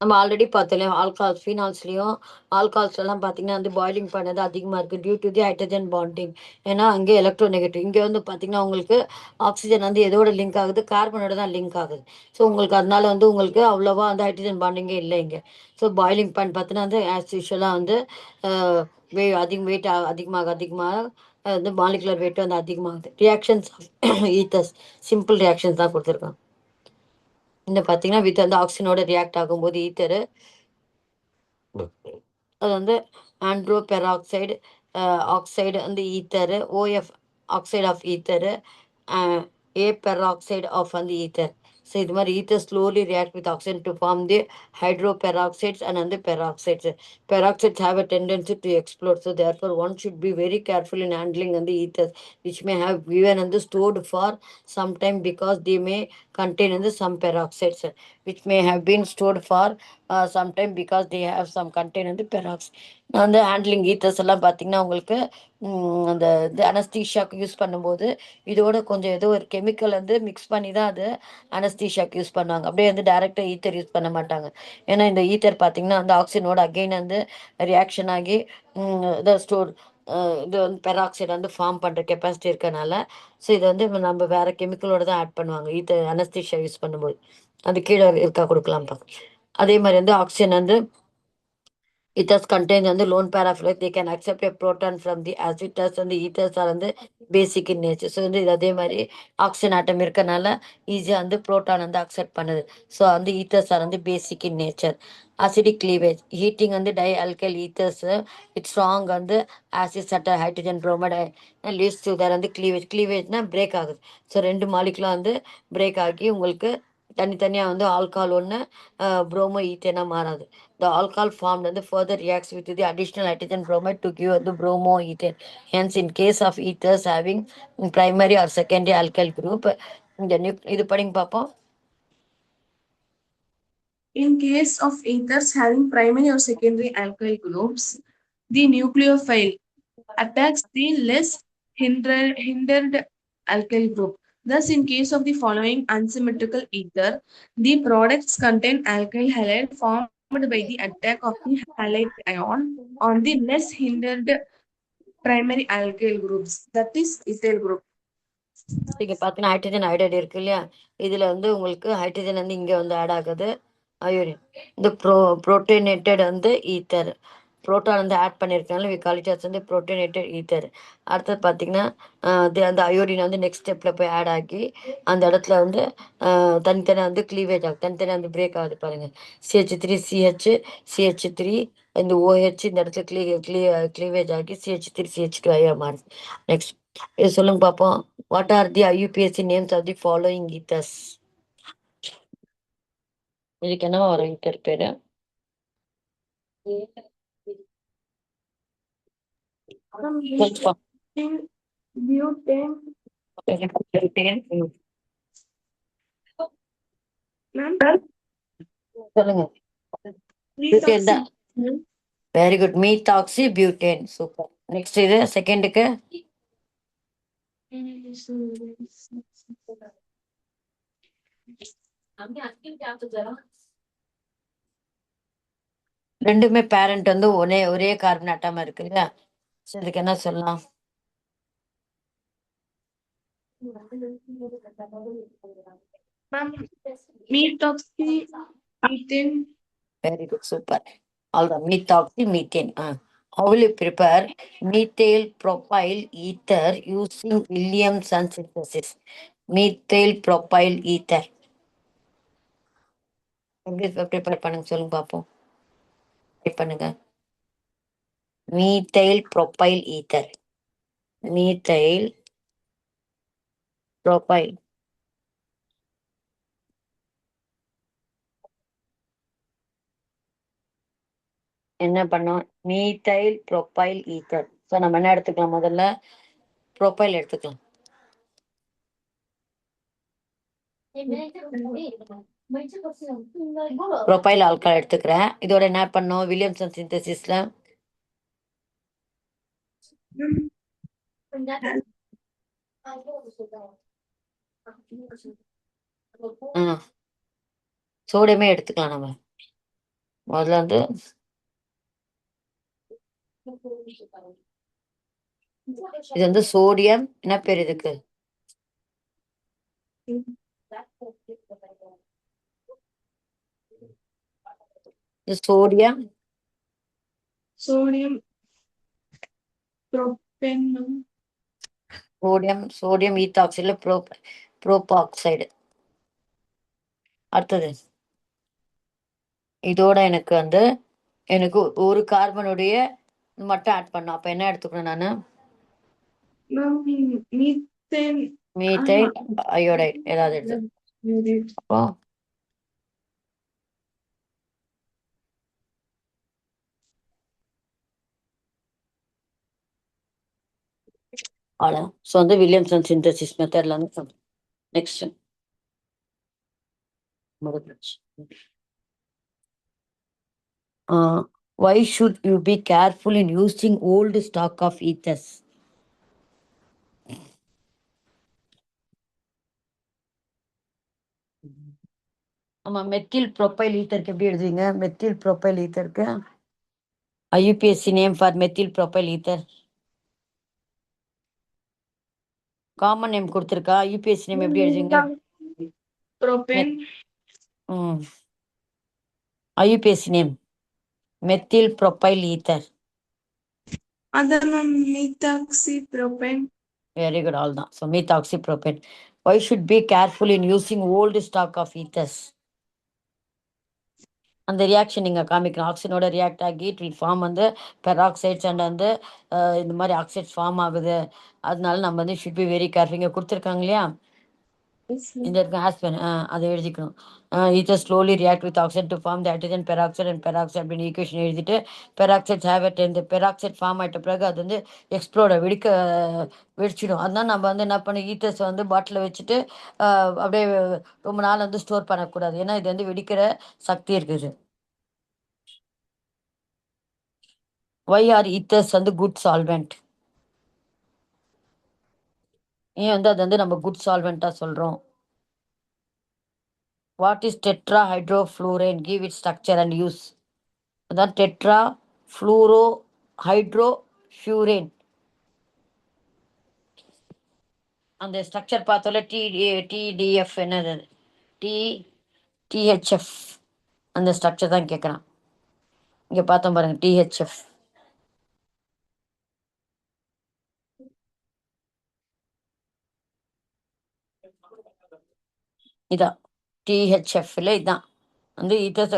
Speaker 1: நம்ம already பார்த்தோம் alcohol ஃபீனால்ஸ்லையும் ஆல்கால்ஸ்லாம் பார்த்தீங்கன்னா வந்து boiling பண்ணது அதிகமாக இருக்குது due to the hydrogen bonding. ஏன்னா அங்கே எலக்ட்ரோ நெகட்டிவ். இங்கே வந்து பார்த்தீங்கன்னா உங்களுக்கு ஆக்சிஜன் வந்து எதோட லிங்க் ஆகுது, கார்பனோட தான் லிங்க் ஆகுது. ஸோ உங்களுக்கு அதனால வந்து உங்களுக்கு அவ்வளோவா வந்து ஹைட்ரஜன் பாண்டிங்கே இல்லை இங்கே. ஸோ பாய்லிங் பாயிண்ட் பார்த்தீங்கன்னா வந்து ஆஸ் யூஷுவலாக வந்து வெயிட் அதிகமாக வந்து மாலிகுலர் வெயிட் வந்து அதிகமாகுது. Reactions of ethers simple reactions தான் கொடுத்துருக்காங்க. இந்த பார்த்தீங்கன்னா வித் வந்து ஆக்சிஜனோட ரியாக்ட் ஆகும்போது ஈத்தரு அது வந்து ஆண்ட்ரோ பெராக்சைடு ஆக்சைடு வந்து ether of oxide of ether a peroxide of வந்து ஈத்தர். ஸோ இது மாதிரி ether slowly react with oxygen to form the hydroperoxides and வந்து peroxides. Peroxides have a tendency to explode, so therefore one should be very careful in handling and the ethers which may have given and stored for some time because they may contain and some peroxides which may have been stored for some time because they have some contain and peroxide. அந்த handling ethers எல்லாம் பார்த்தீங்கன்னா உங்களுக்கு அந்த இது அனஸ்தீஷியாவுக்கு use பண்ணும்போது இதோட கொஞ்சம் ஏதோ ஒரு கெமிக்கல் வந்து மிக்ஸ் பண்ணி தான் அது அனஸ்தீஷியாவுக்கு யூஸ் பண்ணுவாங்க. அப்படியே வந்து டேரெக்டாக ஈத்தர் யூஸ் பண்ண மாட்டாங்க. ஏன்னா இந்த ஈத்தர் பார்த்தீங்கன்னா அந்த ஆக்சிஜனோட அகெயின் வந்து ரியாக்ஷன் ஆகி இதை ஸ்டோர் இது வந்து பெராக்சைடு வந்து ஃபார்ம் பண்ணுற கெப்பாசிட்டி இருக்கனால ஸோ இதை வந்து நம்ம வேறு கெமிக்கலோட தான் ஆட் பண்ணுவாங்க ஈத்தர் அனஸ்தீஷியா யூஸ் பண்ணும்போது. அது கீழே இருக்கா கொடுக்கலாம் பார்க்க. அதே மாதிரி வந்து ஆக்சிஜன் வந்து ethers contain the lone paraphyletic. They can accept a proton from the acid test and the ethers are the basic in nature. So இந்த அதே மாதிரி ஆக்சிஜன் ஆட்டம் இருக்கனால ஈஸியாக வந்து புரோட்டான் வந்து அக்செப்ட் பண்ணுது. ஸோ அந்த ஈத்தர்ஸ் ஆர் வந்து basic in nature. Acidic cleavage heating வந்து dialkyl ethers it's strong வந்து ஆசிட் சட்டர் hydrogen bromide leads to their வந்து கிளீவேஜ்னா பிரேக் ஆகுது. ஸோ ரெண்டு மாலிகுலாம் வந்து பிரேக் ஆகி உங்களுக்கு தனித்தனியாக வந்து ஆல்கால் ஒன்று புரோமோ ஈத்தேனா மாறாது. The alcohol formed and further reacts with the additional hydrogen bromide to give the bromoethane. Hence, in case of ethers having primary or secondary alkyl group, இது படிங்க பார்ப்போம்.
Speaker 2: In case of ethers having primary or secondary alkyl groups, the nucleophile attacks the less hindered alkyl group. Thus, in case of the following unsymmetrical ether, the products contain alkyl halide formed by the attack of the halide ion on the less hindered primary alkyl groups, that is ethyl group.
Speaker 1: இங்கே பார்த்தீங்கன்னா hydrogen ஐடைடு இருக்கு இல்லையா. இதில் வந்து உங்களுக்கு hydrogen வந்து இங்கே வந்து ஆட் ஆகுது அயோடின். இந்த புரோட்டோனேட்டட் வந்து ஈத்தர் புரோட்டான் வந்து ஆட் பண்ணியிருக்காங்க வி கால் இட் அஸ் வந்து புரோட்டோனேட்டட் ஈத்தர். அடுத்தது பார்த்தீங்கன்னா அந்த அயோடின் வந்து நெக்ஸ்ட் ஸ்டெப்பில் போய் ஆட் ஆகி அந்த இடத்துல வந்து தனித்தனியாக வந்து க்ளீவேஜ் ஆகும், தனித்தனியாக வந்து பிரேக் ஆகுது பாருங்கள். CH3 CH3 இந்த OH இந்த இடத்துல க்ளீவேஜ் ஆகி CH3 CH2 ஐயா மாறுது. நெக்ஸ்ட் இது சொல்லுங்க பார்ப்போம். What are the IUPAC names of the following ethers? இதுக்கு என்னவா வரும் ஈத்தர் பேரு? சொல்லுங்க. பியூட்டேன் தான். Very good. Methoxy butane. Super. Next இது செகண்டுக்கு ரெண்டுமே பேரண்ட் வந்து ஒரே கார்பன் ஆட்டமா இருக்கு இல்லையா. இதுக்கு என்ன சொல்லலாம்?
Speaker 2: Ma'am, methoxy-methane.
Speaker 1: Very good, super. All the methoxy-methane. How will you prepare methyl propyl ether using Williamson synthesis? Methyl propyl ether. எப்படி ப்ரிப்பேர் பண்ணுங்க சொல்லுங்க பார்ப்போம். டைப் பண்ணுங்க. Methyl profile ether. Methyl profile. என்ன பண்ணோம்? Methyl profile ether. ஸோ நம்ம என்ன எடுத்துக்கலாம்? முதல்ல ப்ரொபைல் எடுத்துக்கலாம். ப்ரொபைல் ஆல்கஹால் எடுத்துக்கிறேன். இதோட என்ன பண்ணோம்? வில்லியம்சன் சிந்தசிஸ்ல சோடியமே எடுத்துக்கலாம். நம்ம முதல்ல வந்து இது வந்து சோடியம். என்ன பேர் இதுக்கு? இது sodium
Speaker 2: Sodium propane.
Speaker 1: Sodium ethoxide propoxide. அடுத்தது இதோட எனக்கு ஒரு கார்பனுடைய மட்டும் ஆட் பண்ணும். அப்ப என்ன எடுத்துக்கணும்? நானு
Speaker 2: Methane.
Speaker 1: மீத்தைல் அயோடைடு ஏதாவது எடுத்து. அப்போ அவ்வளோ. ஸோ வந்து வில்லியம்சன் சிந்தசிஸ் மெத்தட்ல வந்து next why should you be careful in using old stock of ethers? ஆமா, மெத்தில் ப்ரொபைல் ஈத்தருக்கு எப்படி எழுதுவீங்க? மெத்தில் ப்ரொபைல் ஈத்தருக்கு IUPAC name for methyl propyl ether common name கொடுத்துருக்கா. யூபிஎஸ்சி நேம் எப்படி எழுதுவீங்க?
Speaker 2: Propane.
Speaker 1: IUPAC name methyl propyl ether.
Speaker 2: Other methoxypropane.
Speaker 1: Very good, all தான். So methoxypropane. Why should be careful in using old stock of ethers? அந்த reaction நீங்க காமிக்கணும். ஆக்சிஜனோட react ஆகி it will form வந்து peroxides and வந்து இந்த மாதிரி ஆக்சைட்ஸ் ஃபார்ம் ஆகுது. அதனால நம்ம வந்து ஷுட் பி வெரி கேர்ஃபுல். இங்கே கொடுத்துருக்காங்க இல்லையா? இந்த ஆஸ்பென் அதை எழுதிக்கணும். Ether slowly react with oxide to form the hydrogen peroxide and peroxide அப்படின்னு ஈக்குவேஷன் எழுதிட்டு பெராக்சைட்ஸ் ஹேவ் அட் இந்த பெராக்சைட் ஃபார்ம் ஆகிட்ட பிறகு அது வந்து எக்ஸ்ப்ளோட வெடிச்சிடும். அதனால நம்ம வந்து என்ன பண்ண ஈத்தர்ஸ் வந்து பாட்டில் வச்சுட்டு அப்படியே ரொம்ப நாள் வந்து ஸ்டோர் பண்ணக்கூடாது. ஏன்னா இது வந்து வெடிக்கிற சக்தி இருக்குது. Why are ethers வந்து குட் சால்வெண்ட்? ஏன் வந்து அது வந்து நம்ம குட் சால்வெண்டா சொல்றோம்? What is tetra hydrofuran? Give it structure and use. அதான் டெட்ரா ஃப்ளூரோ ஹைட்ரோஃப்யூரேன். அந்த ஸ்ட்ரக்சர் பார்த்தோம்ல டிடிஎஃப் என்னது? டிஹெச்எஃப் அந்த ஸ்ட்ரக்சர் தான் கேட்குறான். இங்கே பார்த்தோம் பாருங்க, டிஹெச்எஃப். இதான் டிஹெச்எஃப்ல இதான் வந்து ஈத்தர்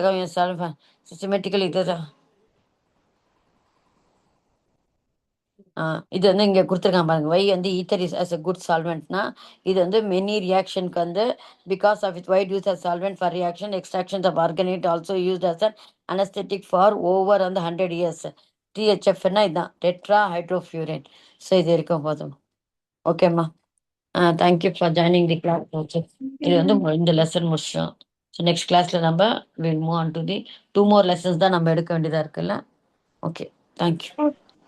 Speaker 1: சிஸ்டமேட்டிக்கல் ஈத்தர். இது வந்து இங்கே கொடுத்துருக்காங்க பாருங்க. வை வந்து ether is as a good சால்வெண்ட்னா இது வந்து மெனி ரியாக்ஷனுக்கு வந்து because of it wide use as solvent for reaction extractions of organic also used as an anaesthetic for over வந்து 100 years. டிஹெச்எஃப்னா இதுதான் டெட்ரா ஹைட்ரோஃபியூரேன். ஸோ இது இருக்கும் போதும். ஓகேம்மா. Thank you for joining the class. இது வந்து இந்த லெசன் முடிச்சோம். ஸோ நெக்ஸ்ட் கிளாஸ்ல நம்ம will move on to the 2 more lessons தான் நம்ம எடுக்க வேண்டியதா இருக்குல்ல. Okay, thank you.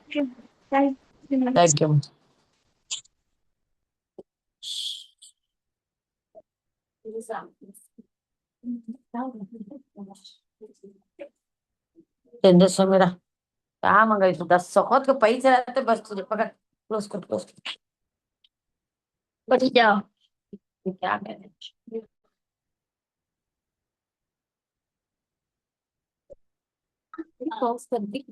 Speaker 2: Okay. Thank you.
Speaker 1: Thank you. Tendes a mira. Tama guys, das sokot ko pa isa ate bas pag close ko. But yeah, we can manage. Because the big